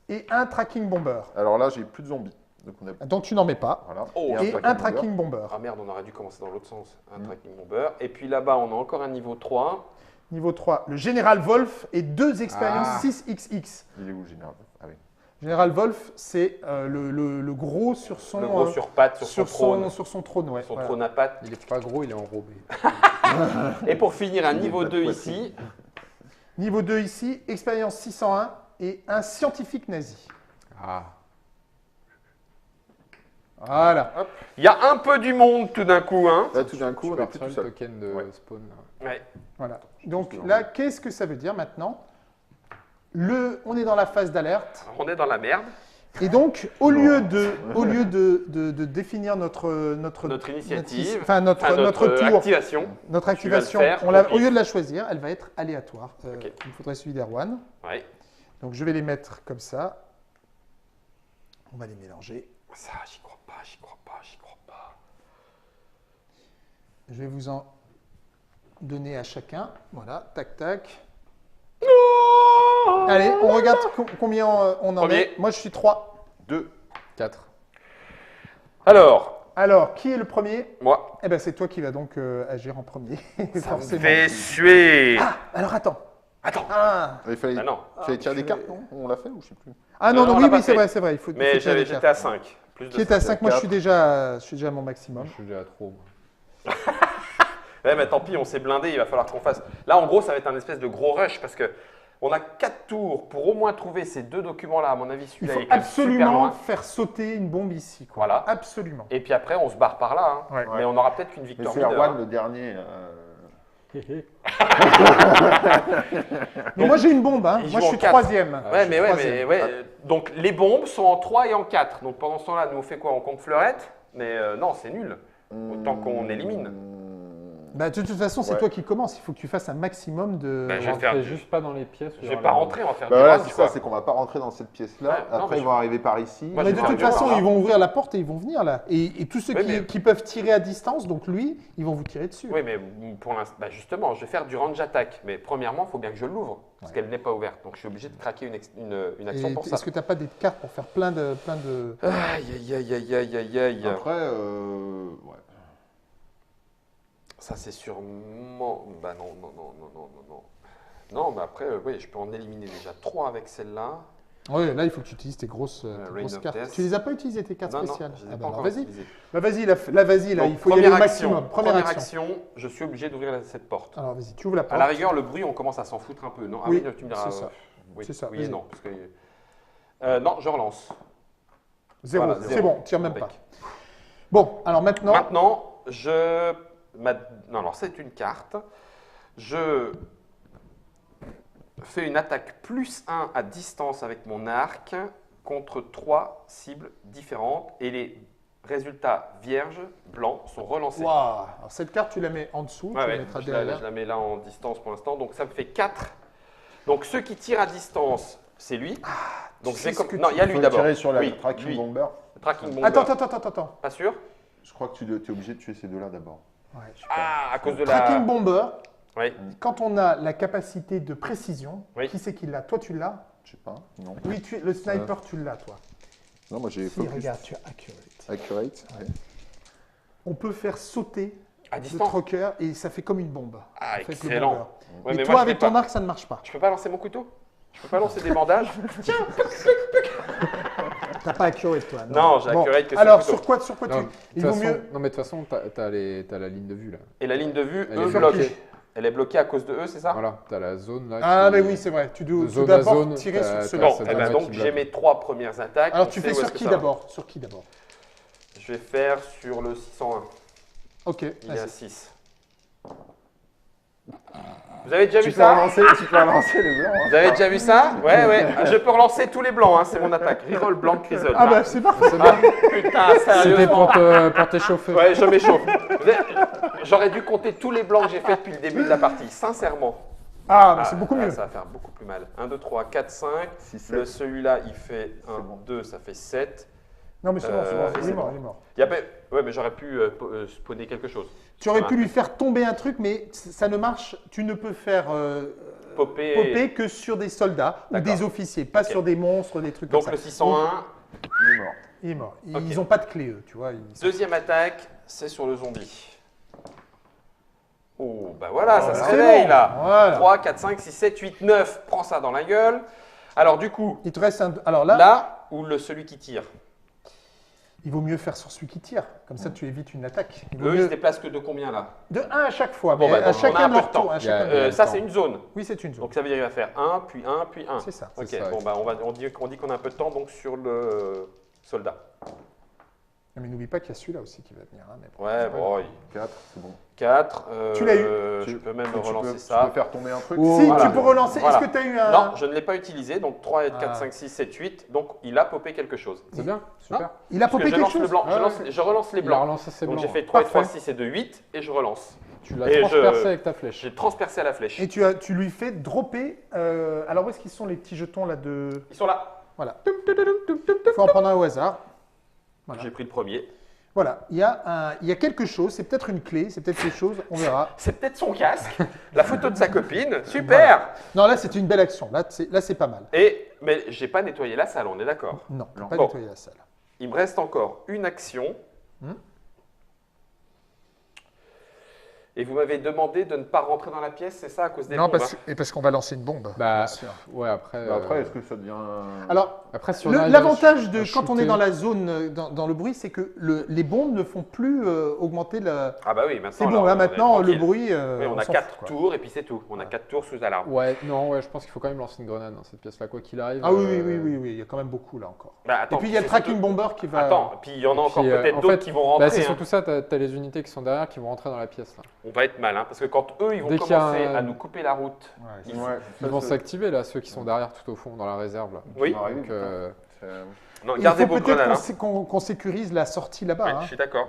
et un tracking bomber. Alors là, j'ai plus de zombies. Donc on a. Donc, tu n'en mets pas. Voilà. Oh, Et un bomber. tracking bomber. Ah merde, on aurait dû commencer dans l'autre sens. Un tracking bomber. Et puis là-bas, on a encore un niveau 3. Niveau 3, le général Wolf et 2 expériences Ah. 6XX. Il est où, général? Ah oui. Général Wolf, c'est le gros sur son, Le gros sur pattes, sur son trône. sur son trône. Ouais, Son voilà. trône à pattes. Il est pas gros, il est enrobé. Et pour finir, un Il est niveau pas de 2 poitrine. ici. Niveau 2 ici, expérience 601 et un scientifique nazi. Ah. Voilà. Il y a un peu du monde tout d'un coup, hein. Là, tout d'un coup, Tu on peux est plus retirer tout le seul. token de Ouais. spawn. Ouais. Voilà. Donc Juste là, qu'est-ce que ça veut dire maintenant? On est dans la phase d'alerte. On est dans la merde. Et donc, au lieu de définir notre initiative, enfin notre tour, activation. notre activation, faire au au lieu de la choisir, elle va être aléatoire. Ok. Il faudrait celui d'Erwan. Ouais. Donc, je vais les mettre comme ça. On va les mélanger. Ça, j'y crois pas, j'y crois pas, j'y crois pas. Je vais vous en donner à chacun. Voilà, tac, tac. Allez, on regarde combien on en Premier. est. Moi, je suis 3. 2. 4. Alors, qui est le premier? Moi, Eh ben, c'est toi qui vas donc agir en premier. ça me Forcément. fait suer. Ah, alors attends. Attends. Ah, Il fallait, Ah non. tirer des je cartes, vais- non? On l'a fait ou je sais plus? ah Non, non, on oui, l'a pas oui, c'est fait. vrai, c'est vrai. Il faut Mais tirer des j'étais cartes. à 5. Plus de Qui est à 5. 5, moi je suis déjà à mon maximum. Je suis déjà à trop. Ouais, mais tant pis, on s'est blindé, il va falloir qu'on fasse. Là, en gros, ça va être un espèce de gros rush parce que on a 4 tours pour au moins trouver ces deux documents-là. À mon avis, Il celui-là faut est quand même super absolument loin. faire sauter une bombe ici. Quoi. Voilà. Absolument. Et puis après, on se barre par là. Hein. Ouais. Mais on aura peut-être qu'une Mais victoire c'est mineure, Erwan hein. le dernier. Mais moi j'ai une bombe, hein. Ils Moi jouent je en suis quatre. troisième. Ouais, Je mais suis ouais, troisième. mais ouais. Donc les bombes sont en 3 et en 4. Donc pendant ce temps-là, nous on fait quoi? On compte fleurette? Mais non, c'est nul. Autant qu'on élimine. Bah, de toute façon, c'est Ouais. toi qui commence. Il faut que tu fasses un maximum de. Bah, je vais On faire fait du- juste pas dans les pièces. Je vais pas rentrer, on va faire Bah du voilà, run, c'est quoi. ça, c'est qu'on va pas rentrer dans cette pièce-là. Ouais, non, Après, mais ils vont arriver par ici. Moi, Mais je de vais toute faire du façon, run, ils vont ouvrir la porte et ils vont venir là. Et tous ceux Oui, mais- qui peuvent tirer à distance, donc lui, ils vont vous tirer dessus. Oui, mais pour l'instant, bah justement, je vais faire du range attaque. Mais premièrement, il faut bien que je l'ouvre, parce qu'elle n'est pas ouverte. Donc je suis obligé de craquer une action Et pour ça. est-ce que tu n'as pas des cartes pour faire plein de. Aïe, aïe, aïe, aïe, aïe, aïe, aïe. Après, ouais. Ça, c'est sûrement. Bah non, non, non, non, non, non, non. Non, mais après, oui, je peux en éliminer déjà 3 avec celle-là. Oui, là, il faut que tu utilises tes grosses Rain of cartes. Death. Tu les as pas utilisées, tes cartes Non, non, spéciales? je les ai Ah pas bah, encore vas-y. utilisées. Bah, vas-y, là, vas-y, là, Donc, il faut y aller au première maximum. action, Première action. action, je suis obligé d'ouvrir cette porte. Alors, vas-y, tu ouvres la porte. À la rigueur, le bruit, on commence à s'en foutre un peu, non? Ah Oui, oui, tu me diras. c'est ça. Oui, C'est ça, oui et vas-y. non. Parce que, non, je relance. Zéro. Voilà, C'est zéro. bon, tire même Impec. pas. Bon, alors maintenant. Maintenant, non, alors c'est une carte. Je fais une attaque plus 1 à distance avec mon arc contre 3 cibles différentes et les résultats vierges, blancs, sont relancés. Waouh. Alors, cette carte, tu la mets en dessous, Ouais, tu la ouais, mettras je la derrière. mets là en distance pour l'instant, donc ça me fait 4. Donc ceux qui tirent à distance, c'est lui. Donc tu c'est sais comme... ce que Non, tu- il y a Il lui faut d'abord. tirer sur la Oui, tracking lui. bomber. Tracking bomber. Attends. Pas sûr? Je crois que tu es obligé de tuer ces deux-là d'abord. Ouais, je sais Ah, à cause de pas. la... Tracking Bomber, Oui. quand on a la capacité de précision, Oui. qui c'est qui l'a? Toi, tu l'as? Je sais pas, non. Oui, le sniper, tu l'as, toi. Non, moi j'ai Si, focus. regarde, tu as accurate. Accurate. Ouais. On peut faire sauter À le distance. troqueur et ça fait comme une bombe. Ah, en fait, le excellent. bomber. Ouais, mais mais toi, moi, je avec vais pas. ton arc, ça ne marche pas. Je peux pas lancer mon couteau? Je peux pas lancer des bandages? T'as pas accurate, toi. Non, j'ai accurate que sur Alors, le couteau. sur quoi tu... Non, Il vaut mieux... Non, mais de toute façon, t'as la ligne de vue là. Et la ligne de vue, Elle eux, est bloquée. bloquée. Elle est bloquée à cause de eux, c'est ça? Voilà, t'as la zone là. Ah, qui- mais oui, c'est vrai. Tu dois De tout zone à d'abord zone, tirer t'as- sur ce t'as Bon, ça eh donne ben un donc qui j'ai bloque. mes 3 premières attaques. Alors, On tu sait fais où est-ce sur que qui ça va. d'abord? Sur qui d'abord? Je vais faire sur le 601. Ok, Il est à vas-y. 6. Vous avez déjà vu Tu peux ça? relancer les blancs. hein. Vous avez déjà vu ça? Ouais, ouais. Je peux relancer tous les blancs, hein, c'est mon attaque. Reroll blanc, crisol. Ah bah, c'est parfait. Putain, C'était sérieusement. pour t'échauffer. Ouais, je m'échauffe. J'aurais dû compter tous les blancs que j'ai fait depuis le début de la partie, sincèrement. Ah, bah, c'est beaucoup là, mieux. Ça va faire beaucoup plus mal. 1, 2, 3, 4, 5. Six, sept. Celui-là, il fait 1, bon. 2, ça fait 7. Non, mais c'est bon, c'est bon. et Il c'est est mort, bon. il est mort. Ouais, mais j'aurais pu spawner quelque chose. Tu aurais Voilà. pu lui faire tomber un truc, mais ça ne marche. Tu ne peux faire Popper. popper que sur des soldats ou D'accord. des officiers, pas Ok. sur des monstres, des trucs Donc comme le ça. 601. Il est mort. Il est mort. Ils Ok. n'ont pas de clé, eux, tu vois. Deuxième attaque, c'est sur le zombie. Oh, bah voilà, ça se c'est réveille bon. là. Voilà. 3, 4, 5, 6, 7, 8, 9. Prends ça dans la gueule. Alors du coup, Il te reste un. Alors là, là ou celui qui tire. il vaut mieux faire sur celui qui tire. Comme ça, tu évites une attaque. Il vaut Eux, ils se mieux... déplacent que de combien là? De 1 à chaque fois. Bon, mais bah, à donc, on a chacun un de peu leur de temps. tour. à Il y a- chacun de- il y a Ça, le c'est temps. une zone. Oui, c'est une zone. Donc ça veut dire qu'il va faire 1, puis 1, puis 1. C'est ça. Ok, C'est ça, bon, ouais. bah, on dit qu'on a un peu de temps donc sur le soldat. Mais n'oublie pas qu'il y a celui-là aussi qui va venir. Hein, mais bon, Ouais, c'est pas bon, grave. 4, c'est bon. 4. Tu l'as eu. Je peux même Tu relancer peux- ça. Tu peux faire tomber un truc. Si, Voilà. tu peux relancer. Voilà. Est-ce que tu as eu un. Non, je ne l'ai pas utilisé, donc 3, 4, Ah. 5, 6, 7, 8. Donc il a popé quelque chose. C'est bien, super. Il a Parce que popé je quelque lance le chose blanc, Ah je relance les Il a blancs. relancé ses Donc blancs. j'ai fait 3 et 3, Parfait. 6 et 2, 8 et je relance. Tu l'as Et transpercé je- avec ta flèche. J'ai transpercé à la flèche. Et tu lui fais dropper. Alors, où est-ce qu'ils sont les petits jetons là de. Ils sont là. Voilà. Il faut en prendre un au hasard. Voilà. J'ai pris le premier. Voilà. Il y a quelque chose. C'est peut-être une clé. C'est peut-être quelque chose. On verra. C'est peut-être son casque, la photo de sa copine. Super. Non, là, c'est une belle action. Là, c'est pas mal. Mais j'ai pas nettoyé la salle, on est d'accord. Non, Non. pas Bon. nettoyer la salle. Il me reste encore une action. Et vous m'avez demandé de ne pas rentrer dans la pièce, c'est ça, à cause des Non, bombes, parce qu'on va lancer une bombe. Bah, bien sûr. ouais, après. Bah, après, est-ce que ça devient. Alors, après, si on arrive l'avantage à de quand on shooter- est dans la zone, dans le bruit, c'est que les bombes ne font plus augmenter la. Ah bah oui, maintenant. C'est bon, là on est maintenant, le tranquille. bruit. Oui, on a s'en 4 fout, quoi. tours et puis c'est tout. On a 4 tours sous alarme. Ouais, non, ouais, je pense qu'il faut quand même lancer une grenade dans cette pièce-là, quoi qu'il arrive. Ah oui, il y a quand même beaucoup là encore. Bah, attends, Et puis il y a le c'est tracking surtout- bomber qui va. Attends, puis il y en a encore Puis, peut-être en d'autres fait, qui vont rentrer. Bah, c'est hein. surtout ça, t'as les unités qui sont derrière qui vont rentrer dans la pièce. Là. On va être mal, hein, parce que quand eux, ils vont Dès qu'il y a commencer un- à nous couper la route. Ouais, ils- Ouais, Ils ça, vont c'est- s'activer là, ceux qui sont derrière tout au fond dans la réserve. Là. Oui, ça m'arrive, Donc, c'est- non, Il gardez faut vos peut-être grenades. qu'on sécurise la sortie là-bas. Oui, hein. je suis d'accord.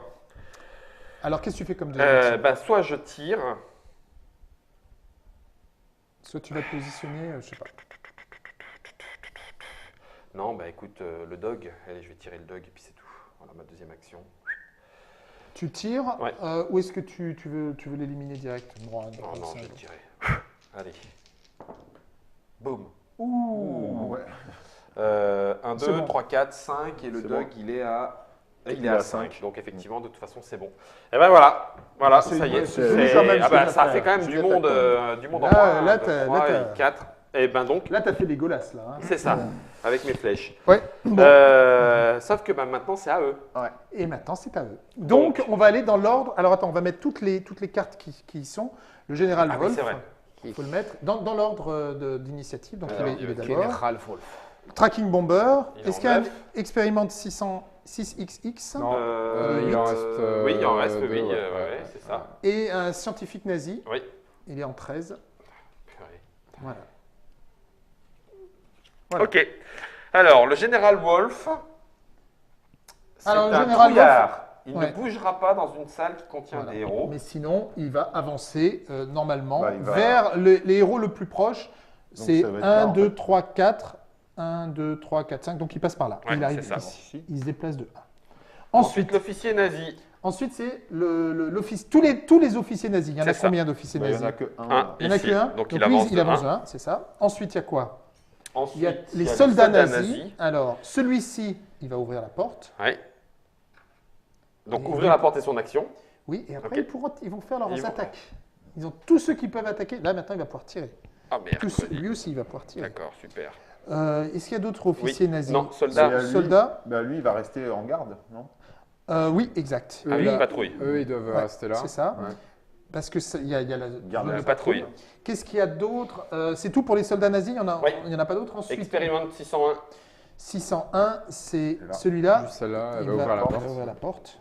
Alors qu'est-ce que tu fais comme deuxième action Bah, soit je tire. Soit tu vas te positionner, je sais pas. Non, bah écoute, le dog. Allez, je vais tirer le dog et puis c'est tout. Voilà ma deuxième action. Tu tires. Ouais. Ou est-ce que tu veux l'éliminer direct? Bon, Non, non, ça, je vais le tirer. Allez. Boum. Ouh. Ouais. 1, C'est 2, bon. 3, 4, 5 et le C'est dog, bon. il est à. Il Il est est à à 5. Donc effectivement, de toute façon, c'est bon. Et ben voilà. Voilà, C'est- ça y est. c'est joli quand même, Ah ce bah, que ça t'as fait fait. quand même Tu du l'attaques monde, quand même. du monde Là, en moins. là, 2, t'as- 3 là, t'as- et 4. Et ben donc, Là, t'as fait Legolas là. hein. c'est ça. Avec mes flèches. Ouais. Bon. Sauf que bah, maintenant, c'est à eux. Et maintenant, c'est à eux. Donc, on va aller dans l'ordre. Alors, attends, on va mettre toutes les cartes qui y sont. Le général Ah oui, Wolf, c'est vrai. il faut le mettre dans l'ordre d'initiative. Donc, Alors, il est d'abord. Général Wolf. Tracking Bomber. Il est Est-ce en qu'il y a un 9. expérimente 6XX Non. Il huit. en reste. Oui, il en reste, deux, oui, ouais, ouais, c'est ça. et un scientifique nazi. Oui. Il est en 13. Purée. Voilà. Voilà. Ok. Alors, le général Wolf, c'est Alors, le un général trouillard. Il Ouais. ne bougera pas dans une salle qui contient Voilà. des héros. Mais sinon, il va avancer normalement Bah, il va- vers les héros le plus proche. C'est ça va être 1, là, en 2, fait. 3, 4. 1, 2, 3, 4, 5. Donc il passe par là. Ouais, il arrive c'est ça. ici. Il se déplace de 1. Ensuite, l'officier nazi. Ensuite c'est l'office. Tous les officiers nazis. Il y en a C'est ça. combien d'officiers Bah, il nazis? n'y en a que un. Un. Il n'y en a Ici. qu'un. Donc, il lui, avance il de avance un. de 1, c'est ça. Ensuite, il y a quoi? Ensuite, Il y a les le soldats soldat nazis. Alors, celui-ci, il va ouvrir la porte. Ouais. Donc, Et ouvrir la porte est son action. Oui, et après, Ok. ils vont faire leurs Ils vont- attaques. Ils ont tous ceux qui peuvent attaquer. Là, maintenant, il va pouvoir tirer. Ah merde. Lui aussi, il va pouvoir tirer. D'accord, super. Est-ce qu'il y a d'autres officiers Oui. nazis? Non, Et soldat. lui- Soldats? Bah, lui, il va rester en garde, non? Oui, exact. Ah oui, Là, patrouille. Eux, ils doivent Ouais, c'est là. c'est ça. Ouais. Parce que il y a la Garde zone la de patrouille. Qu'est-ce qu'il y a d'autre? C'est tout pour les soldats nazis? Oui. Il y en a pas d'autres ensuite? Expérimente 601. 601, c'est Là. celui-là. Juste celle-là, elle Il va ouvrir la il va porte. ouvrir la porte.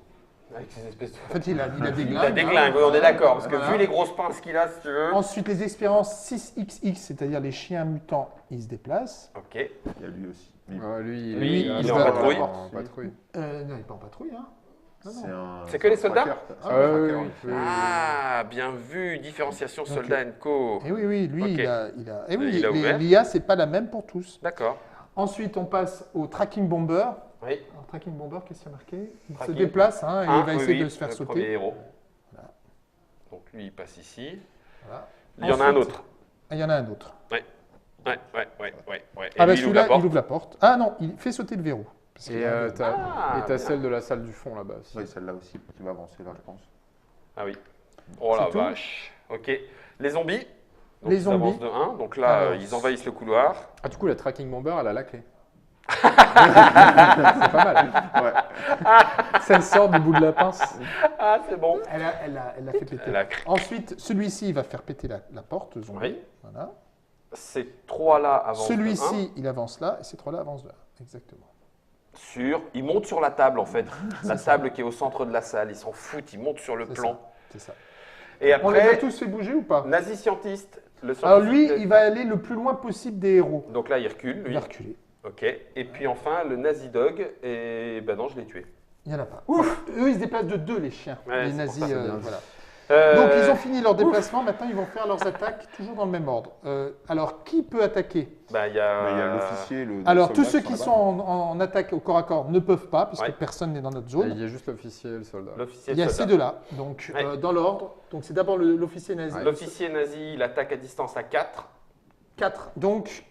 Avec ses espèces de. En fait, il a des Il glingues. a des hein. glingues, oui, on est d'accord. Parce que Voilà. vu les grosses pinces qu'il a, si tu veux. Ensuite, les expériences 6XX, c'est-à-dire les chiens mutants, ils se déplacent. Ok. Il y a lui aussi. Mais Ouais, lui, Lui, il il est en en patrouille. En patrouille. Non, il n'est pas en patrouille. Hein. Non, non. c'est un. C'est que les soldats? tracker. Ah, C'est un oui, tracker, oui, oui. oui. Ah, bien vu. Différenciation Ok. soldat co. Et oui, lui, Ok. il a. Et oui, Il a ouvert. l'IA, c'est pas la même pour tous. D'accord. Ensuite, on passe au tracking bomber. Oui. Alors, tracking bomber, qu'est-ce qu'il y a marqué? Il se Tracking. déplace hein, et il va essayer de se faire le sauter. premier héros. Voilà. Donc lui, il passe ici. Voilà. Il y en a un Ensuite- autre. Ah, il y en a un autre. Ouais. Et Ah, bah lui, il ouvre celui-là, la porte. il ouvre la porte. Ah non, il fait sauter le verrou. Parce qu'il Et y a un verrou. Ah, t'as bien. celle de la salle du fond là-bas aussi. Oui, celle-là aussi qui va avancer là, je pense. Ah oui. Oh la C'est tout vache. Ok. Les zombies. Donc Les ils zombies. avancent de 1. Donc là, Alors, ils envahissent le couloir. Ah, du coup, la tracking bomber, elle a la clé. C'est pas mal. Ouais. Ça sort du bout de la pince. Ah, c'est bon. Elle l'a fait péter. Elle a- Ensuite, celui-ci, il va faire péter la porte. Zombie. Oui. Voilà. Ces trois-là avancent de 1. Celui-ci, il avance là, et ces trois-là avancent de là. Exactement. Ils montent sur la table en fait. La table qui est au centre de la salle. Ils s'en foutent, ils montent sur le C'est plan. C'est ça. Et On les a après, tous fait bouger ou pas? nazi scientiste. Le Alors scientifique, lui, il va aller le plus loin possible des héros. donc là, il recule, Il lui. va reculer. Ok. Et puis enfin, le nazi dog. Et ben non, je l'ai tué. Il n'y en a pas. Eux, ils se déplacent de 2, les chiens. Ouais, les c'est nazis, pour ça, c'est bien. voilà. Euh, Donc, ils ont fini leur déplacement. Maintenant, ils vont faire leurs attaques toujours dans le même ordre. Alors, qui peut attaquer? Bah, il y a, Mais il y a l'officier, le Alors, soldat tous ceux qui qui sont sont là-bas. en attaque au corps à corps ne peuvent pas, puisque Ouais. personne n'est dans notre Et zone. il y a juste l'officier et le soldat. l'officier Il y a de ces soldat. deux-là. Donc, Ouais. dans l'ordre. Donc, c'est d'abord l'officier nazi. Ouais. L'officier nazi, il attaque à distance à 4. 4. Donc,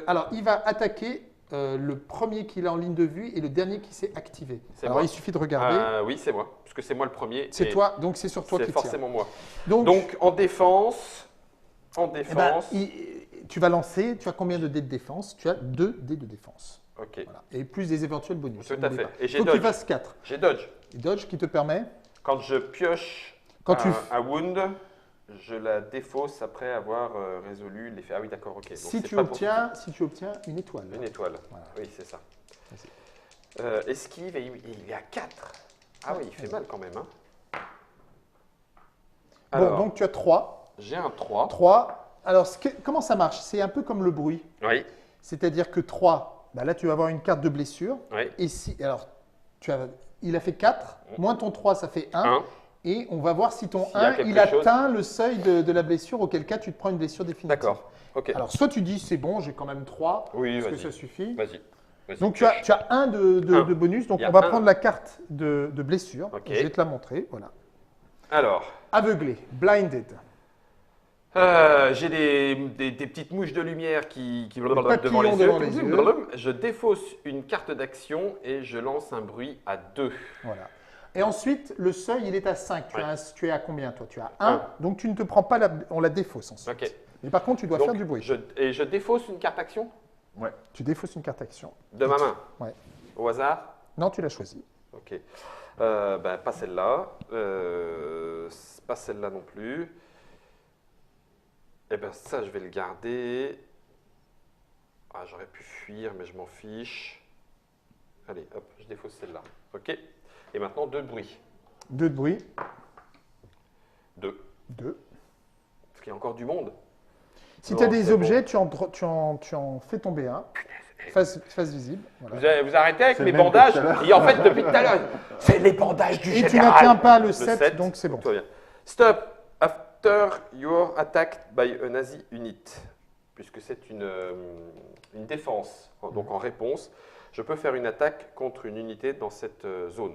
alors, il va attaquer le premier qu'il a en ligne de vue et le dernier qui s'est activé. C'est Alors, moi. il suffit de regarder. Oui, c'est moi, puisque c'est moi le premier. C'est et toi, donc c'est sur toi C'est qui tire. forcément moi. Donc, Donc en défense, eh ben, défense. tu vas lancer. Tu as combien de dés de défense? Tu as 2 dés de défense. Ok, Voilà. Et plus des éventuels bonus. Tout à n'oublie fait. pas. Et j'ai Faut que tu dodge. fasses 4. j'ai dodge. Et dodge qui te permet. Quand je pioche Quand tu un wound, je la défausse après avoir résolu l'effet. Ah oui, d'accord, ok. Donc, si c'est tu pas pour obtiens une étoile. une étoile. Voilà. Oui, c'est ça. Vas-y. Esquive, et il est à 4. Ah oui, il fait mal quand même. Hein. Bon, Alors, donc tu as 3. j'ai un 3. 3. Alors, comment ça marche? C'est un peu comme le bruit. Oui, C'est-à-dire que 3, bah là, tu vas avoir une carte de blessure. oui. Et si, alors, il a fait 4, moins ton 3, ça fait 1. 1. Et on va voir si ton S'il y a 1, quelque il chose. atteint le seuil de la blessure, auquel cas tu te prends une blessure définitive. D'accord. Ok. Alors, soit tu dis, c'est bon, j'ai quand même 3, Oui, est-ce que vas-y. ça suffit? Vas-y. Donc, tu as 1 de Un. bonus. Donc, Il y a on va un. prendre la carte de blessure. Ok. Je vais te la montrer. Voilà. Alors, Aveuglé, blinded. j'ai des petites mouches de lumière qui devant papillons les devant yeux. les yeux. Je défausse une carte d'action et je lance un bruit à 2. Voilà. Et ensuite, le seuil, il est à 5. Ouais. Tu es à combien, toi? Tu as 1. Un. Donc, tu ne te prends pas on la défausse ensuite. Ok. Mais par contre, tu dois Donc, faire du bruit. je défausse une carte action Ouais. Tu défausses une carte action. de ma main. Ouais. Au hasard. Non, tu l'as choisi. Ok. Pas celle-là. Pas celle-là non plus. Eh bien, ça, je vais le garder. Ah, j'aurais pu fuir, mais je m'en fiche. Allez, hop, je défausse celle-là. Ok. Et maintenant, 2 bruits. 2 de bruit. 2. 2. Parce qu'il y a encore du monde. Si Non, tu as des c'est objets, tu en fais tomber un. Face visible. Voilà. Vous arrêtez avec C'est mes le même que bandages. tout à l'heure. Et en fait, depuis tout à l'heure, c'est les bandages du Et tu général. n'atteins pas le Le 7, donc c'est bon. tout va bien. Stop after you're attacked by a Nazi unit. Puisque c'est une défense. Donc en réponse, je peux faire une attaque contre une unité dans cette zone.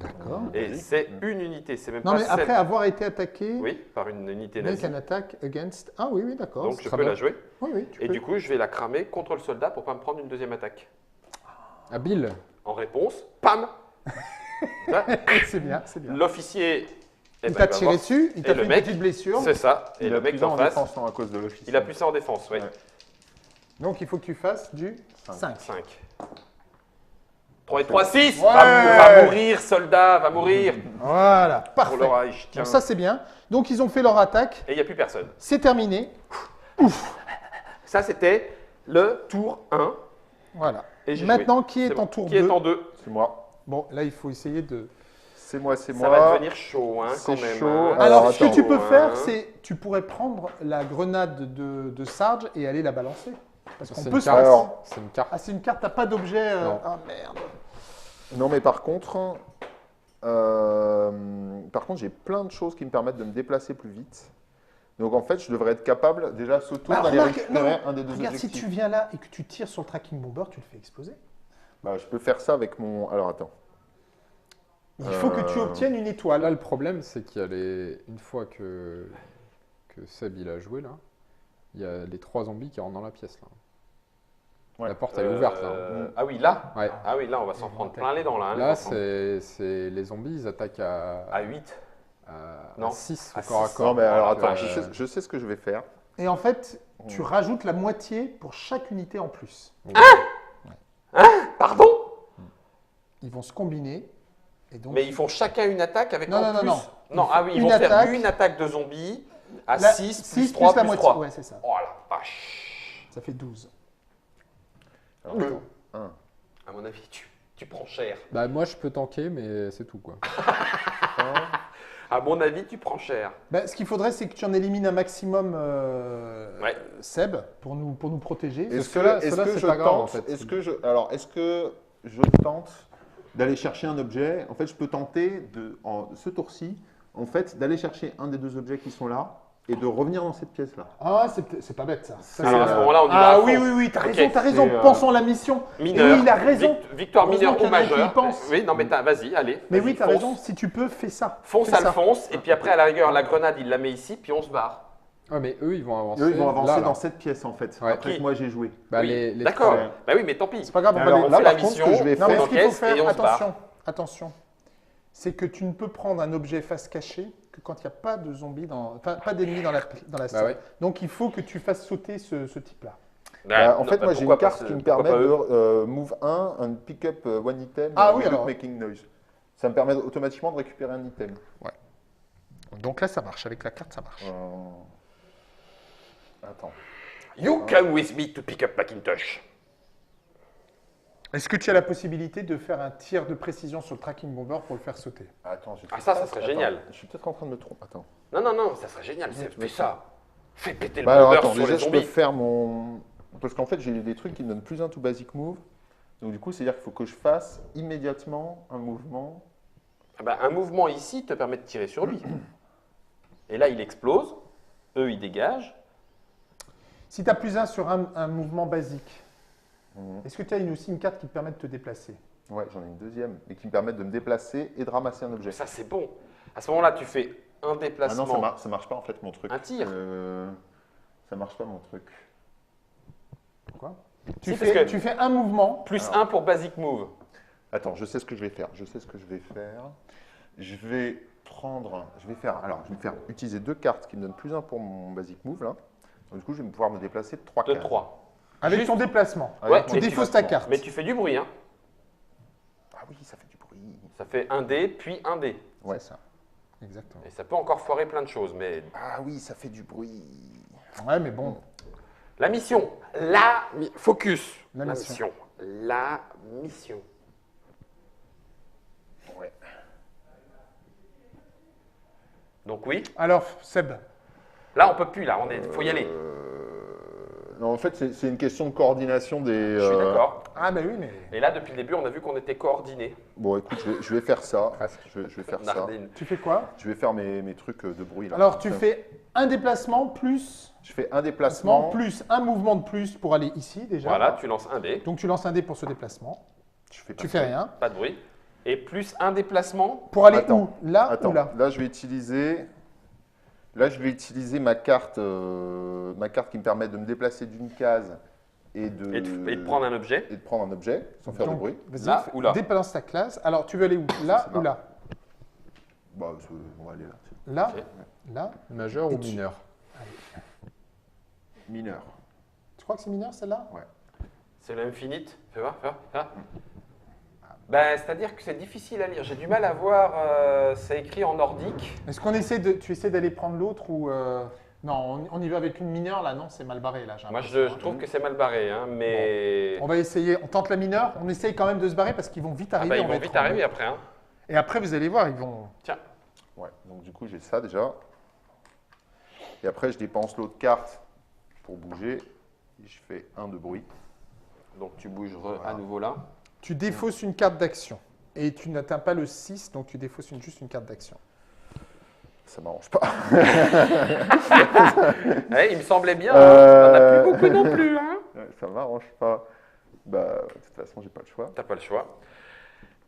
D'accord. Et c'est une unité, c'est même Non, pas mais celle. après avoir été attaqué, Oui, par une unité make nazie. an attack against. Ah oui, d'accord. Donc c'est je très peux bien. la jouer. Oui, oui, tu Et peux. du coup, je vais la cramer contre le soldat pour pas me prendre une deuxième attaque. Habile. En réponse, pam. Là, C'est bien, c'est bien. l'officier. eh Il ben, t'a va tiré voir- dessus, il et t'a le fait une mec, petite blessure. C'est ça. Et Il le a mec plus un d'en en face, défense non, à cause de l'officier. il a plus ça en défense, ouais. Ouais. Donc il faut que tu fasses du 5. 5. 3 et 3, 6. Ouais. Va mourir, soldat, va mourir. Voilà, Pour parfait. le Reich, tiens. Donc ça c'est bien. Donc ils ont fait leur attaque, Et il n'y a plus personne. c'est terminé. Ça, c'était le tour 1. Voilà. Et j'ai Maintenant, joué. qui est C'est en bon. tour Qui est 2? en 2? C'est moi. Bon, là il faut essayer de... C'est moi, c'est Ça moi. va devenir chaud, hein, C'est quand même. chaud. hein. Alors, ce que attends. tu peux faire, Hein. c'est tu pourrais prendre la grenade de Sarge et aller la balancer. Parce qu'on C'est peut une se carte. passer. Alors. C'est une carte. Ah, c'est une carte, t'as pas d'objet. Non. Ah merde. Non, mais par contre, j'ai plein de choses qui me permettent de me déplacer plus vite. Donc en fait, je devrais être capable déjà ce tour Bah, d'aller remarque, récupérer non, un des deux Regarde, si objectifs. tu viens là et que tu tires sur le tracking bomber, tu le fais exploser. Bah, je peux faire ça avec mon. Alors attends. Il faut que tu obtiennes une étoile. Là, le problème, c'est qu'il y a une fois que Seb il a joué, là, il y a les 3 zombies qui rentrent dans la pièce. Là. Ouais. La porte, elle est ouverte. Là. Ah oui, là. Ouais. Ah oui, là, on va s'en prendre plein les dents, là. hein, Là, les enfants. c'est les zombies, ils attaquent À à 8. non. 6 À au corps à six. corps. Non, mais alors Voilà, attends, ouais. je sais ce que je vais faire. Et en fait, tu rajoutes la moitié pour chaque unité en plus. Pardon? Ils vont se combiner. Et donc, Mais ils font chacun une attaque avec Non, en non, non, plus. non. Non, ah oui, ils Une vont attaque. faire une attaque de zombies à la- 6 six plus 3 la plus moitié. 3. Ouais, c'est ça. Oh la vache. Ça fait 12. Alors, Oui. attends. 1, À mon mon avis, tu prends cher. Bah, moi, je peux tanker, mais c'est tout, quoi. À mon avis, tu prends cher. Ben, ce qu'il faudrait, c'est que tu en élimines un maximum, Ouais. Seb, pour nous protéger. Est-ce que, ceux-là, est-ce ceux-là, que c'est je pas grave, tente, en fait. est-ce que je tente d'aller chercher un objet? En fait, je peux tenter ce tour-ci, en fait, d'aller chercher un des deux objets qui sont là et de revenir dans cette pièce-là. Ah, c'est pas bête ça. Ça, Alors, à c'est- ce moment-là, on y va Ah à oui, fond. oui, oui, t'as Ok. raison, C'est, pensons à la mission. Mineur. Et oui, il a raison. Victoire Heureusement mineure qu'il ou y en a qui y majeure. pensent. Oui, non, mais vas-y, allez. Mais vas-y, oui, t'as fonce. raison, si tu peux, fais ça. Fonce, Fais ça. Alphonse, et puis après, à la rigueur, la grenade, il la met ici, puis on se barre. Ouais, mais eux, ils vont avancer. Eux, ils vont avancer là. dans cette pièce, en fait, Ouais. après Qui que moi j'ai joué. Bah, Oui, les d'accord. trois. Bah oui, mais tant pis. C'est pas grave, on va Alors, les- on là, fait par la contre, mission, ce que je vais Non, mais on ce qu'il faut encaisse et faire, on se barre. attention, c'est que tu ne peux prendre un objet face cachée que quand il n'y a pas de zombies, enfin pas d'ennemis dans la salle. ouais. Donc il faut que tu fasses sauter ce type-là. Bah, en Non, fait, bah, moi, j'ai pourquoi une carte pas qui me pourquoi permet pas eux de move 1 and pick up one item Ah oui, without alors. making noise. Ça me permet automatiquement de récupérer un item. Donc là, ça marche. Avec la carte, ça marche. Attends. You come with me to pick up Macintosh. Est-ce que tu as la possibilité de faire un tir de précision sur le tracking bomber pour le faire sauter? Attends, j'ai Ah, fait ça serait génial. Je suis peut-être en train de me tromper. Attends. Non, ça serait génial. Fais ça. Fais péter le Bah alors bomber attends, sur déjà les je peux zombies. faire mon... Parce qu'en fait j'ai des trucs qui me donnent plus un to basic move. Donc du coup c'est-à-dire qu'il faut que je fasse immédiatement un mouvement. Ah bah, un mouvement ici te permet de tirer sur lui. Et là, il explose. Eux, ils dégagent. Si tu as plus un sur un mouvement basique, Mhm. est-ce que tu as aussi une carte qui te permet de te déplacer? Ouais, j'en ai une deuxième, et qui me permet de me déplacer et de ramasser un objet. Ça, c'est bon. À ce moment-là, tu fais un Ah déplacement. non, ça marche pas en fait mon truc. Un tir. Ça marche pas mon truc. Pourquoi? Si, parce que- Tu fais un mouvement. Plus 1 pour basic move. Attends, je sais ce que je vais faire. Je vais faire utiliser deux cartes qui me donnent plus un pour mon basic move là. Donc, du coup, je vais pouvoir me déplacer de 3 De cases. 3. Avec Juste- ton déplacement. Avec Ouais, mon Tu mais défausses ta déplacement. carte. Mais tu fais du bruit, hein. Ah oui, ça fait du bruit. Ça fait un dé, puis un dé. Ouais. C'est ça. Exactement. Et ça peut encore foirer plein de choses. Mais Ah oui, ça fait du bruit. Ouais, mais bon. la mission. Focus. La mission. La mission. Ouais. Donc oui. Alors, Seb, Là, on peut plus. Là, faut y aller. Non, en fait, c'est une question de coordination des. Je suis d'accord. ah ben oui, mais Et là, depuis le début, on a vu qu'on était coordonnés. Bon, écoute, je vais faire ça. Presque. Je vais faire ça. Nardine. tu fais quoi? Je vais faire mes trucs de bruit là. Alors, tu fais un déplacement plus Je fais un déplacement. plus un mouvement de plus pour aller ici déjà. Voilà, tu lances un dé. Donc tu lances un dé pour ce déplacement. Je fais pas Tu ça. fais rien. Pas de bruit. Et plus un déplacement. Pour aller Attends. où? Là Attends, ou là? là je vais utiliser ma carte qui me permet de me déplacer d'une case et de, Et de prendre un objet. et de prendre un objet sans faire Donc, de bruit. Vas-y, Là ou là? débalance ta classe. Alors, tu veux aller où? Là C'est ou là? Bah, on va aller là. Là? Ok. Là? Majeur Et ou tu- mineur? Mineur. Tu crois que c'est mineur celle-là? C'est l'infinite. Fais voir, fais voir. Ben, c'est-à-dire que c'est difficile à lire. J'ai du mal à voir. C'est écrit en nordique. Est-ce qu'on tu essaies d'aller prendre l'autre ou non, on y va avec une mineure là, non, c'est mal barré là. j'ai Moi, l'impression, je hein. trouve que c'est mal barré, hein, mais. On va essayer, on tente la mineure, on essaye quand même de se barrer parce qu'ils vont vite Ah arriver. bah, ils on va vont être vite en- arriver après. Hein. Et après, vous allez voir, ils vont. Tiens. Ouais, donc du coup j'ai ça déjà. Et après je dépense l'autre carte pour bouger. Et je fais un de bruit. Donc, tu bouges à nouveau là. Tu défausses une carte d'action et tu n'atteins pas le 6, donc tu défausses juste une carte d'action. Ça m'arrange pas. Ouais, il me semblait bien. Hein. On n'a plus beaucoup non plus. Hein. Ouais, ça m'arrange pas. Bah, de toute façon, j'ai pas le choix. T'as pas le choix.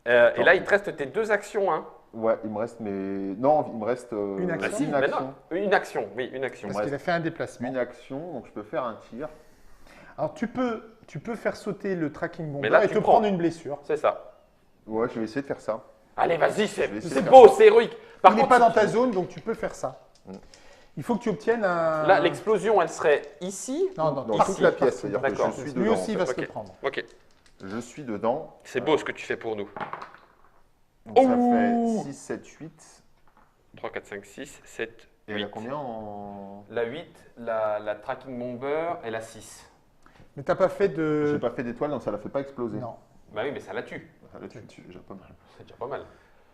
Et là, il te reste tes deux actions. Hein. Ouais, il me reste mes. Non, il me reste Une action. Ah, si, mais non, une action. Oui, une action. Parce qu'il a fait un déplacement. Une action, donc je peux faire un tir. Alors tu peux faire sauter le tracking bomber Mais là, et tu te prends. prendre une blessure. C'est ça. Ouais, je vais essayer de faire ça. Allez, vas-y, Je vais essayer c'est de beau, faire c'est héroïque. Par Il n'est contre, pas dans ta zone, donc tu peux faire ça. Il faut que tu obtiennes un. là, l'explosion, elle serait ici. Non, non, Dans partout, toute la partout. pièce, c'est-à-dire que D'accord. je suis Lui dedans. aussi en va fait. se le Ok. prendre. Ok. Je suis dedans. C'est beau ce que tu fais pour nous. Donc ça Ouh. fait 6, 7, 8. 3, 4, 5, 6, 7, Et elle a 8. combien en. La 8, la tracking bomber et la 6. Mais t'as pas fait J'ai de. pas fait d'étoile, donc ça la fait pas exploser. Non. Bah oui, mais ça la tue. Là, tu es déjà pas mal. C'est déjà pas mal.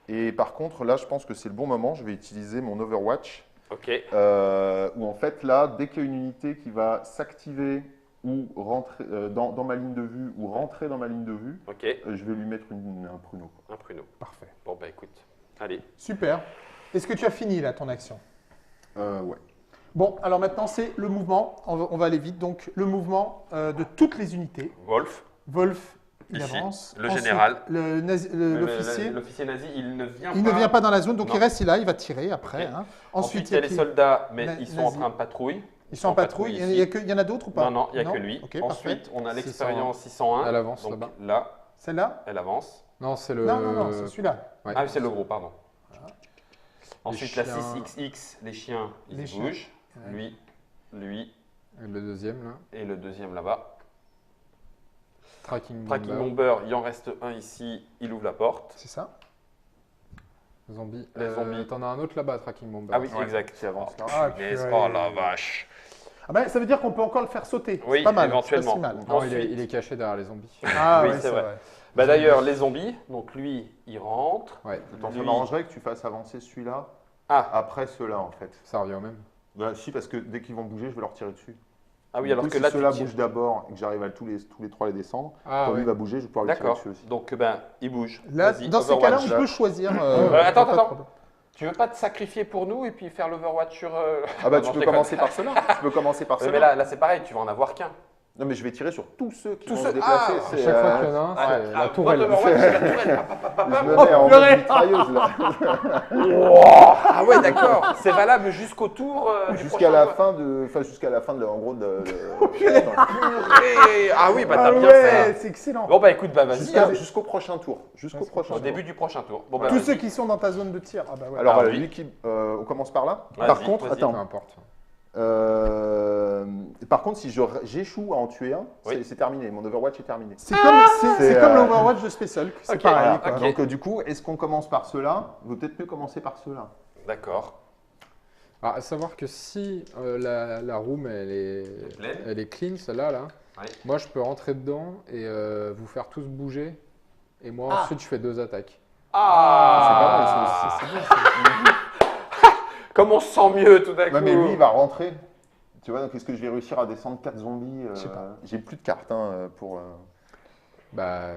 Et par contre, là, je pense que c'est le bon moment. Je vais utiliser mon Overwatch. Ok. Où en fait, là, dès qu'il y a une unité qui va s'activer ou rentrer dans ma ligne de vue ou rentrer dans ma ligne de vue, Ok. je vais lui mettre un pruneau. Un pruneau. Parfait. Bon, bah écoute. Allez. Super. Est-ce que tu as fini là ton action? Ouais. Bon, alors maintenant c'est le mouvement. On va aller vite. Donc le mouvement de toutes les unités. Wolf. Wolf, il Ici, avance. le Ensuite, général. l'officier. L'officier nazi, il ne vient Il pas. ne vient pas dans la zone, donc Non. il reste là, il va tirer après. Ok. Hein. Ensuite, il y a les soldats, mais ils sont en nazi. train de patrouille. Ils sont en patrouille. ici. Il y en a d'autres ou pas? Non, non, il n'y a que lui. Ok, parfait. Ensuite, on a 601. l'expérience 601. Elle avance Donc là-bas. là, Celle-là? elle avance. Non, c'est le. Non, c'est celui-là. Ouais. Ah, c'est le gros, pardon. Ensuite, la chiens. 6XX, les chiens, ils Les y chiens. bougent. Ouais. Lui Le deuxième, là. et le deuxième là-bas. Tracking Tracking Bomber. Bomber, il en reste un ici, il ouvre la porte. C'est ça? Zombie. Les zombies. T'en as un autre là-bas, Tracking Bomber. Ah oui, Ouais, exact. qui avance là. Ah, Punaise, purée. oh la vache. Ah ben, ça veut dire qu'on peut encore le faire sauter. Oui, C'est pas mal. éventuellement. C'est pas si mal. Non, Ensuite- il est caché derrière les zombies. Ah Oui, ouais, c'est c'est vrai. vrai. Bah d'ailleurs, les zombies, donc lui, il rentre. Ouais, Attends, ça Lui- m'arrangerait que tu fasses avancer celui-là Ah, après ceux-là, en fait. ça revient au même. Bah, si, parce que dès qu'ils vont bouger, je vais leur tirer dessus. ah oui, Du alors coup, que si là, tu ceux-là tires. bougent d'abord et que j'arrive à tous les trois les descendre, Ah, quand ouais. lui va bouger, je vais pouvoir lui tirer D'accord. dessus aussi. Donc, ben, il bouge. Là, Vas-y, dans ces cas-là, Overwatch. on peut choisir. attends, pas de attends. problème. Tu veux pas te sacrifier pour nous et puis faire l'Overwatch sur. Ah bah Non, tu je peux déconne. commencer par cela. Tu peux commencer par Ouais, cela. mais là c'est pareil, tu vas en avoir qu'un. Non mais je vais tirer sur tous ceux qui Tous vont ceux- se déplacer. Ah, À c'est, chaque fois qu'il y en a un, Ah, c'est la ah, tourelle. Overwatch, c'est la tourelle. je me mets en mode mitrailleuse là. Ah ouais, d'accord. C'est valable jusqu'au tour du Jusqu'à prochain la joueur. fin de, enfin jusqu'à la fin de, en gros de. Purée. Ah oui, bah t'as Ah bien ouais, fait. c'est excellent. Bon bah écoute, bah vas-y. hein. Jusqu'au prochain tour. Jusqu'au prochain Au tour. début du prochain tour. Bon bah Tous vas-y. ceux qui sont dans ta zone de tir. Ah bah ouais. Alors Ah, voilà, oui. lui qui, on commence par là. Vas-y, Par contre, vas-y. Peu attends. importe. Par contre, si j'échoue à en tuer un, Oui. c'est terminé. Mon Overwatch est terminé. C'est comme, c'est C'est, comme euh, l'Overwatch de Space Hulk. C'est Ok, pareil. voilà. quoi. Ok. Donc du coup, est-ce qu'on commence par ceux-là? Il vaut peut-être mieux commencer par ceux-là. D'accord. Alors, à savoir que si la room Pleine. elle est clean, celle-là, là, Ouais. moi je peux rentrer dedans et vous faire tous bouger. Et moi Ah. ensuite je fais 2 attaques. Ah, C'est pas mal, ça aussi. Comme on se sent mieux tout d'un coup. Ouais, mais lui, il va rentrer. Tu vois, donc est-ce que je vais réussir à descendre 4 zombies Je sais pas. J'ai plus de cartes pour. Bah,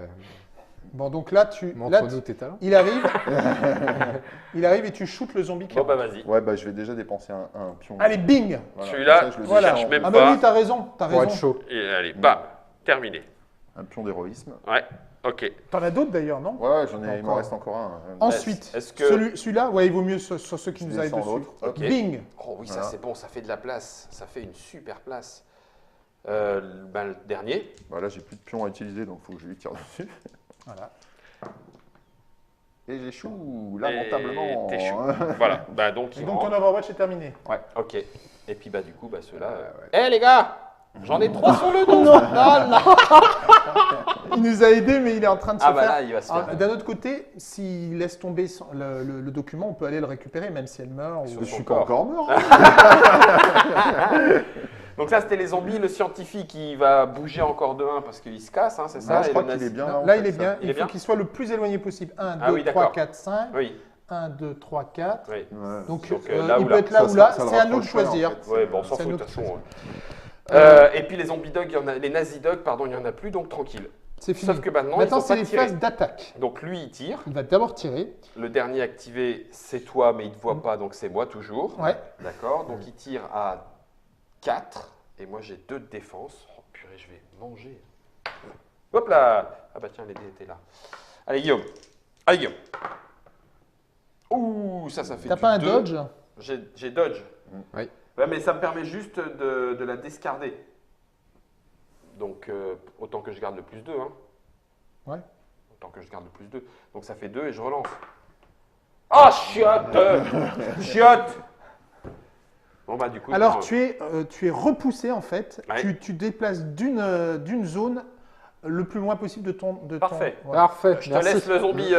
Bon, donc là, là, montre-nous tes talents. il arrive. Il arrive et tu shootes le zombie qui Bon bah rentre. vas-y. Ouais, bah je vais déjà dépenser un pion. Allez, bing. Voilà. Celui-là, Comme ça, je le voilà. descends. Même Ah pas. bah oui, t'as raison. T'as Pour être raison. chaud. Et allez, bam, terminé. Un pion d'héroïsme. Ouais, ok. T'en as d'autres d'ailleurs, non? Ouais, j'en ai, il m'en Encore. reste encore un. Ensuite, Est-ce que- celui-là, ouais, il vaut mieux sur ceux qui Je nous arrivent descends dessus. l'autre. Ok. Bing. Oh oui, ça Voilà. c'est bon, ça fait de la place. Ça fait une super place. Ben, le dernier. Bah, là, j'ai plus de pions à utiliser, donc il faut que je lui tire dessus. Voilà. Et j'échoue lamentablement. Et t'échoues. Voilà, bah donc Et il donc ton rentre. Overwatch est terminé. Ouais, ok. Et puis bah du coup, bah ceux-là. Ouais. Eh les gars, j'en ai 3 sur le dos. Non, Il nous a aidés, mais il est en train de se Ah bah faire. là, il va se faire. Ah, d'un autre côté, s'il laisse tomber le document, on peut aller le récupérer, même si elle meurt. Sur Ou... Je son suis pas corps. encore mort. Donc ça c'était les zombies, le scientifique il va bouger encore de 1 parce qu'il se casse, hein, c'est ça. Non, je et crois le qu'il nazi- est bien. Là, là, en il fait, est bien. ça. Il Il est faut bien qu'il soit le plus éloigné possible. 1, 2, Ah oui, 3, d'accord. 4, 5. Oui, 1, 2, 3, 4. oui. Ouais. Donc, Donc, il là ou peut là. être là Ça ou sera- là. ça le C'est à nous de rapprocherait, en choisir. fait. Ouais, bon, on s'en C'est fout de notre toute façon. choix. Et puis les zombie dogs, il y en a, les nazi dogs, pardon, il n'y en a plus, donc tranquille. C'est fini. Sauf que maintenant, Maintenant, ils c'est ont les pas tiré. phases d'attaque. Donc lui, il tire. Il va d'abord tirer. Le dernier activé, c'est toi, mais il ne te voit pas, donc c'est moi toujours. Ouais. D'accord. Donc il tire à 4. Et moi, j'ai 2 de défense. Oh purée, je vais manger. Hop là. Ah bah tiens, les dés étaient là. Allez, Guillaume. Allez, Guillaume. Ouh, ça fait T'as du pas un 2. dodge? J'ai dodge. Oui. Ouais, mais ça me permet juste de la discarder. Donc, autant que je garde le plus 2. Hein. Ouais. Autant que je garde le plus 2. Donc, ça fait 2 et je relance. Ah, chiotte Chiotte Bon, bah, du coup. Alors, je prends- tu es repoussé en fait. Ouais. Tu déplaces d'une zone le plus loin possible de ton. Parfait. Voilà. Parfait. Je te merci. laisse le zombie.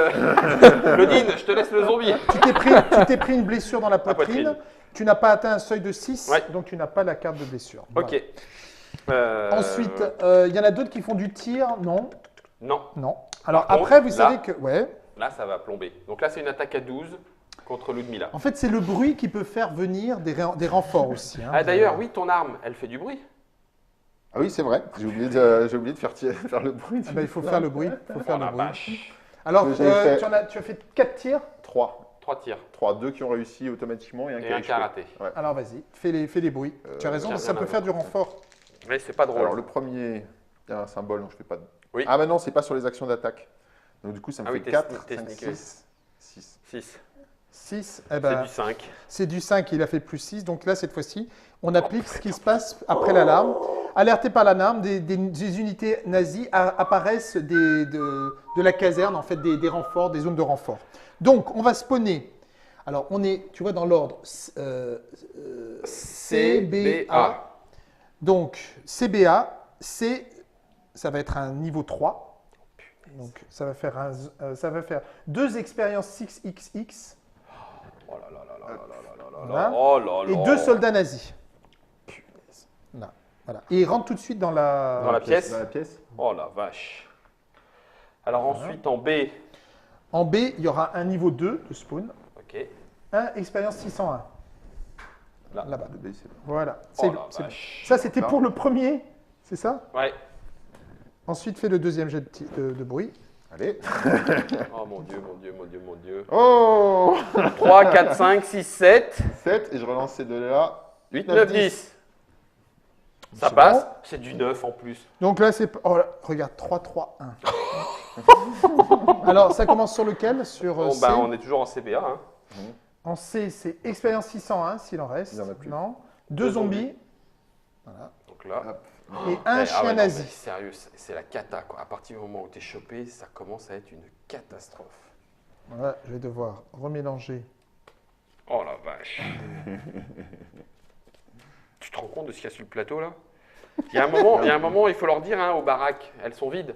Claudine, je te laisse le zombie. Tu t'es pris une blessure dans la poitrine. poitrine. Tu n'as pas atteint un seuil de 6, Ouais. donc tu n'as pas la carte de blessure. Voilà. Ok. Ensuite, il y en a d'autres qui font du tir, non? Non. Non. Alors Par après, contre, vous là- savez que... Ouais. Là, ça va plomber. Donc là, c'est une attaque à 12 contre Ludmilla. En fait, c'est le bruit qui peut faire venir des renforts aussi. Hein. Ah, d'ailleurs, oui, ton arme, elle fait du bruit. Ah oui, c'est vrai. J'ai oublié de faire le bruit. Ah ben, il faut faire le bruit. Il faut faire Oh le la bruit. vache. Alors, Que j'avais fait. tu as fait 4 tirs. 3. 3 tirs 2 qui ont réussi automatiquement et un qui et a un échoué. karaté. Ouais. Alors, vas-y, fais les bruits. Tu as raison, tiens, parce que ça rien peut à faire du voir. renfort. Mais c'est pas drôle. Alors, le premier, il y a un symbole, donc je fais pas de. Oui. Ah, mais non, c'est pas sur les actions d'attaque. Donc, du coup, ça me Ah fait oui, t'es 4, t'es 5, sneaké. 6. 6. 6. 6, C'est ben, du 5. c'est du 5, il a fait plus 6. Donc là, cette fois-ci, on applique ce qui se passe après l'alarme. Alerté par l'alarme, des unités nazies apparaissent de la caserne, en fait, des renforts, des zones de renfort. Donc, on va spawner. Alors, on est, tu vois, dans l'ordre CBA. Donc, CBA, ça va être un niveau 3. Donc, ça va faire 2 expériences 6XX Oh là là là là là là là là Voilà. là. Oh là là. et 2 soldats nazis. Là, voilà. Et il rentre tout de suite dans Dans la pièce. Dans la pièce. Oh la vache. Alors ensuite, en B. En B, il y aura un niveau 2 de spawn. Ok. 1 expérience 601. Là. Là-bas. Le B, c'est bon. Voilà. Oh la C'est- vache. ça, c'était pour le premier, c'est ça? Ouais. Ensuite, fais le deuxième jet de bruit. Allez. Oh mon dieu, mon dieu, mon dieu, mon dieu. Oh 3, 4, 5, 6, 7, 7, et je relance ces deux-là. 8, 9, 10. Ça C'est passe. bon. C'est du 9 en plus. Donc là, c'est... Oh, là, regarde, 3, 3, 1. Alors, ça commence sur lequel? Sur Bon, C. bah, on est toujours en CBA. Hein. En C, c'est expérience 601, s'il en reste. Il y en a plus. Non. 2 zombies Donc là. Hop. et Eh, un ah chien ouais, non, nazi. mais sérieux, c'est la cata quoi. À partir du moment où t'es chopé, ça commence à être une catastrophe. Voilà, je vais devoir remélanger. Oh la vache. Tu te rends compte de ce qu'il y a sur le plateau là? Il y a un moment, il faut leur dire hein, aux baraques, elles sont vides.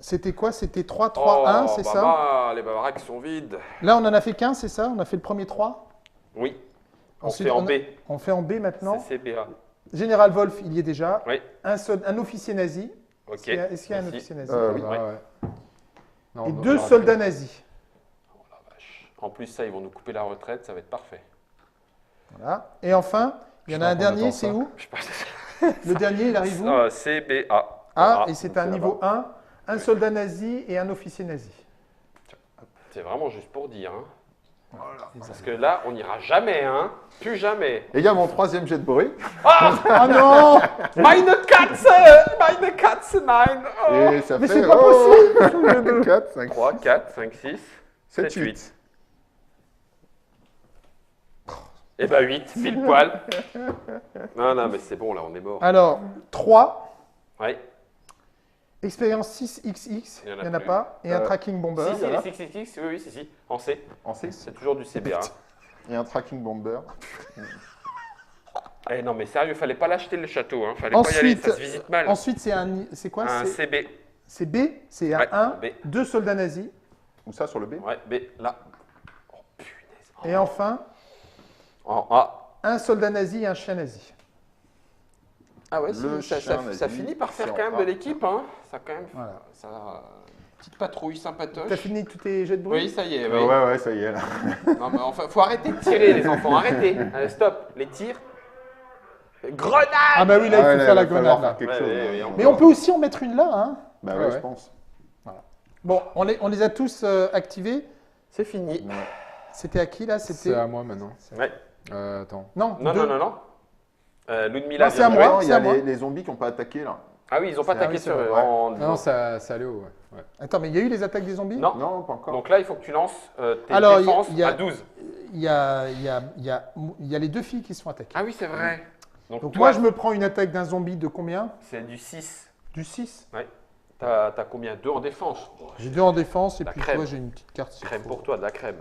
C'était quoi? C'était 3, 3, 1, c'est ça? ça? Les baraques sont vides. Là, on en a fait qu'un, c'est ça? On a fait le premier 3? Oui. On Ensuite, fait en on- B. On fait en B maintenant. C'est CBA. Général Wolf, il y est déjà. Oui. Un officier nazi. Ok. Est-ce qu'il y a un Ici. officier nazi? Oui. Ah ouais. Non, Et on 2 aura- soldats nazis. Oh la vache. En plus, ça, ils vont nous couper la retraite, ça va être parfait. Voilà. Et enfin, il y en a un Je crois qu'on dernier, attend c'est ça. où? Je sais pas. Le dernier, il arrive où? CBA. Ah, et c'est un c'est niveau 1. Un soldat nazi et un officier nazi. C'est vraiment juste pour dire. Hein. Parce que là, on n'ira jamais, hein. Plus jamais. Et il y a mon troisième jet de bruit. Oh non! Meine Katze! Meine Katze, nein! Oh. Et ça Mais fait. c'est pas possible! 4, 5, 3, 4, 5, 6, 7, 7, 8. 8. Eh ben 8, pile poil. Non, non, mais c'est bon, là, on est mort. Alors, 3. Ouais. Expérience 6XX, il n'y en a plus. pas. Et un tracking bomber. Si, si, voilà. les 6, oui, oui, si. En C. En 6. C'est toujours du CBA. hein. Et un tracking bomber. Eh non, mais sérieux, fallait pas l'acheter le château. Hein. Fallait pas y aller, ça se visite mal. Ensuite, c'est quoi? Un C'est CB. c'est B, c'est un Ouais, 1, B. 2 soldats nazis. Ou ça sur le B. Ouais, B, là. Oh, punaise. Et enfin, En A. un soldat nazi et un chien nazi. Ah ouais, Le ça chien ça nazi, finit par faire c'est quand en même de A. l'équipe. Hein. Ça, quand même. Voilà. Ça, petite patrouille sympatoche. T'as fini tous tes jets de bruit? Oui, ça y est. Oui. Ouais, ça y est là. Non, mais enfin, faut arrêter de tirer, les enfants. Arrêtez. Allez, stop. Les tirs. Grenade! Ah bah oui, là, il faut faire la grenade. Là. Quelque Ouais, chose, ouais, là. ouais, Mais on peut aussi en mettre une là. Hein. Bah Ouais, ouais, je ouais. pense. Bon, on les a tous activés. C'est fini. Ouais. C'était à qui là? C'est C'était... à moi maintenant. Ouais. Attends. Non, Non, deux. non, non, non. Ludmilla Non, c'est à vient de moi. jouer. Non, il y c'est a à moi. les zombies qui n'ont pas attaqué là. Ah oui, ils n'ont pas Ah attaqué oui, c'est sur vrai. en- Non, ça allait haut, ouais. Attends, mais il y a eu les attaques des zombies? Non. Non, pas encore. Donc là, il faut que tu lances tes Alors, défenses il y a- à 12. Il y a les deux filles qui se font attaquer. Ah oui, c'est vrai. Donc, Donc toi, moi, je me prends une attaque d'un zombie de combien? c'est du 6. Du 6. T'as combien? 2 en défense. Oh, J'ai 2 en défense et La puis crème. toi, j'ai une petite carte. s'il crème faut. pour toi, de la crème.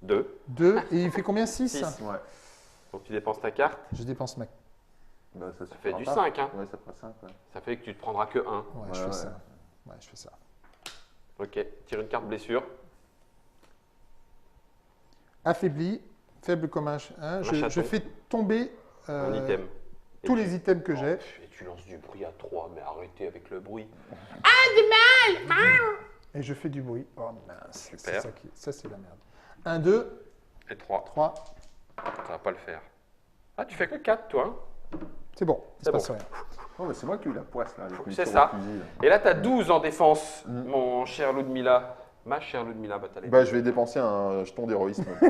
2. 2. Et il fait combien? 6. 6. Ouais. Donc tu dépenses ta carte. Je dépense ma... Bah, ça Ça fait suffira du pas. 5. Hein. Ouais, ça fera 5. Ouais. Ça fait que tu te prendras que 1. Ouais, je Ouais, fais ouais. ça. Ouais, je fais ça. Ok. Tire une carte blessure. Affaibli, faible comme un... hein, je chaton. fais tomber... Un item. tous les items que j'ai. Et tu lances du bruit à 3, mais arrêtez avec le bruit. Et je fais du bruit. Oh mince, Super. ça c'est la merde. 1, 2, Et 3. 3. Ça va pas le faire. Ah, tu fais que 4, toi. Hein. C'est bon, il se C'est passe bon. rien. Non, mais c'est moi qui ai eu la poisse là. avec mes C'est tirs ça. au fusil, là. Et là, tu as 12 en défense, mon cher Ludmilla. Ma chère Ludmilla Batalé. Bah, je vais dépenser un jeton d'héroïsme. Pour,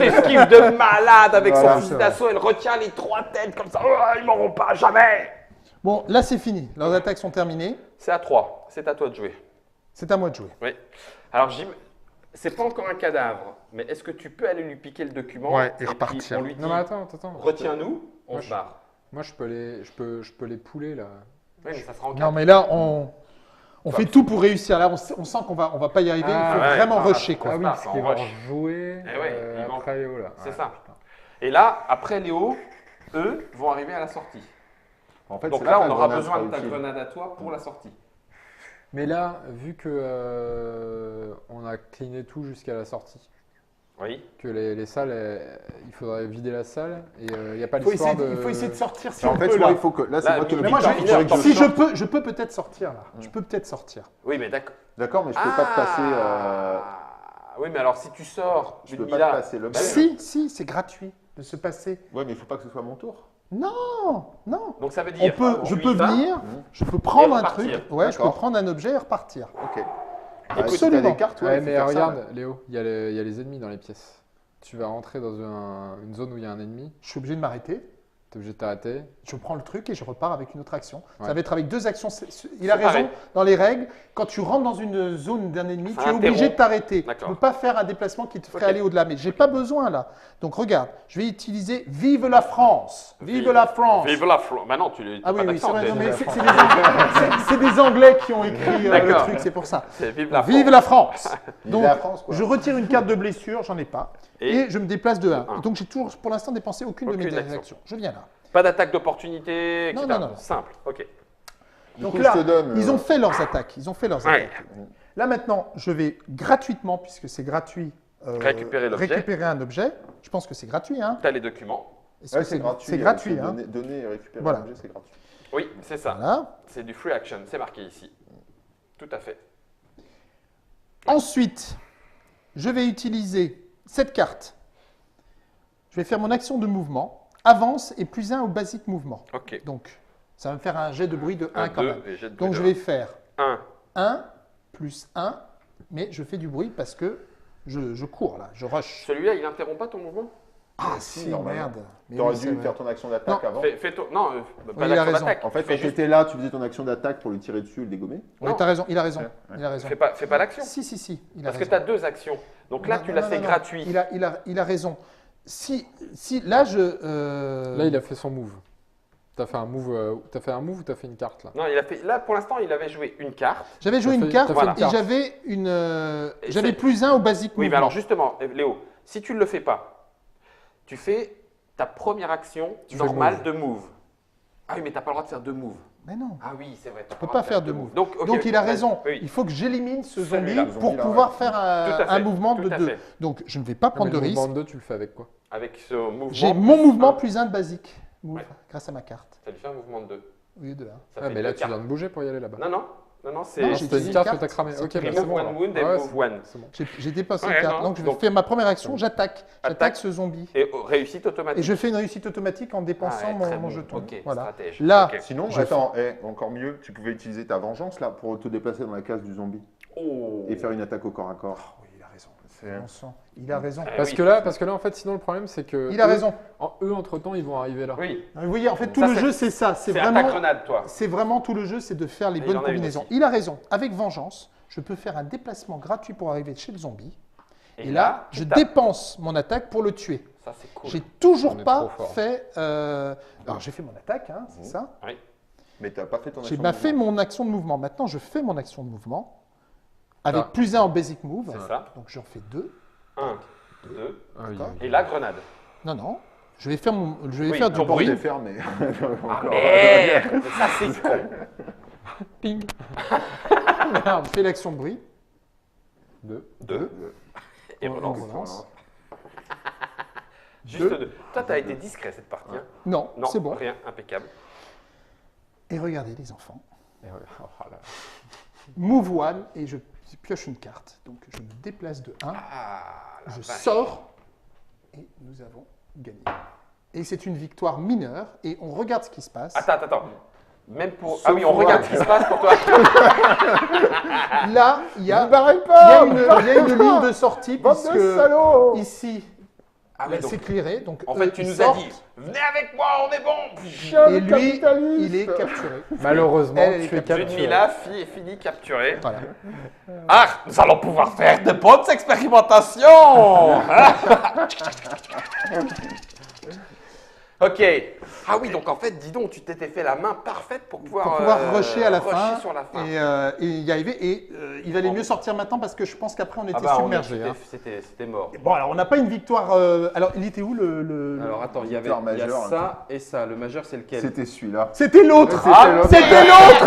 Esquive de malade avec Voilà, son fusil d'assaut. Elle retient les 3 têtes comme ça. Oh, ils m'auront pas, jamais. Bon, là c'est fini. Leurs attaques sont terminées. C'est à 3. C'est à toi de jouer. C'est à moi de jouer. Oui. Alors, Jim, c'est pas encore un cadavre, mais est-ce que tu peux aller lui piquer le document Ouais, et puis repartir. on lui dit, Non, mais attends. retiens-nous, on Moi, se barre. Moi, je peux les pouler, là. Oui, mais ça sera en Non, 4. mais là on fait tout pour réussir. Là, on sent qu'on va pas y arriver. Ah, il faut ouais, vraiment ah, rusher quoi. Ah oui, ça, parce ça qu'ils en vont rush. jouer Eh ouais, ils vont- après Léo, là. C'est Ouais, ça. putain. Et là, après Léo, eux vont arriver à la sortie. En fait, Donc c'est là, que on la aura grenade besoin sera de ta utile. grenade à toi pour la sortie. Mais là, vu que on a cleané tout jusqu'à la sortie, Oui. que les salles, il faudrait vider la salle et il n'y a pas Il faut l'histoire essayer de sortir si En on fait, peut moi, là. il faut que. Là, c'est Là, moi qui mais le Mais moi, Victor, je- Victor, si Victor. je peux peut-être sortir là. Je peux peut-être sortir. Oui, mais d'accord. D'accord, mais je peux pas te passer. Oui, mais alors si tu sors, Je peux pas Ludmilla, te passer l'objet. Si, c'est gratuit de se passer. Ouais, mais il faut pas que ce soit mon tour. Non. donc ça veut dire, Je tu peux y vas. venir, je peux prendre Et un truc. repartir. Ouais, je peux D'accord. prendre un objet et repartir. Ok. Absolument. Si t'as des cartes, ouais, Ouais, il faut mais faire ça, regarde, là. Léo, il y a les ennemis dans les pièces. Tu vas rentrer dans une zone où il y a un ennemi, Je suis obligé de m'arrêter. tu es obligé de t'arrêter. Je prends le truc et je repars avec une autre action. Ça Ouais. va être avec 2 actions. Il a Séparées. raison. Dans les règles, quand tu rentres dans une zone d'un ennemi, Ça tu es obligé interrompt. de t'arrêter. Tu D'accord. ne peux pas faire un déplacement qui te ferait Ok. aller au-delà. Mais j'ai pas besoin là. Donc regarde, je vais utiliser Vive la France. Vive la France. Vive la France. Bah non, tu n'as Ah pas oui, c'est d'accent. vrai. Non, mais t'es- c'est des Anglais qui ont écrit le D'accord. truc, c'est pour ça. c'est Vive la France. Vive la France. Vive Donc, la France, quoi. je retire une carte de blessure, j'en ai pas. Et Et je me déplace de 1. un. Donc j'ai toujours pour l'instant dépensé aucune de mes Aucune action. actions. Je viens là. pas d'attaque d'opportunité, Non, etc. non, non. Simple, ok. Du Donc coup, là, je te donne. ils ont fait leurs attaques. Ils ont fait leurs Ouais. attaques. Là maintenant, je vais gratuitement, puisque c'est gratuit, Récupérer l'objet. récupérer un objet. Je pense que c'est gratuit. Hein. Tu as les documents. Est-ce que Ouais, c'est gratuit. C'est gratuit. Hein. Donner et récupérer Voilà. l'objet, c'est gratuit. Oui, c'est ça. Voilà. C'est du free action, c'est marqué ici. Tout à fait. Ensuite, je vais utiliser cette carte. Je vais faire mon action de mouvement. Avance et plus 1 au basic mouvement. Ok. Donc, ça va me faire un jet de bruit de 1 1, quand 2, même. et jet de Donc, bruit je de vais faire 1. 1 plus 1, mais je fais du bruit parce que je cours là, je rush. Celui-là, il n'interrompt pas ton mouvement? Ah si, si, normalement. merde. Mais T'aurais oui, c'est dû vrai. faire ton action d'attaque Non. avant. Fais ton... Non, pas Oui, il a d'action raison. d'attaque. En fait, Fais quand tu juste- étais là, tu faisais ton action d'attaque pour lui tirer dessus et le dégommer. Oui, Non. t'as raison, il a raison. Ouais. Il a raison. Fais pas l'action. Si, il a Parce que raison. tu as 2 actions. Donc là, Non, tu non, l'as non, fait non, gratuit. Il a raison. Si là, Là, il a fait son move. T'as fait un move ou t'as fait une carte là? Non, il a fait. Là, pour l'instant, il avait joué une carte. J'avais joué T'as une fait- carte t'as fait une et carte. j'avais une, Et j'avais c'est- plus 1 au basic Oui, mais mouvement. alors justement, Léo, si tu ne le fais pas, tu fais ta première action Tu fais normale move. de move. Ah oui, mais tu n'as pas le droit de faire 2 moves. Mais non. Ah oui, c'est vrai. Je peux pas faire 2 moves. Donc, ok, Donc il a vas-y. raison. Oui. Il faut que j'élimine ce zombie Celui-là. pour Zombie-là, pouvoir ouais. faire Tout à un fait, mouvement tout de à 2. fait. Donc je ne vais pas Non, mais prendre de le mouvement risque. de 2, tu le fais avec quoi? Avec ce mouvement. J'ai plus mon mouvement un, plus 1 de basique move Ouais. grâce à ma carte. Ça lui fait un mouvement de 2. Au lieu de 1. Ça Ah, fait mais là, deux tu cartes. viens de bouger pour y aller là-bas. Non, c'est. Non, Non, j'ai c'était utilisé une une carte que carte. t'as cramée. Ok, C'est bah, remove c'est bon. one alors. wound et Ouais, move c'est- one. c'est bon. J'ai dépassé Ouais, une carte. non, Donc je vais donc- faire ma première action, j'attaque. Attaque. J'attaque ce zombie. Et réussite Et automatique. je fais une réussite automatique en dépensant Ah ouais, très mon bon. jeton. Ok, Voilà. stratège. Là, Ok. Sinon, Je attends, encore mieux, tu pouvais utiliser ta vengeance là pour te déplacer dans la case du zombie Oh. et faire une attaque au corps à corps. Oui, il a raison. C'est- Bon sang. Il a raison. Eh Parce oui. que là, en fait, sinon le problème c'est que Il a eux, raison. Eux, entre temps, ils vont arriver là. Oui, Vous voyez, en fait, tout Ça, le c'est- jeu, c'est ça. C'est c'est à ta vraiment, grenade, toi. c'est vraiment tout le jeu, c'est de faire les Et il bonnes en a une combinaisons. aussi. Il a raison. Avec vengeance, je peux faire un déplacement gratuit pour arriver chez le zombie. Et, là, tu je tapes. dépense mon attaque pour le tuer. Ça, c'est cool. J'ai toujours On est pas trop fort. fait. Alors, j'ai fait mon attaque, hein, c'est ça. Mais t'as pas fait ton J'ai action. pas de fait mouvement. mon action de mouvement. Maintenant, je fais mon action de mouvement avec Ah. plus 1 en basic move. C'est ça. Donc, j'en fais 2. 1, 2, Ah oui, D'accord. oui. et la grenade. Non. Je vais faire, je vais Oui, faire du ton Pour bruit. les faire, mais. Ah merde, mais ça c'est con. Ping. Merde, fais l'action de bruit. 2. 2. Et On relance. relance. Juste Deux. deux. Toi, tu as été discret cette partie. Hein. Non, Non, c'est bon. rien, impeccable. Et regardez les enfants. Et regarde, oh là. Move one et je pioche une carte. Donc je me déplace de 1, Ah, la je vache. sors et nous avons gagné. Et c'est une victoire mineure et on regarde ce qui se passe. Attends. Même pour. Sauf Ah oui, on moi. regarde ce qui se passe pour toi. Là, il y a, Vous barrez il y pas a une ligne de sortie Bande puisque de salauds. ici, Ah oui, là, donc, c'est clairé. Donc en eux, fait, tu ils nous as sortent, dit venez avec moi, on est bon. Chien et de lui, capitaliste. il est capturé. Malheureusement, Elle est tu es capturée. capturé. Ludmilla, fille et fini capturée. Voilà. Ah, nous allons pouvoir faire de bonnes expérimentations. Ok. Ah oui, donc en fait, dis donc, tu t'étais fait la main parfaite pour pouvoir rusher à la rusher fin sur la fin. et y arriver. Et il valait mieux sortir maintenant parce que je pense qu'après on était Ah bah, submergés. hein. c'était mort. Bon, alors on n'a pas une victoire. Alors, il était où le- Alors attends, il y avait Victoire il y a majeure, ça et ça. Le majeur, c'est lequel? C'était celui-là. C'était l'autre. Ah, C'était l'autre.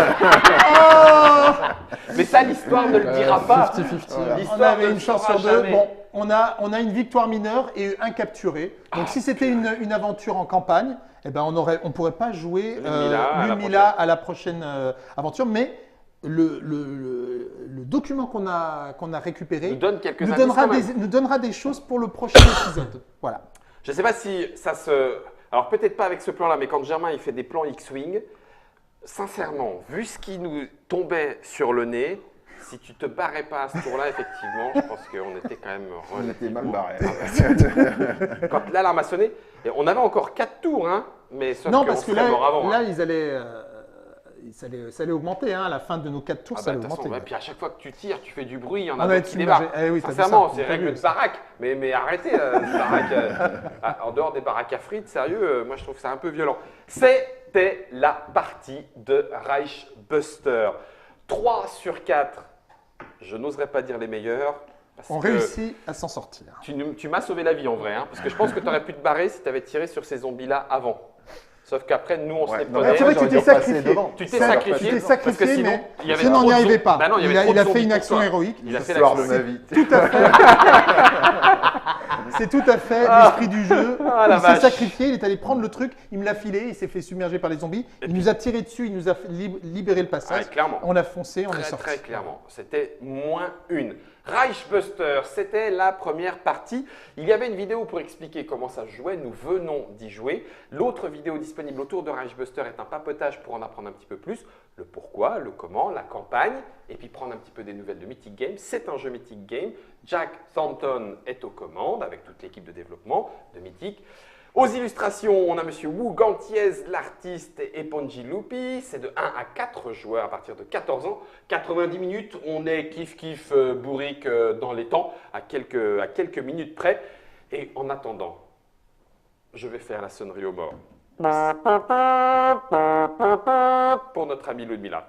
Mais ça, l'histoire ne le dira pas. 50-50. Voilà. On L'histoire avait ne une le chance saura sur deux. jamais. Bon, on a une victoire mineure et un capturé. Donc si c'était une aventure en campagne, eh ben on pourrait pas jouer Ludmilla à la prochaine aventure, mais le document qu'on a récupéré Nous donne quelques nous indices donnera, quand même. nous donnera des choses pour le prochain épisode. Voilà. Je ne sais pas si ça se... Alors peut-être pas avec ce plan-là, mais quand Germain il fait des plans X-Wing, sincèrement, vu ce qui nous tombait sur le nez, si tu te barrais pas à ce tour-là, effectivement, je pense qu'on était quand même On était mal relativement... barré. Quand l'alarme a sonné, et on avait encore 4 tours, hein, mais sauf Non, qu'on parce que serait là, mort avant. là hein. ça allait augmenter. Hein, à la fin de nos 4 tours, Ah ça bah, allait de toute façon, augmenter. ouais, puis à chaque fois que tu tires, tu fais du bruit, il y en On a va d'autres être qui submergé. débarquent. Eh oui, t'as vu Sincèrement, ça, c'est t'as règle vu de ça. baraque. Mais arrêtez, les baraques. En dehors des baraques à frites, sérieux, moi je trouve ça un peu violent. C'était la partie de Reichbuster. 3 sur 4, je n'oserais pas dire les meilleurs. Parce On que réussit à s'en sortir. tu m'as sauvé la vie en vrai, hein, parce que je pense que tu aurais pu te barrer si tu avais tiré sur ces zombies-là avant. Sauf qu'après, nous, on se les non, prenait. c'est vrai que tu t'es sacrifié. Tu t'es Ça, sacrifié. tu t'es parce sacrifié, que sinon, mais il y avait sinon on trop n'y de arrivait zombies. pas. Bah non, il y avait trop il de a fait zombies une pour action toi. héroïque. Il a fait L'histoire de l'action. ma vie. C'est tout à fait l'esprit du jeu. Ah, la Il s'est vache. sacrifié, il est allé prendre le truc, il me l'a filé, il s'est fait submerger par les zombies. Il nous a tiré dessus, il nous a fait libéré le passage. Ouais, clairement. On a foncé, on est Très, sorti. très clairement. C'était -1. Reichbuster, c'était la première partie. Il y avait une vidéo pour expliquer comment ça se jouait. Nous venons d'y jouer. L'autre vidéo disponible autour de Reichbuster est un papotage pour en apprendre un petit peu plus. Le pourquoi, le comment, la campagne, et puis prendre un petit peu des nouvelles de Mythic Games. C'est un jeu Mythic Games. Jack Thornton est aux commandes avec toute l'équipe de développement de Mythic. Aux illustrations, on a Monsieur Wu Gantiez, l'artiste, et Ponji Lupi. C'est de 1 à 4 joueurs à partir de 14 ans. 90 minutes, on est kiff-kiff bourrique dans les temps, à quelques minutes près. Et en attendant, je vais faire la sonnerie aux morts. Pour notre ami Ludmilla.